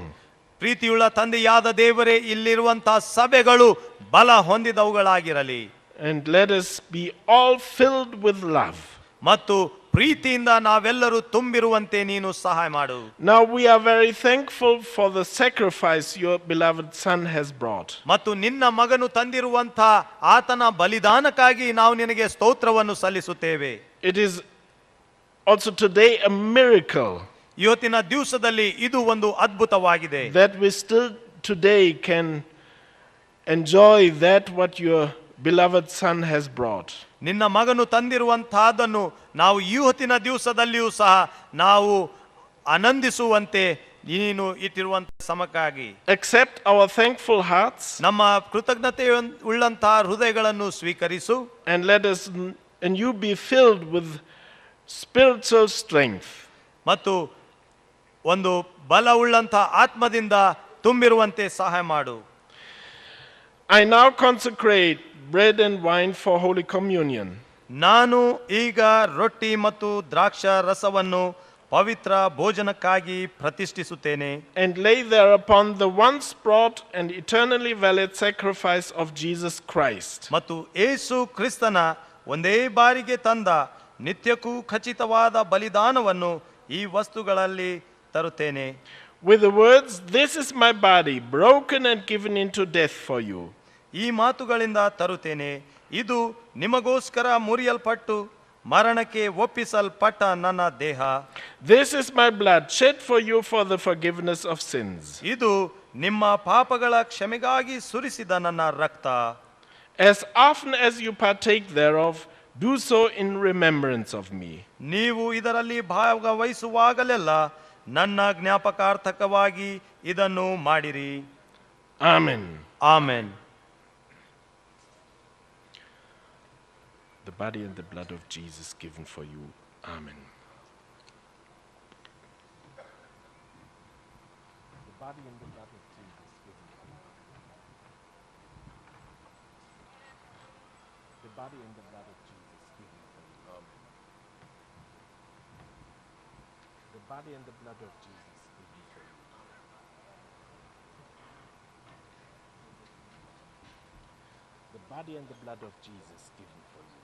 ಪ್ರೀತಿಯುಳ್ಳ ತಂದೆಯಾದ ದೇವರೇ, ಇಲ್ಲಿರುವಂತಹ ಸಭೆಗಳು ಬಲ ಹೊಂದಿದವುಗಳಾಗಿರಲಿ. And let us be all filled with love. ಮತ್ತು ಪ್ರೀತಿಯಿಂದ ನಾವೆಲ್ಲರೂ ತುಂಬಿರುವಂತೆ ನೀನು ಸಹಾಯ ಮಾಡು. Now we are very thankful for the sacrifice your beloved Son has brought. ಮತ್ತು ನಿನ್ನ ಮಗನು ತಂದಿರುವಂತ ಆತನ ಬಲಿದಾನಕ್ಕಾಗಿ ನಾವು ನಿನಗೆ ಸ್ತೋತ್ರವನ್ನು ಸಲ್ಲಿಸುತ್ತೇವೆ. It is also today a miracle ಇವತ್ತಿನ ದಿವಸದಲ್ಲಿ ಇದು ಒಂದು ಅದ್ಭುತವಾಗಿದೆ. that we still today can enjoy that what your beloved Son has brought. ನಿನ್ನ ಮಗನು ತಂದಿರುವಂತಹದನ್ನು ನಾವು ಈ ಹೊತ್ತಿನ ದಿವಸದಲ್ಲಿಯೂ ಸಹ ನಾವು ಆನಂದಿಸುವಂತೆ ನೀನು ಇಟ್ಟಿರುವಂತ ಸಮಕ್ಕಾಗಿ. Accept our thankful hearts ನಮ್ಮ ಕೃತಜ್ಞತೆ ಉಳ್ಳಂತಹ ಹೃದಯಗಳನ್ನು ಸ್ವೀಕರಿಸು. and let us and you be filled with spiritual strength. ಮತ್ತು ಒಂದು ಬಲವುಳ್ಳಂತಹ ಆತ್ಮದಿಂದ ತುಂಬಿರುವಂತೆ ಸಹಾಯ ಮಾಡು. I now consecrate bread and wine for Holy Communion. ನಾನು ಈಗ ರೊಟ್ಟಿ ಮತ್ತು ದ್ರಾಕ್ಷ ರಸವನ್ನು ಪವಿತ್ರ ಭೋಜನಕ್ಕಾಗಿ ಪ್ರತಿಷ್ಠಿಸುತ್ತೇನೆ. And lay thereupon the once brought and eternally valid sacrifice of Jesus Christ. ಮತ್ತು ಯೇಸು ಕ್ರಿಸ್ತನ ಒಂದೇ ಬಾರಿಗೆ ತಂದ ನಿತ್ಯಕ್ಕೂ ಖಚಿತವಾದ ಬಲಿದಾನವನ್ನು ಈ ವಸ್ತುಗಳಲ್ಲಿ ತರುತ್ತೇನೆ. With the words, "This is my body, broken and given into death for you." ಈ ಮಾತುಗಳಿಂದ ತರುತ್ತೇನೆ, ಇದು ನಿಮಗೋಸ್ಕರ ಮುರಿಯಲ್ಪಟ್ಟು ಮರಣಕ್ಕೆ ಒಪ್ಪಿಸಲ್ಪಟ್ಟ ನನ್ನ ದೇಹ, This is my blood shed for you for the forgiveness of sins. ಇದು ನಿಮ್ಮ ಪಾಪಗಳ ಕ್ಷಮೆಗಾಗಿ ಸುರಿಸಿದ ನನ್ನ ರಕ್ತ. As often as you partake thereof, do so in remembrance of me. ನೀವು ಇದರಲ್ಲಿ ಭಾಗವಹಿಸುವಾಗಲೆಲ್ಲ ನನ್ನ ಜ್ಞಾಪಕಾರ್ಥಕವಾಗಿ ಇದನ್ನು ಮಾಡಿರಿ. Amen. Amen. The body and the blood of Jesus given for you. Amen. The body and the blood of Jesus given for you. The body and the blood of Jesus given for you. Amen. The body and the blood of Jesus given for you. The body and the blood of Jesus given for you.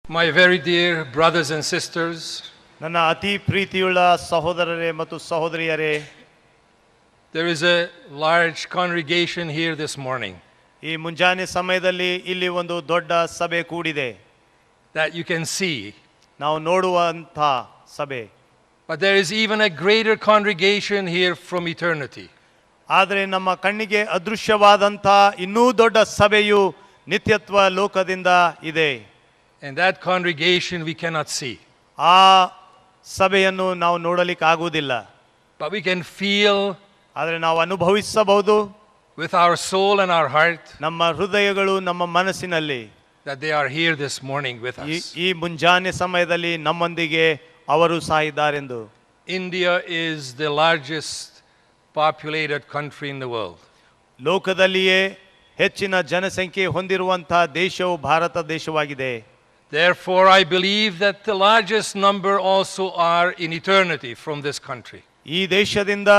My very dear brothers and sisters, ನನ್ನ ಅತಿ ಪ್ರೀತಿಯುಳ್ಳ ಸಹೋದರರೇ ಮತ್ತು ಸಹೋದರಿಯರೇ, there is a large congregation here this morning ಈ ಮುಂಜಾನೆ ಸಮಯದಲ್ಲಿ ಇಲ್ಲಿ ಒಂದು ದೊಡ್ಡ ಸಭೆ ಕೂಡಿದೆ, that you can see. ನಾವು ನೋಡುವಂಥ ಸಭೆ. But there is even a greater congregation here from eternity. ಆದರೆ ನಮ್ಮ ಕಣ್ಣಿಗೆ ಅದೃಶ್ಯವಾದಂಥ ಇನ್ನೂ ದೊಡ್ಡ ಸಭೆಯು ನಿತ್ಯತ್ವ ಲೋಕದಿಂದ ಇದೆ. And that congregation we cannot see. ಆ ಸಭೆಯನ್ನು ನಾವು ನೋಡಲಿಕ್ಕೆ ಆಗುವುದಿಲ್ಲ, But we can feel ಆದರೆ ನಾವು ಅನುಭವಿಸಬಹುದು with our soul and our heart ನಮ್ಮ ಹೃದಯಗಳು, ನಮ್ಮ ಮನಸ್ಸಿನಲ್ಲಿ that they are here this morning with us. ಈ ಮುಂಜಾನೆ ಸಮಯದಲ್ಲಿ ನಮ್ಮೊಂದಿಗೆ ಅವರು ಸಹ ಇದ್ದಾರೆಂದು. India is the largest populated country in the world. ಲೋಕದಲ್ಲಿಯೇ ಹೆಚ್ಚಿನ ಜನಸಂಖ್ಯೆ ಹೊಂದಿರುವಂಥ ದೇಶವು ಭಾರತ ದೇಶವಾಗಿದೆ. Therefore, I believe that the largest number also are in eternity from this country. ಈ ದೇಶದಿಂದ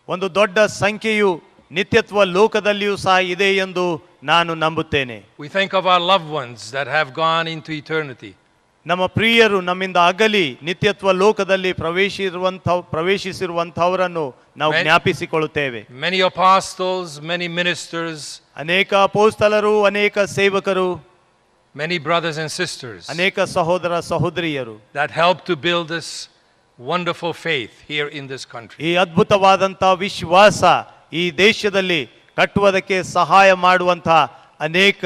ಒಂದು ದೊಡ್ಡ ಸಂಖ್ಯೆಯು ನಿತ್ಯತ್ವ ಲೋಕದಲ್ಲಿಯೂ ಸಹ ಇದೆ ಎಂದು ನಾನು ನಂಬುತ್ತೇನೆ. We think of our loved ones that have gone into eternity. ನಮ್ಮ ಪ್ರಿಯರು ನಮ್ಮಿಂದ ಅಗಲಿ ನಿತ್ಯತ್ವ ಲೋಕದಲ್ಲಿ ಪ್ರವೇಶಿಸಿರುವಂಥವರನ್ನು ನಾವು ಜ್ಞಾಪಿಸಿಕೊಳ್ಳುತ್ತೇವೆ. Many apostles, many ministers, ಅನೇಕ ಅಪೊಸ್ತಲರು, ಅನೇಕ ಸೇವಕರು, many brothers and sisters ಅನೇಕ ಸಹೋದರ ಸಹೋದರಿಯರು that helped to build this wonderful faith here in this country. ಈ ಅದ್ಭುತವಾದಂಥ ವಿಶ್ವಾಸ ಈ ದೇಶದಲ್ಲಿ ಕಟ್ಟುವುದಕ್ಕೆ ಸಹಾಯ ಮಾಡುವಂಥ ಅನೇಕ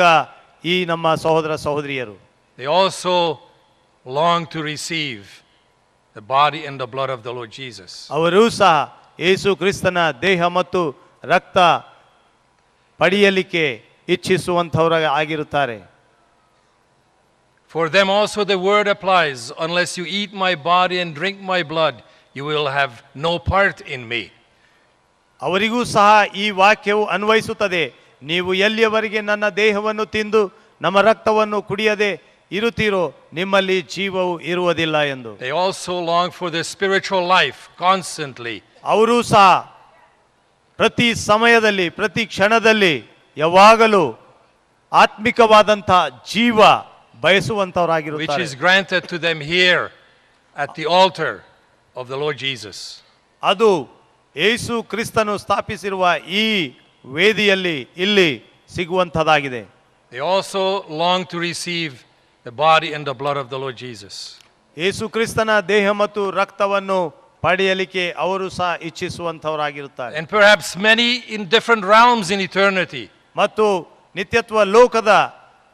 ಈ ನಮ್ಮ ಸಹೋದರ ಸಹೋದರಿಯರು. They also long to receive the body and the blood of the Lord Jesus. ಅವರೂ ಸಹ ಯೇಸು ಕ್ರಿಸ್ತನ ದೇಹ ಮತ್ತು ರಕ್ತ ಪಡೆಯಲಿಕ್ಕೆ ಇಚ್ಛಿಸುವಂಥವರ ಆಗಿರುತ್ತಾರೆ. For them also the word applies, unless you eat my body and drink my blood, you will have no part in me. ಅವರಿಗೂ ಸಹ ಈ ವಾಕ್ಯವು ಅನ್ವಯಿಸುತ್ತದೆ. ನೀವು ಎಲ್ಲಿಯವರೆಗೆ ನನ್ನ ದೇಹವನ್ನು ತಿಂದು ನಮ್ಮ ರಕ್ತವನ್ನು ಕುಡಿಯದೆ ಇರುತ್ತೀರೋ ನಿಮ್ಮಲ್ಲಿ ಜೀವವು ಇರುವುದಿಲ್ಲ ಎಂದು. They also long for their spiritual life constantly. ಅವರೂ ಸಹ ಪ್ರತಿ ಸಮಯದಲ್ಲಿ, ಪ್ರತಿ ಕ್ಷಣದಲ್ಲಿ, ಯಾವಾಗಲೂ ಆತ್ಮಿಕವಾದಂಥ ಜೀವ Which ಬಯಸುವಂತವರಾಗಿರುತ್ತಾರೆ. is granted to them here at the altar of the Lord Jesus. ಅದು ಯೇಸು ಕ್ರಿಸ್ತನು ಸ್ಥಾಪಿಸಿರುವ ಈ ವೇದಿಯಲ್ಲಿ ಇಲ್ಲಿ ಸಿಗುವಂಥದ್ದಾಗಿದೆ. They also long to receive the body and the blood of the Lord Jesus. ಯೇಸು ಕ್ರಿಸ್ತನ ದೇಹ ಮತ್ತು ರಕ್ತವನ್ನು ಪಡೆಯಲಿಕ್ಕೆ ಅವರು ಸಹ ಇಚ್ಛಿಸುವಂತವರಾಗಿರುತ್ತಾರೆ. And perhaps many in different realms in eternity. ಮತ್ತು ನಿತ್ಯತ್ವ ಲೋಕದ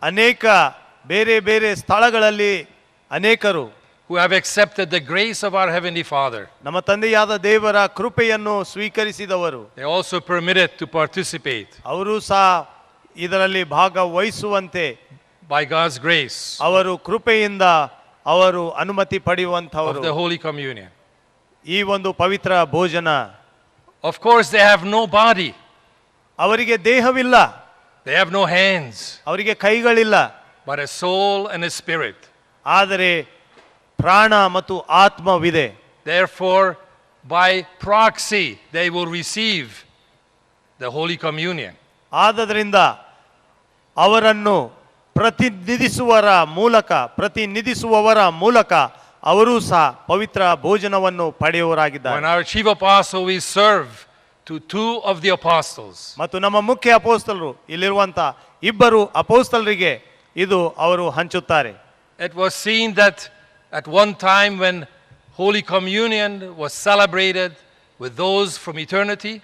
ಅನೇಕ ಬೇರೆ ಬೇರೆ ಸ್ಥಳಗಳಲ್ಲಿ ಅನೇಕರು Who have accepted the grace of our Heavenly Father. ನಮ್ಮ ತಂದೆಯಾದ ದೇವರ ಕೃಪೆಯನ್ನು ಸ್ವೀಕರಿಸಿದವರು. They also permitted to participate ಅವರು ಸಹ ಇದರಲ್ಲಿ ಭಾಗವಹಿಸುವಂತೆ by God's grace ಅವರು ಕೃಪೆಯಿಂದ ಅವರು ಅನುಮತಿ of ಪಡೆಯುವಂಥವರು. the Holy Communion. ಈ ಒಂದು ಪವಿತ್ರ ಭೋಜನ, Of course, they have no body, ಅವರಿಗೆ ದೇಹವಿಲ್ಲ, they have no hands, ಅವರಿಗೆ ಕೈಗಳಿಲ್ಲ, but a soul and a spirit. ಆದರೆ ಪ್ರಾಣ ಮತ್ತು ಆತ್ಮವಿದೆ. Therefore, by proxy, they will receive the Holy Communion. ಆದದರಿಂದ ಅವರನ್ನು ಪ್ರತಿನಿಧಿಸುವವರ ಮೂಲಕ ಅವರೂ ಸಹ ಪವಿತ್ರ ಭೋಜನವನ್ನು ಪಡೆಯುವವರಾಗಿದ್ದಾರೆ. When our chief apostle, we serve to two of the apostles. ಮತ್ತು ನಮ್ಮ ಮುಖ್ಯ ಅಪೋಸ್ತಲರು ಇಲ್ಲಿರುವಂತ ಇಬ್ಬರು ಅಪೋಸ್ತಲರಿಗೆ ಇದು ಅವರು ಹಂಚುತ್ತಾರೆ. It was seen that at one time when Holy Communion was celebrated with those from eternity,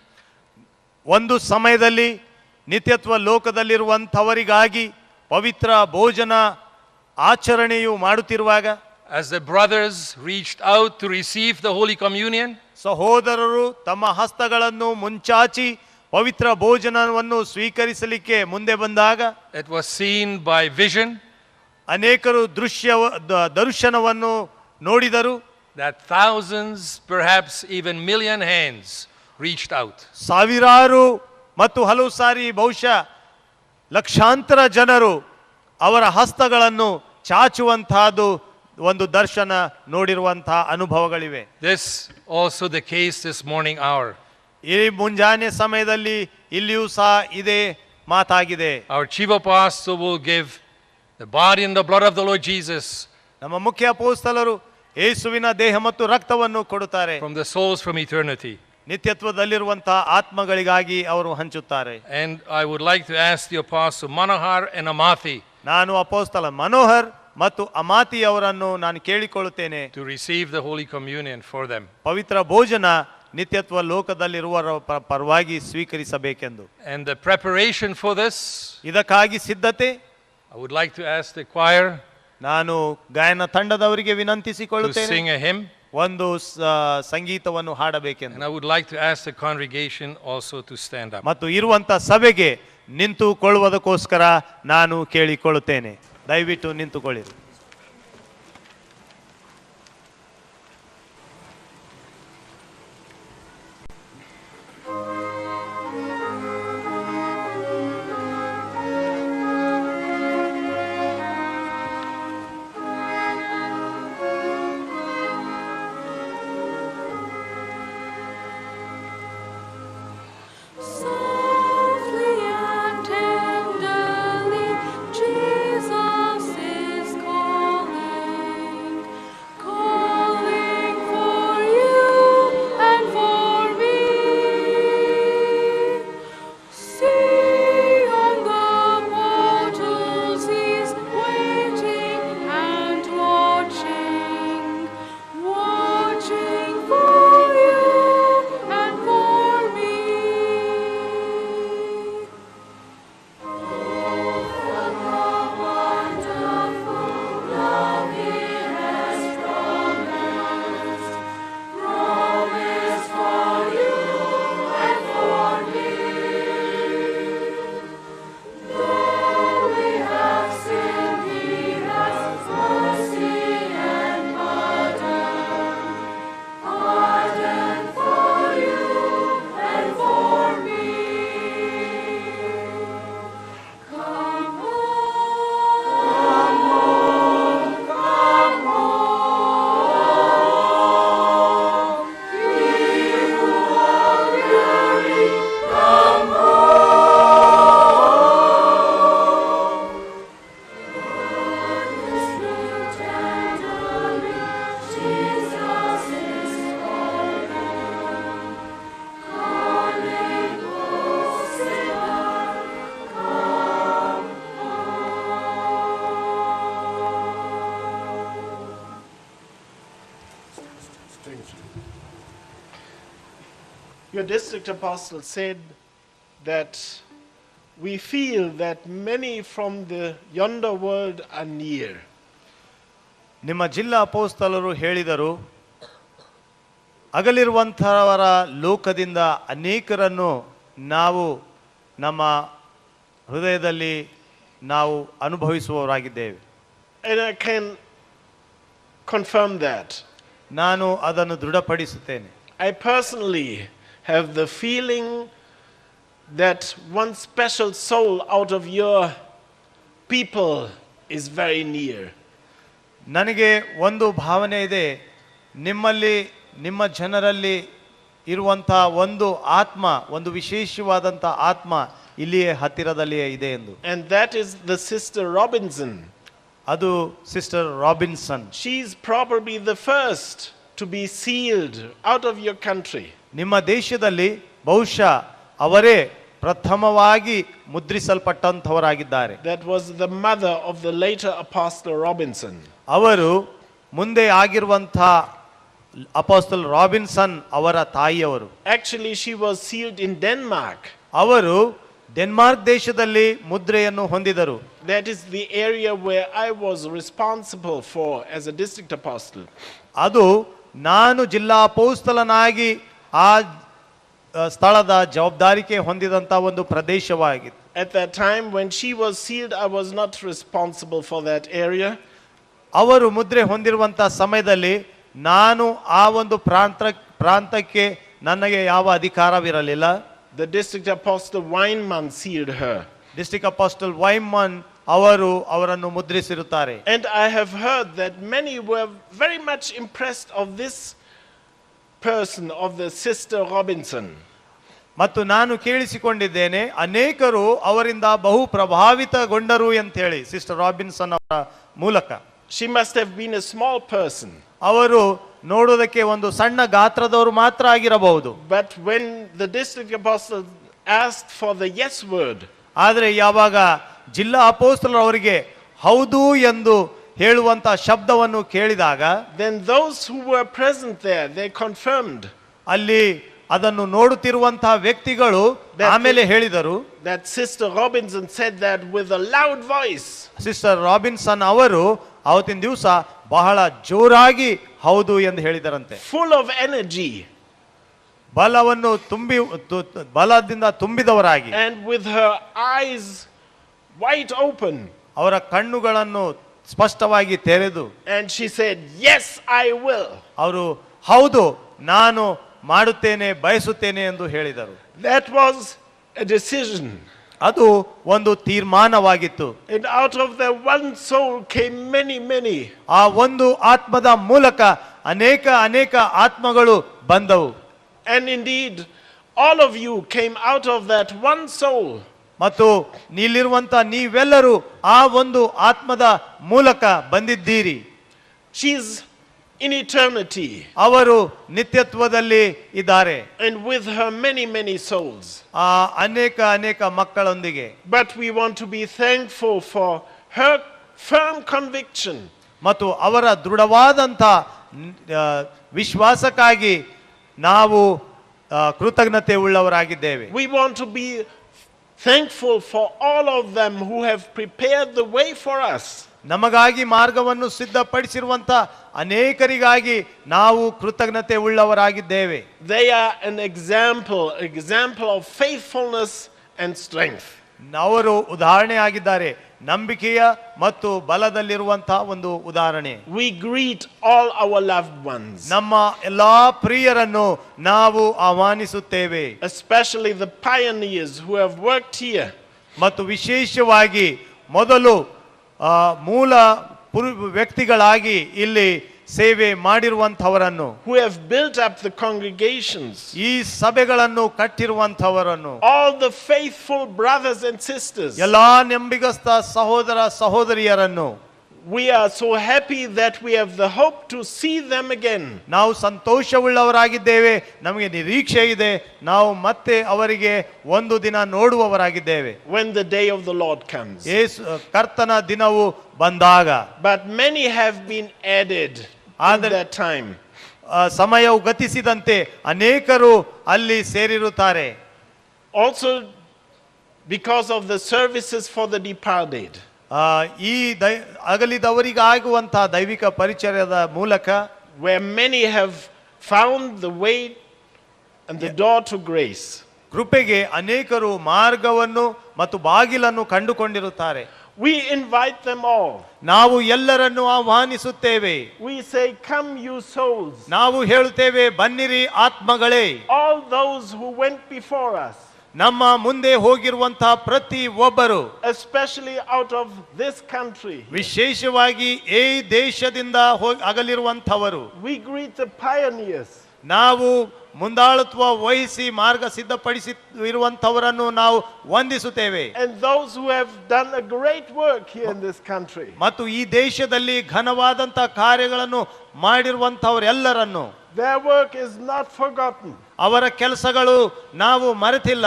ಒಂದು ಸಮಯದಲ್ಲಿ ನಿತ್ಯತ್ವ ಲೋಕದಲ್ಲಿರುವಂಥವರಿಗಾಗಿ ಪವಿತ್ರ ಭೋಜನ ಆಚರಣೆಯು ಮಾಡುತ್ತಿರುವಾಗ, as the brothers reached out to receive the Holy Communion, ಸಹೋದರರು ತಮ್ಮ ಹಸ್ತಗಳನ್ನು ಮುಂಚಾಚಿ ಪವಿತ್ರ ಭೋಜನವನ್ನು ಸ್ವೀಕರಿಸಲಿಕ್ಕೆ ಮುಂದೆ ಬಂದಾಗ, it was seen by vision ಅನೇಕರು ದರ್ಶನವನ್ನು ನೋಡಿದರು. that thousands, perhaps even million hands reached out. ಸಾವಿರಾರು ಮತ್ತು ಹಲವು ಸಾರಿ ಬಹುಶಃ ಲಕ್ಷಾಂತರ ಜನರು ಅವರ ಹಸ್ತಗಳನ್ನು ಚಾಚುವಂತಹದ್ದು ಒಂದು ದರ್ಶನ ನೋಡಿರುವಂತಹ ಅನುಭವಗಳಿವೆ. This also the case this morning hour. ಈ ಮುಂಜಾನೆ ಸಮಯದಲ್ಲಿ ಇಲ್ಲಿಯೂ ಸಹ ಇದೇ ಮಾತಾಗಿದೆ. Our chief apostle will give the body and the blood of the Lord Jesus ನಮ್ಮ ಮುಖ್ಯ ಅಪೊಸ್ತಲರು ಯೇಸುವಿನ ದೇಹ ಮತ್ತು ರಕ್ತವನ್ನು ಕೊಡುತ್ತಾರೆ. from the souls from eternity. ನಿತ್ಯತ್ವದಲ್ಲಿರುವಂತಹ ಆತ್ಮಗಳಿಗಾಗಿ ಅವರು ಹಂಚುತ್ತಾರೆ. And I would like to ask the apostle Manohar and Amathi ನಾನು ಅಪೊಸ್ತಲ ಮನೋಹರ್ ಮತ್ತು ಅಮಾತಿ ಅವರನ್ನು ನಾನು ಕೇಳಿಕೊಳ್ಳುತ್ತೇನೆ to receive the Holy Communion for them. ಪವಿತ್ರ ಭೋಜನ ನಿತ್ಯತ್ವ ಲೋಕದಲ್ಲಿರುವವರ ಪರವಾಗಿ ಸ್ವೀಕರಿಸಬೇಕೆಂದು. And the preparation for this, ಇದಕ್ಕಾಗಿ ಸಿದ್ಧತೆ I would like to ask the choir ನಾನು ಗಾಯನ ತಂಡದವರಿಗೆ to ವಿನಂತಿಸಿಕೊಳ್ಳುತ್ತೇನೆ sing a hymn. ಒಂದು ಸಂಗೀತವನ್ನು ಹಾಡಬೇಕೆಂದು. And I would like to ask the congregation also to stand up. ಮತ್ತು ಇರುವಂತ ಸಭೆಗೆ ನಿಂತುಕೊಳ್ಳುವುದಕ್ಕೋಸ್ಕರ ನಾನು ಕೇಳಿಕೊಳ್ಳುತ್ತೇನೆ, ದಯವಿಟ್ಟು ನಿಂತುಕೊಳ್ಳಿರಿ. Softly and tenderly, Jesus is calling, calling for you and for me. See on the portals He's waiting and watching, watching for you and for me. Your district apostle said that we feel that many from the yonder world are near. ನಿಮ್ಮ ಜಿಲ್ಲಾ ಅಪೊಸ್ತಲರು ಹೇಳಿದರು, ಅಗಲಿರುವಂಥವರ ಲೋಕದಿಂದ ಅನೇಕರನ್ನು ನಾವು ನಮ್ಮ ಹೃದಯದಲ್ಲಿ ನಾವು ಅನುಭವಿಸುವವರಾಗಿದ್ದೇವೆ. And I can confirm that. ನಾನು ಅದನ್ನು ದೃಢಪಡಿಸುತ್ತೇನೆ. I personally have the feeling that one special soul out of your people is very near. ನನಗೆ ಒಂದು ಭಾವನೆ ಇದೆ, ನಿಮ್ಮಲ್ಲಿ ನಿಮ್ಮ ಜನರಲ್ಲಿ ಇರುವಂಥ ಒಂದು ಆತ್ಮ, ಒಂದು ವಿಶೇಷವಾದಂಥ ಆತ್ಮ ಇಲ್ಲಿಯೇ ಹತ್ತಿರದಲ್ಲಿಯೇ ಇದೆ ಎಂದು. And that is the sister Robinson. ಅದು sister Robinson. She is probably the first to be sealed out of your country. ನಿಮ್ಮ ದೇಶದಲ್ಲಿ ಬಹುಶಃ ಅವರೇ ಪ್ರಥಮವಾಗಿ ಮುದ್ರಿಸಲ್ಪಟ್ಟಂಥವರಾಗಿದ್ದಾರೆ. That was the mother of the later apostle Robinson. ಅವರು ಮುಂದೆ ಆಗಿರುವಂಥ ಅಪೊಸ್ತಲ್ ರಾಬಿನ್ಸನ್ ಅವರ ತಾಯಿಯವರು. Actually, she was sealed in Denmark. ಅವರು ಡೆನ್ಮಾರ್ಕ್ ದೇಶದಲ್ಲಿ ಮುದ್ರೆಯನ್ನು ಹೊಂದಿದರು. That is the area where I was responsible for as a district apostle. ಅದು ನಾನು ಜಿಲ್ಲಾ ಅಪೊಸ್ತಲನಾಗಿ ಆ ಸ್ಥಳದ ಜವಾಬ್ದಾರಿಕೆ ಹೊಂದಿದಂಥ ಒಂದು ಪ್ರದೇಶವಾಗಿತ್ತು. At that time when she was sealed, I was not responsible for that area. ಅವರು ಮುದ್ರೆ ಹೊಂದಿರುವಂಥ ಸಮಯದಲ್ಲಿ ನಾನು ಆ ಒಂದು ಪ್ರಾಂತಕ್ಕೆ ನನಗೆ ಯಾವ ಅಧಿಕಾರವಿರಲಿಲ್ಲ. The district apostle Weinmann sealed her. District apostle Weinmann ಅವರು ಅವರನ್ನು ಮುದ್ರಿಸಿರುತ್ತಾರೆ. And I have heard that many were very much impressed of this person, of the sister Robinson. ಮತ್ತು ನಾನು ಕೇಳಿಸಿಕೊಂಡಿದ್ದೇನೆ ಅನೇಕರು ಅವರಿಂದ ಬಹು ಪ್ರಭಾವಿತಗೊಂಡರು ಅಂತ ಹೇಳಿ ಸಿಸ್ಟರ್ ರಾಬಿನ್ಸನ್ ಅವರ ಮೂಲಕ. She must have been a small person. ಅವರು ನೋಡೋದಕ್ಕೆ ಒಂದು ಸಣ್ಣ ಗಾತ್ರದವರು ಮಾತ್ರ ಆಗಿರಬಹುದು. But when the district apostle asked for the yes word, ಆದರೆ ಯಾವಾಗ ಜಿಲ್ಲಾ ಅಪೊಸ್ತಲರು ಅವರಿಗೆ ಹೌದು ಎಂದು ಹೇಳುವಂತ ಶಬ್ದವನ್ನು ಕೇಳಿದಾಗ then those who were present there, they confirmed ಅಲ್ಲಿ ಅದನ್ನು ನೋಡುತ್ತಿರುವಂತಹ ವ್ಯಕ್ತಿಗಳು ಆಮೇಲೆ ಹೇಳಿದರು, that Sister Robinson said that with a loud voice. Sister Robinson ಅವರು ಅವತ್ತಿನ ದಿವಸ ಬಹಳ ಜೋರಾಗಿ ಹೌದು ಎಂದು ಹೇಳಿದರಂತೆ. Full of energy. ಬಲವನ್ನು ಬಲದಿಂದ ತುಂಬಿದವರಾಗಿ, And with her eyes wide open. ಅವರ ಕಣ್ಣುಗಳನ್ನು ಸ್ಪಷ್ಟವಾಗಿ ತೆರೆದು, And she said, yes, I will. ಅವರು ಹೌದು ನಾನು ಮಾಡುತ್ತೇನೆ ಬಯಸುತ್ತೇನೆ ಎಂದು ಹೇಳಿದರು. That was a decision. ಅದು ಒಂದು ತೀರ್ಮಾನವಾಗಿತ್ತು. And out of that one soul came many. ಆ ಒಂದು ಆತ್ಮದ ಮೂಲಕ ಅನೇಕ ಆತ್ಮಗಳು ಬಂದವು. And indeed, all of you came out of that one soul. ಮತ್ತು ನೀಲಿರುವಂತ ನೀವೆಲ್ಲರೂ ಆ ಒಂದು ಆತ್ಮದ ಮೂಲಕ ಬಂದಿದ್ದೀರಿ. She's in eternity. ಅವರು ನಿತ್ಯತ್ವದಲ್ಲಿ ಇದ್ದಾರೆ. And with her many souls. ಆ ಅನೇಕ ಮಕ್ಕಳೊಂದಿಗೆ. But we want to be thankful for her firm conviction. ಮತ್ತು ಅವರ ದೃಢವಾದಂಥ ವಿಶ್ವಾಸಕ್ಕಾಗಿ ನಾವು ಕೃತಜ್ಞತೆ ಉಳ್ಳವರಾಗಿದ್ದೇವೆ. We want to be thankful for all of them who have prepared the way for us. ನಮಗಾಗಿ ಮಾರ್ಗವನ್ನು ಸಿದ್ಧಪಡಿಸಿರುವಂತ ಅನೇಕರಿಗಾಗಿ ನಾವು ಕೃತಜ್ಞತೆ ಉಳ್ಳವರಾಗಿದ್ದೇವೆ. They are an example of faithfulness and strength. ಅವರು ಉದಾಹರಣೆ ಆಗಿದ್ದಾರೆ, ನಂಬಿಕೆಯ ಮತ್ತು ಬಲದಲ್ಲಿರುವಂತಹ ಒಂದು ಉದಾಹರಣೆ. We greet all our loved ones. ನಮ್ಮ ಎಲ್ಲಾ ಪ್ರಿಯರನ್ನು ನಾವು ಆಹ್ವಾನಿಸುತ್ತೇವೆ. Especially the pioneers who have worked here. ಮತ್ತು ವಿಶೇಷವಾಗಿ ಮೊದಲು ಮೂಲ ವ್ಯಕ್ತಿಗಳಾಗಿ ಇಲ್ಲಿ ಸೇವೆ ಮಾಡಿರುವಂತವರನ್ನು, who have built up the congregations, ಈ ಸಭೆಗಳನ್ನು ಕಟ್ಟಿರುವಂತವರನ್ನು, all the faithful brothers and sisters. ಎಲ್ಲಾ ನಂಬಿಗಸ್ತ ಸಹೋದರ ಸಹೋದರಿಯರನ್ನು. We are so happy that we have the hope to see them again. ನಾವು ಸಂತೋಷವುಳ್ಳವರಾಗಿದ್ದೇವೆ, ನಮಗೆ ನಿರೀಕ್ಷೆ ಇದೆ, ನಾವು ಮತ್ತೆ ಅವರಿಗೆ ಒಂದು ದಿನ ನೋಡುವವರಾಗಿದ್ದೇವೆ. When the day of the Lord comes. ಕರ್ತನ ದಿನವು ಬಂದಾಗ. But many have been added in that time. ಸಮಯವು ಗತಿಸಿದಂತೆ ಅನೇಕರು ಅಲ್ಲಿ ಸೇರಿರುತ್ತಾರೆ. Also because of the services for the departed. ಈ ಅಗಲಿದವರಿಗಾಗುವಂತಹ ದೈವಿಕ ಪರಿಚಯದ ಮೂಲಕ, where many have found the way and the door to grace. ಕೃಪೆಗೆ ಅನೇಕರು ಮಾರ್ಗವನ್ನು ಮತ್ತು ಬಾಗಿಲನ್ನು ಕಂಡುಕೊಂಡಿರುತ್ತಾರೆ. We invite them all. ನಾವು ಎಲ್ಲರನ್ನು ಆಹ್ವಾನಿಸುತ್ತೇವೆ. We say, come you souls. ನಾವು ಹೇಳುತ್ತೇವೆ, ಬನ್ನಿರಿ ಆತ್ಮಗಳೇ. All those who went before us. ನಮ್ಮ ಮುಂದೆ ಹೋಗಿರುವಂತಹ ಪ್ರತಿ ಒಬ್ಬರು, especially out of this country. ವಿಶೇಷವಾಗಿ ಈ ದೇಶದಿಂದ ಅಗಲಿರುವಂತವರು. We greet the pioneers. ನಾವು ಮುಂದಾಳತ್ವ ವಹಿಸಿ ಮಾರ್ಗ ಸಿದ್ಧಪಡಿಸಿ ಇರುವಂತವರನ್ನು ನಾವು ವಂದಿಸುತ್ತೇವೆ. And those who have done a great work here in this country. ಮತ್ತು ಈ ದೇಶದಲ್ಲಿ ಘನವಾದಂತ ಕಾರ್ಯಗಳನ್ನು ಮಾಡಿರುವಂತವರೆಲ್ಲರನ್ನು. Their work is not forgotten. ಅವರ ಕೆಲಸಗಳು ನಾವು ಮರೆತಿಲ್ಲ.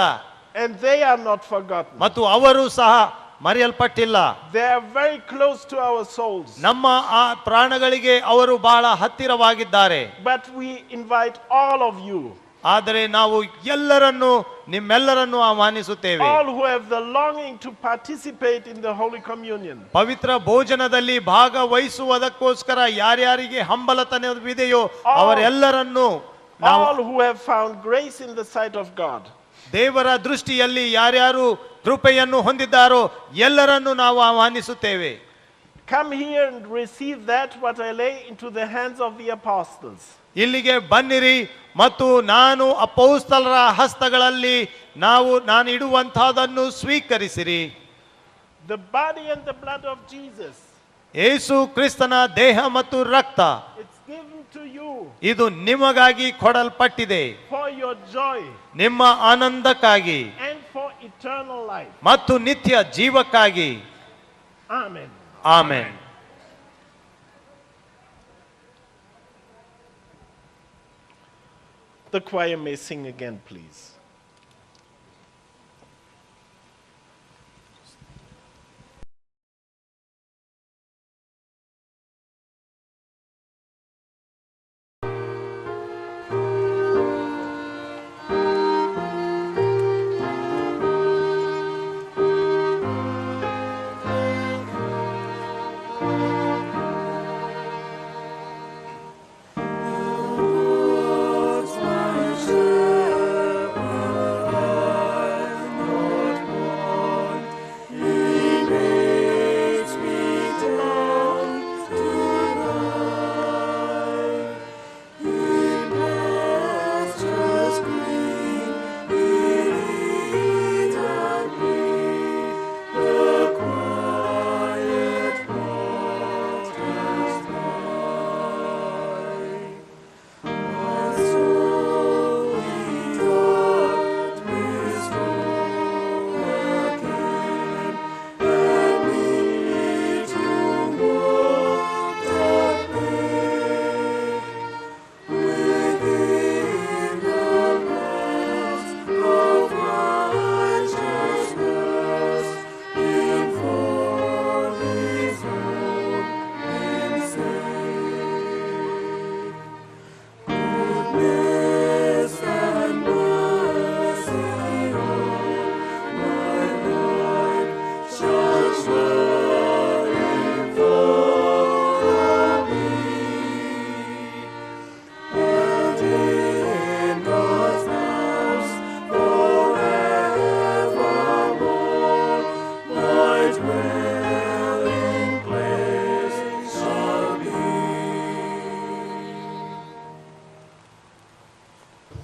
And they are not forgotten. ಮತ್ತು ಅವರು ಸಹ ಮರೆಯಲ್ಪಟ್ಟಿಲ್ಲ. They are very close to our souls. ನಮ್ಮ ಆ ಪ್ರಾಣಗಳಿಗೆ ಅವರು ಬಹಳ ಹತ್ತಿರವಾಗಿದ್ದಾರೆ. But we invite all of you. ಆದರೆ ನಾವು ನಿಮ್ಮೆಲ್ಲರನ್ನು ಆಹ್ವಾನಿಸುತ್ತೇವೆ. All who have the longing to participate in the Holy Communion. ಪವಿತ್ರ ಭೋಜನದಲ್ಲಿ ಭಾಗವಹಿಸುವುದಕ್ಕೋಸ್ಕರ ಯಾರ್ಯಾರಿಗೆ ಹಂಬಲತನವಿದೆಯೋ ಅವರೆಲ್ಲರನ್ನು, all who have found grace in the sight of God. ದೇವರ ದೃಷ್ಟಿಯಲ್ಲಿ ಯಾರ್ಯಾರು ಕೃಪೆಯನ್ನು ಹೊಂದಿದ್ದಾರೋ ಎಲ್ಲರನ್ನು ನಾವು ಆಹ್ವಾನಿಸುತ್ತೇವೆ. Come here and receive that what I lay into the hands of the apostles. ಇಲ್ಲಿಗೆ ಬನ್ನಿರಿ ಮತ್ತು ನಾನು ಅಪೊಸ್ತಲರ ಹಸ್ತಗಳಲ್ಲಿ ನಾನು ಇಡುವಂತಹದನ್ನು ಸ್ವೀಕರಿಸಿರಿ. The body and the blood of Jesus. ಯೇಸು ಕ್ರಿಸ್ತನ ದೇಹ ಮತ್ತು ರಕ್ತ. It's given to you ಇದು ನಿಮಗಾಗಿ ಕೊಡಲ್ಪಟ್ಟಿದೆ, for your joy ನಿಮ್ಮ ಆನಂದಕ್ಕಾಗಿ and for eternal life. ಮತ್ತು ನಿತ್ಯ ಜೀವಕ್ಕಾಗಿ. Amen. Amen. The choir may sing again, please.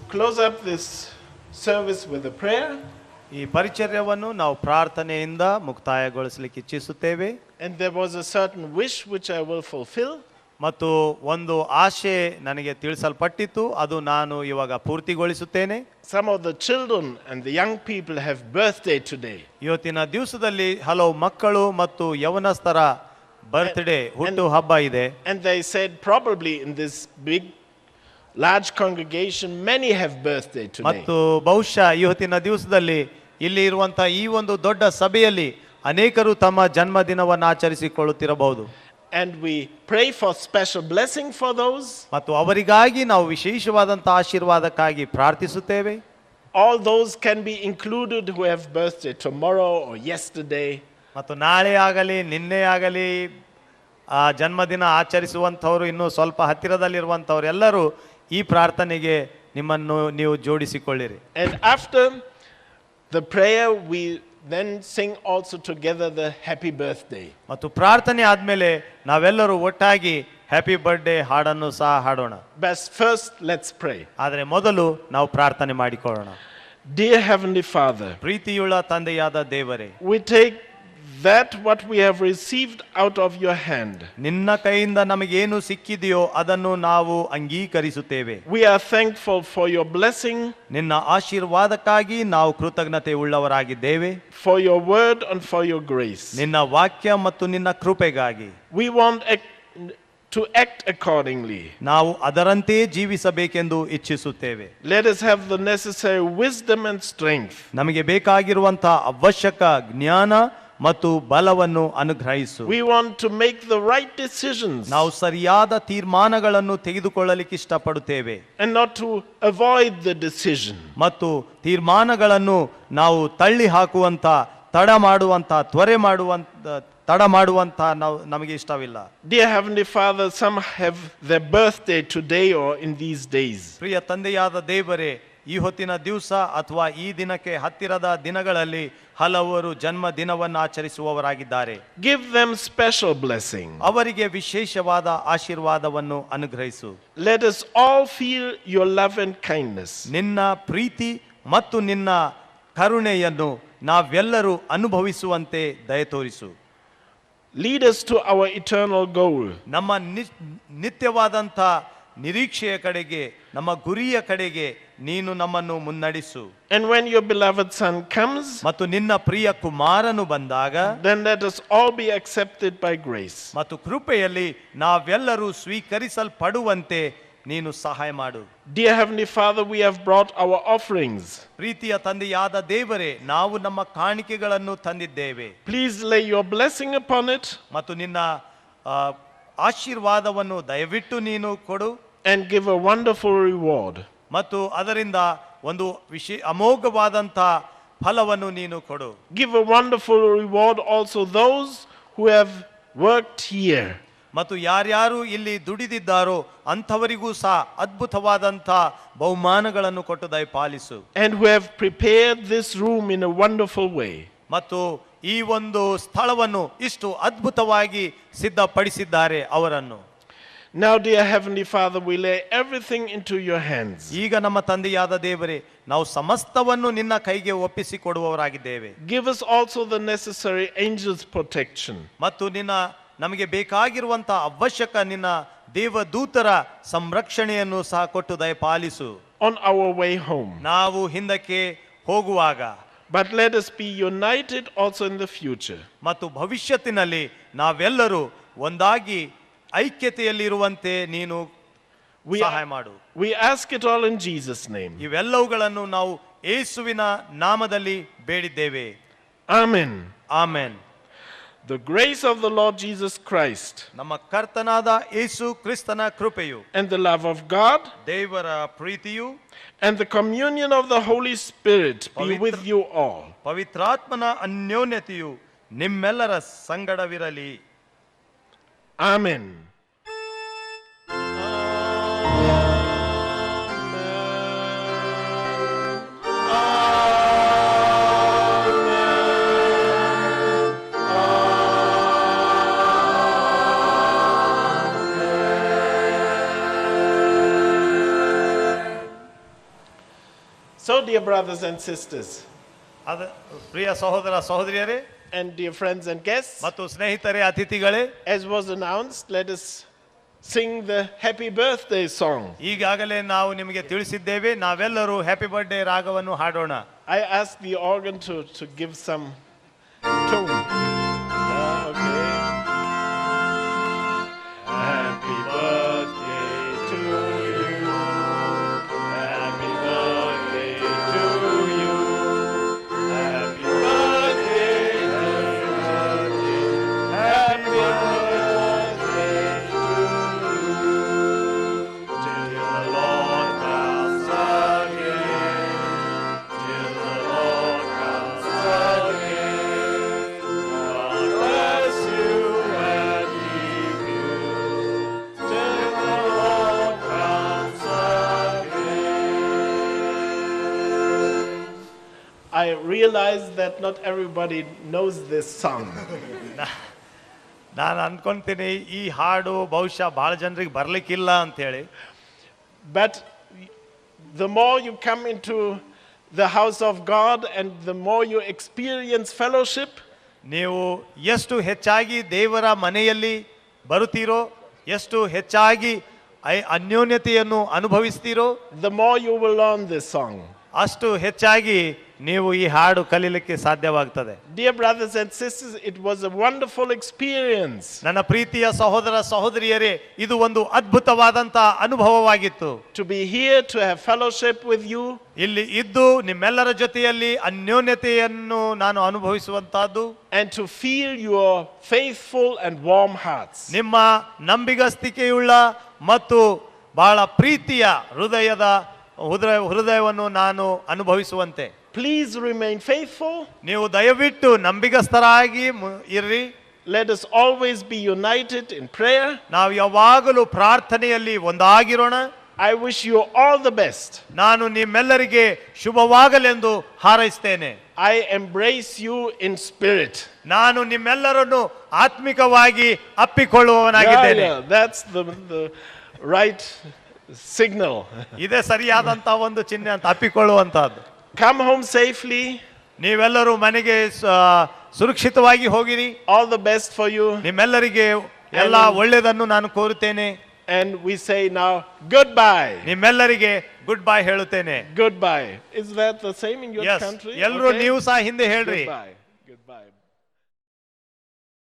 Close up this service with a prayer. ಈ ಪರಿಚರ್ಯವನ್ನು ನಾವು ಪ್ರಾರ್ಥನೆಯಿಂದ ಮುಕ್ತಾಯಗೊಳಿಸಲಿಕ್ಕೆ ಇಚ್ಛಿಸುತ್ತೇವೆ. And there was a certain wish which I will fulfill. ಮತ್ತು ಒಂದು ಆಶೆ ನನಗೆ ತಿಳಿಸಲ್ಪಟ್ಟಿತ್ತು, ಅದು ನಾನು ಇವಾಗ ಪೂರ್ತಿಗೊಳಿಸುತ್ತೇನೆ. Some of the children and the young people have birthday today. ಇವತ್ತಿನ ದಿವಸದಲ್ಲಿ ಹಲವು ಮಕ್ಕಳು ಮತ್ತು ಯವನಸ್ಥರ ಬರ್ತ್ಡೇ ಹುಟ್ಟು ಹಬ್ಬ ಇದೆ. And they said probably in this big large congregation many have birthday today. ಮತ್ತು ಬಹುಶಃ ಇವತ್ತಿನ ದಿವಸದಲ್ಲಿ ಇಲ್ಲಿ ಇರುವಂತಹ ಈ ಒಂದು ದೊಡ್ಡ ಸಭೆಯಲ್ಲಿ ಅನೇಕರು ತಮ್ಮ ಜನ್ಮದಿನವನ್ನು ಆಚರಿಸಿಕೊಳ್ಳುತ್ತಿರಬಹುದು. And we pray for special blessing for those. ಮತ್ತು ಅವರಿಗಾಗಿ ನಾವು ವಿಶೇಷವಾದಂತಹ ಆಶೀರ್ವಾದಕ್ಕಾಗಿ ಪ್ರಾರ್ಥಿಸುತ್ತೇವೆ. All those can be included who have birthday tomorrow or yesterday. ಮತ್ತು ನಾಳೆ ಆಗಲಿ ನಿನ್ನೆ ಆಗಲಿ ಆ ಜನ್ಮದಿನ ಆಚರಿಸುವಂಥವರು ಇನ್ನೂ ಸ್ವಲ್ಪ ಹತ್ತಿರದಲ್ಲಿರುವಂಥವ್ರು ಎಲ್ಲರೂ ಈ ಪ್ರಾರ್ಥನೆಗೆ ನಿಮ್ಮನ್ನು ನೀವು ಜೋಡಿಸಿಕೊಳ್ಳಿರಿ. And after the prayer we then sing also together the happy birthday. ಮತ್ತು ಪ್ರಾರ್ಥನೆ ಆದ್ಮೇಲೆ ನಾವೆಲ್ಲರೂ ಒಟ್ಟಾಗಿ ಹ್ಯಾಪಿ ಬರ್ತ್ಡೇ ಹಾಡನ್ನು ಸಹ ಹಾಡೋಣ. But first let's pray. ಆದರೆ ಮೊದಲು ನಾವು ಪ್ರಾರ್ಥನೆ ಮಾಡಿಕೊಳ್ಳೋಣ. Dear Heavenly Father, ಪ್ರೀತಿಯುಳ್ಳ ತಂದೆಯಾದ ದೇವರೇ, we take that what we have received out of your hand. ನಿನ್ನ ಕೈಯಿಂದ ನಮಗೇನು ಸಿಕ್ಕಿದೆಯೋ ಅದನ್ನು ನಾವು ಅಂಗೀಕರಿಸುತ್ತೇವೆ. We are thankful for your blessing, ನಿನ್ನ ಆಶೀರ್ವಾದಕ್ಕಾಗಿ ನಾವು ಕೃತಜ್ಞತೆ ಉಳ್ಳವರಾಗಿದ್ದೇವೆ. for your word and for your grace. ನಿನ್ನ ವಾಕ್ಯ ಮತ್ತು ನಿನ್ನ ಕೃಪೆಗಾಗಿ We want to act accordingly. ನಾವು ಅದರಂತೆಯೇ ಜೀವಿಸಬೇಕೆಂದು ಇಚ್ಛಿಸುತ್ತೇವೆ. Let us have the necessary wisdom and strength. ನಮಗೆ ಬೇಕಾಗಿರುವಂತಹ ಅವಶ್ಯಕ ಜ್ಞಾನ ಮತ್ತು ಬಲವನ್ನು ಅನುಗ್ರಹಿಸು. We want to make the right decisions ನಾವು ಸರಿಯಾದ ತೀರ್ಮಾನಗಳನ್ನು ತೆಗೆದುಕೊಳ್ಳಲಿಕ್ಕೆ ಇಷ್ಟಪಡುತ್ತೇವೆ. and not to avoid the decision. ಮತ್ತು ತೀರ್ಮಾನಗಳನ್ನು ನಾವು ತಳ್ಳಿ ಹಾಕುವಂತ ತಡ ಮಾಡುವಂತ ನಮಗೆ ಇಷ್ಟವಿಲ್ಲ. Dear Heavenly Father, some have their birthday today or in these days. ಪ್ರಿಯ ತಂದೆಯಾದ ದೇವರೇ, ಈ ಹೊತ್ತಿನ ದಿವಸ ಅಥವಾ ಈ ದಿನಕ್ಕೆ ಹತ್ತಿರದ ದಿನಗಳಲ್ಲಿ ಹಲವರು ಜನ್ಮ ದಿನವನ್ನು ಆಚರಿಸುವವರಾಗಿದ್ದಾರೆ. Give them special blessing. ಅವರಿಗೆ ವಿಶೇಷವಾದ ಆಶೀರ್ವಾದವನ್ನು ಅನುಗ್ರಹಿಸು. Let us all feel your love and kindness. ನಿನ್ನ ಪ್ರೀತಿ ಮತ್ತು ನಿನ್ನ ಕರುಣೆಯನ್ನು ನಾವೆಲ್ಲರೂ ಅನುಭವಿಸುವಂತೆ ದಯ ತೋರಿಸು. Lead us to our eternal goal. ನಮ್ಮ ನಿತ್ಯವಾದಂಥ ನಿರೀಕ್ಷೆಯ ಕಡೆಗೆ, ನಮ್ಮ ಗುರಿಯ ಕಡೆಗೆ ನೀನು ನಮ್ಮನ್ನು ಮುನ್ನಡೆಸು. And when your beloved Son comes, ಮತ್ತು ನಿನ್ನ ಪ್ರಿಯ ಕುಮಾರನು ಬಂದಾಗ then let us all be accepted by grace. ಮತ್ತು ಕೃಪೆಯಲ್ಲಿ ನಾವೆಲ್ಲರೂ ಸ್ವೀಕರಿಸಲ್ಪಡುವಂತೆ ನೀನು ಸಹಾಯ ಮಾಡು. Dear Heavenly Father, we have brought our offerings. ಪ್ರೀತಿಯ ತಂದೆಯಾದ ದೇವರೇ, ನಾವು ನಮ್ಮ ಕಾಣಿಕೆಗಳನ್ನು ತಂದಿದ್ದೇವೆ. Please lay your blessing upon it ಮತ್ತು ನಿನ್ನ ಆಶೀರ್ವಾದವನ್ನು ದಯವಿಟ್ಟು ನೀನು ಕೊಡು and give a wonderful reward. ಮತ್ತು ಅದರಿಂದ ಒಂದು ಅಮೋಘವಾದಂಥ ಫಲವನ್ನು ನೀನು ಕೊಡು. Give a wonderful reward also those who have worked here. ಮತ್ತು ಯಾರ್ಯಾರು ಇಲ್ಲಿ ದುಡಿದಿದ್ದಾರೋ ಅಂಥವರಿಗೂ ಸಹ ಅದ್ಭುತವಾದಂಥ ಬಹುಮಾನಗಳನ್ನು ಕೊಟ್ಟು ದಯಪಾಲಿಸು. And who have prepared this room in a wonderful way. ಮತ್ತು ಈ ಒಂದು ಸ್ಥಳವನ್ನು ಇಷ್ಟು ಅದ್ಭುತವಾಗಿ ಸಿದ್ಧಪಡಿಸಿದ್ದಾರೆ ಅವರನ್ನು. Now, dear Heavenly Father, we lay everything into your hands. ಈಗ ನಮ್ಮ ತಂದೆಯಾದ ದೇವರೇ, ನಾವು ಸಮಸ್ತವನ್ನು ನಿನ್ನ ಕೈಗೆ ಒಪ್ಪಿಸಿಕೊಡುವವರಾಗಿದ್ದೇವೆ. Give us also the necessary angels' protection. ಮತ್ತು ನಮಗೆ ಬೇಕಾಗಿರುವಂತ ಅವಶ್ಯಕ ನಿನ್ನ ದೇವದೂತರ ಸಂರಕ್ಷಣೆಯನ್ನು ಸಹ ಕೊಟ್ಟು ದಯಪಾಲಿಸು. On our way home. ನಾವು ಹಿಂದಕ್ಕೆ ಹೋಗುವಾಗ. But let us be united also in the future. ಮತ್ತು ಭವಿಷ್ಯತ್ತಿನಲ್ಲಿ ನಾವೆಲ್ಲರೂ ಒಂದಾಗಿ ಐಕ್ಯತೆಯಲ್ಲಿರುವಂತೆ ನೀನು ಸಹಾಯ ಮಾಡು. We ask it all in Jesus' name. ಇವೆಲ್ಲವುಗಳನ್ನು ನಾವು ಯೇಸುವಿನ ನಾಮದಲ್ಲಿ ಬೇಡಿದ್ದೇವೆ. Amen. Amen. The grace of the Lord Jesus Christ ನಮ್ಮ ಕರ್ತನಾದ ಯೇಸು ಕ್ರಿಸ್ತನ ಕೃಪೆಯು and the love of God ದೇವರ ಪ್ರೀತಿಯು and the communion of the Holy Spirit be with you all. ಪವಿತ್ರಾತ್ಮನ ಅನ್ಯೋನ್ಯತೆಯು ನಿಮ್ಮೆಲ್ಲರ ಸಂಗಡವಿರಲಿ. Amen. So, dear brothers and sisters, ಪ್ರಿಯ ಸಹೋದರ ಸಹೋದರಿಯರೇ and dear friends and guests, ಮತ್ತು ಸ್ನೇಹಿತರೇ, ಅತಿಥಿಗಳೇ, as was announced, let us sing the happy birthday song. ಈಗಾಗಲೇ ನಾವು ನಿಮಗೆ ತಿಳಿಸಿದ್ದೇವೆ, ನಾವೆಲ್ಲರೂ ಹ್ಯಾಪಿ ಬರ್ತ್ಡೇ ರಾಗವನ್ನು ಹಾಡೋಣ. I asked the organ to give some tone. Okay. Happy birthday to you. Happy birthday to you. Happy birthday, happy birthday, happy birthday to you. Till the Lord comes again. Till the Lord comes again. God bless you and keep you. Till the Lord comes again. I realize that not everybody knows this song. ನಾನು ಅನ್ಕೊಂತೀನಿ ಈ ಹಾಡು ಬಹುಶಃ ಬಹಳ ಜನರಿಗೆ ಬರ್ಲಿಕ್ಕಿಲ್ಲ ಅಂತ ಹೇಳಿ. But the more you come into the house of God and the more you experience fellowship, ನೀವು ಎಷ್ಟು ಹೆಚ್ಚಾಗಿ ದೇವರ ಮನೆಯಲ್ಲಿ ಬರುತ್ತೀರೋ, ಎಷ್ಟು ಹೆಚ್ಚಾಗಿ ಅನ್ಯೋನ್ಯತೆಯನ್ನು ಅನುಭವಿಸ್ತೀರೋ, the more you will learn this song. ಅಷ್ಟು ಹೆಚ್ಚಾಗಿ ನೀವು ಈ ಹಾಡು ಕಲೀಲಿಕ್ಕೆ ಸಾಧ್ಯವಾಗ್ತದೆ. Dear brothers and sisters, it was a wonderful experience. ನನ್ನ ಪ್ರೀತಿಯ ಸಹೋದರ ಸಹೋದರಿಯರೇ, ಇದು ಒಂದು ಅದ್ಭುತವಾದಂತ ಅನುಭವವಾಗಿತ್ತು. To be here, to have fellowship with you. ಇಲ್ಲಿ ಇದ್ದು ನಿಮ್ಮೆಲ್ಲರ ಜೊತೆಯಲ್ಲಿ ಅನ್ಯೋನ್ಯತೆಯನ್ನು ನಾನು ಅನುಭವಿಸುವಂತಹದ್ದು. And to feel your faithful and warm hearts. ನಿಮ್ಮ ನಂಬಿಗಸ್ತಿಕೆಯುಳ್ಳ ಮತ್ತು ಬಹಳ ಪ್ರೀತಿಯ ಹೃದಯವನ್ನು ನಾನು ಅನುಭವಿಸುವಂತೆ. Please remain faithful. ನೀವು ದಯವಿಟ್ಟು ನಂಬಿಗಸ್ತರಾಗಿ ಇರ್ರಿ. Let us always be united in prayer. ನಾವು ಯಾವಾಗಲೂ ಪ್ರಾರ್ಥನೆಯಲ್ಲಿ ಒಂದಾಗಿರೋಣ. I wish you all the best. ನಾನು ನಿಮ್ಮೆಲ್ಲರಿಗೆ ಶುಭವಾಗಲೆಂದು ಹಾರೈಸ್ತೇನೆ. I embrace you in spirit. ನಾನು ನಿಮ್ಮೆಲ್ಲರನ್ನು ಆತ್ಮಿಕವಾಗಿ ಅಪ್ಪಿಕೊಳ್ಳುವವನಾಗಿದ್ದೇನೆ. That's the right signal. ಇದೇ ಸರಿಯಾದಂತ ಒಂದು ಚಿಹ್ನೆ ಅಂತ, ಅಪ್ಪಿಕೊಳ್ಳುವಂತಹದ್ದು. Come home safely. ನೀವೆಲ್ಲರೂ ಮನೆಗೆ ಸುರಕ್ಷಿತವಾಗಿ ಹೋಗಿರಿ. All the best for you. ನಿಮ್ಮೆಲ್ಲರಿಗೆ ಎಲ್ಲ ಒಳ್ಳೆಯದನ್ನು ನಾನು ಕೋರುತ್ತೇನೆ. And we say now goodbye. ನಿಮ್ಮೆಲ್ಲರಿಗೆ ಗುಡ್ ಬೈ ಹೇಳುತ್ತೇನೆ. Goodbye. Is that the same in your Yes. country? ಎಲ್ಲರೂ ನೀವು ಸಹ ಹಿಂದೆ ಹೇಳ್ರಿ. Goodbye. Goodbye.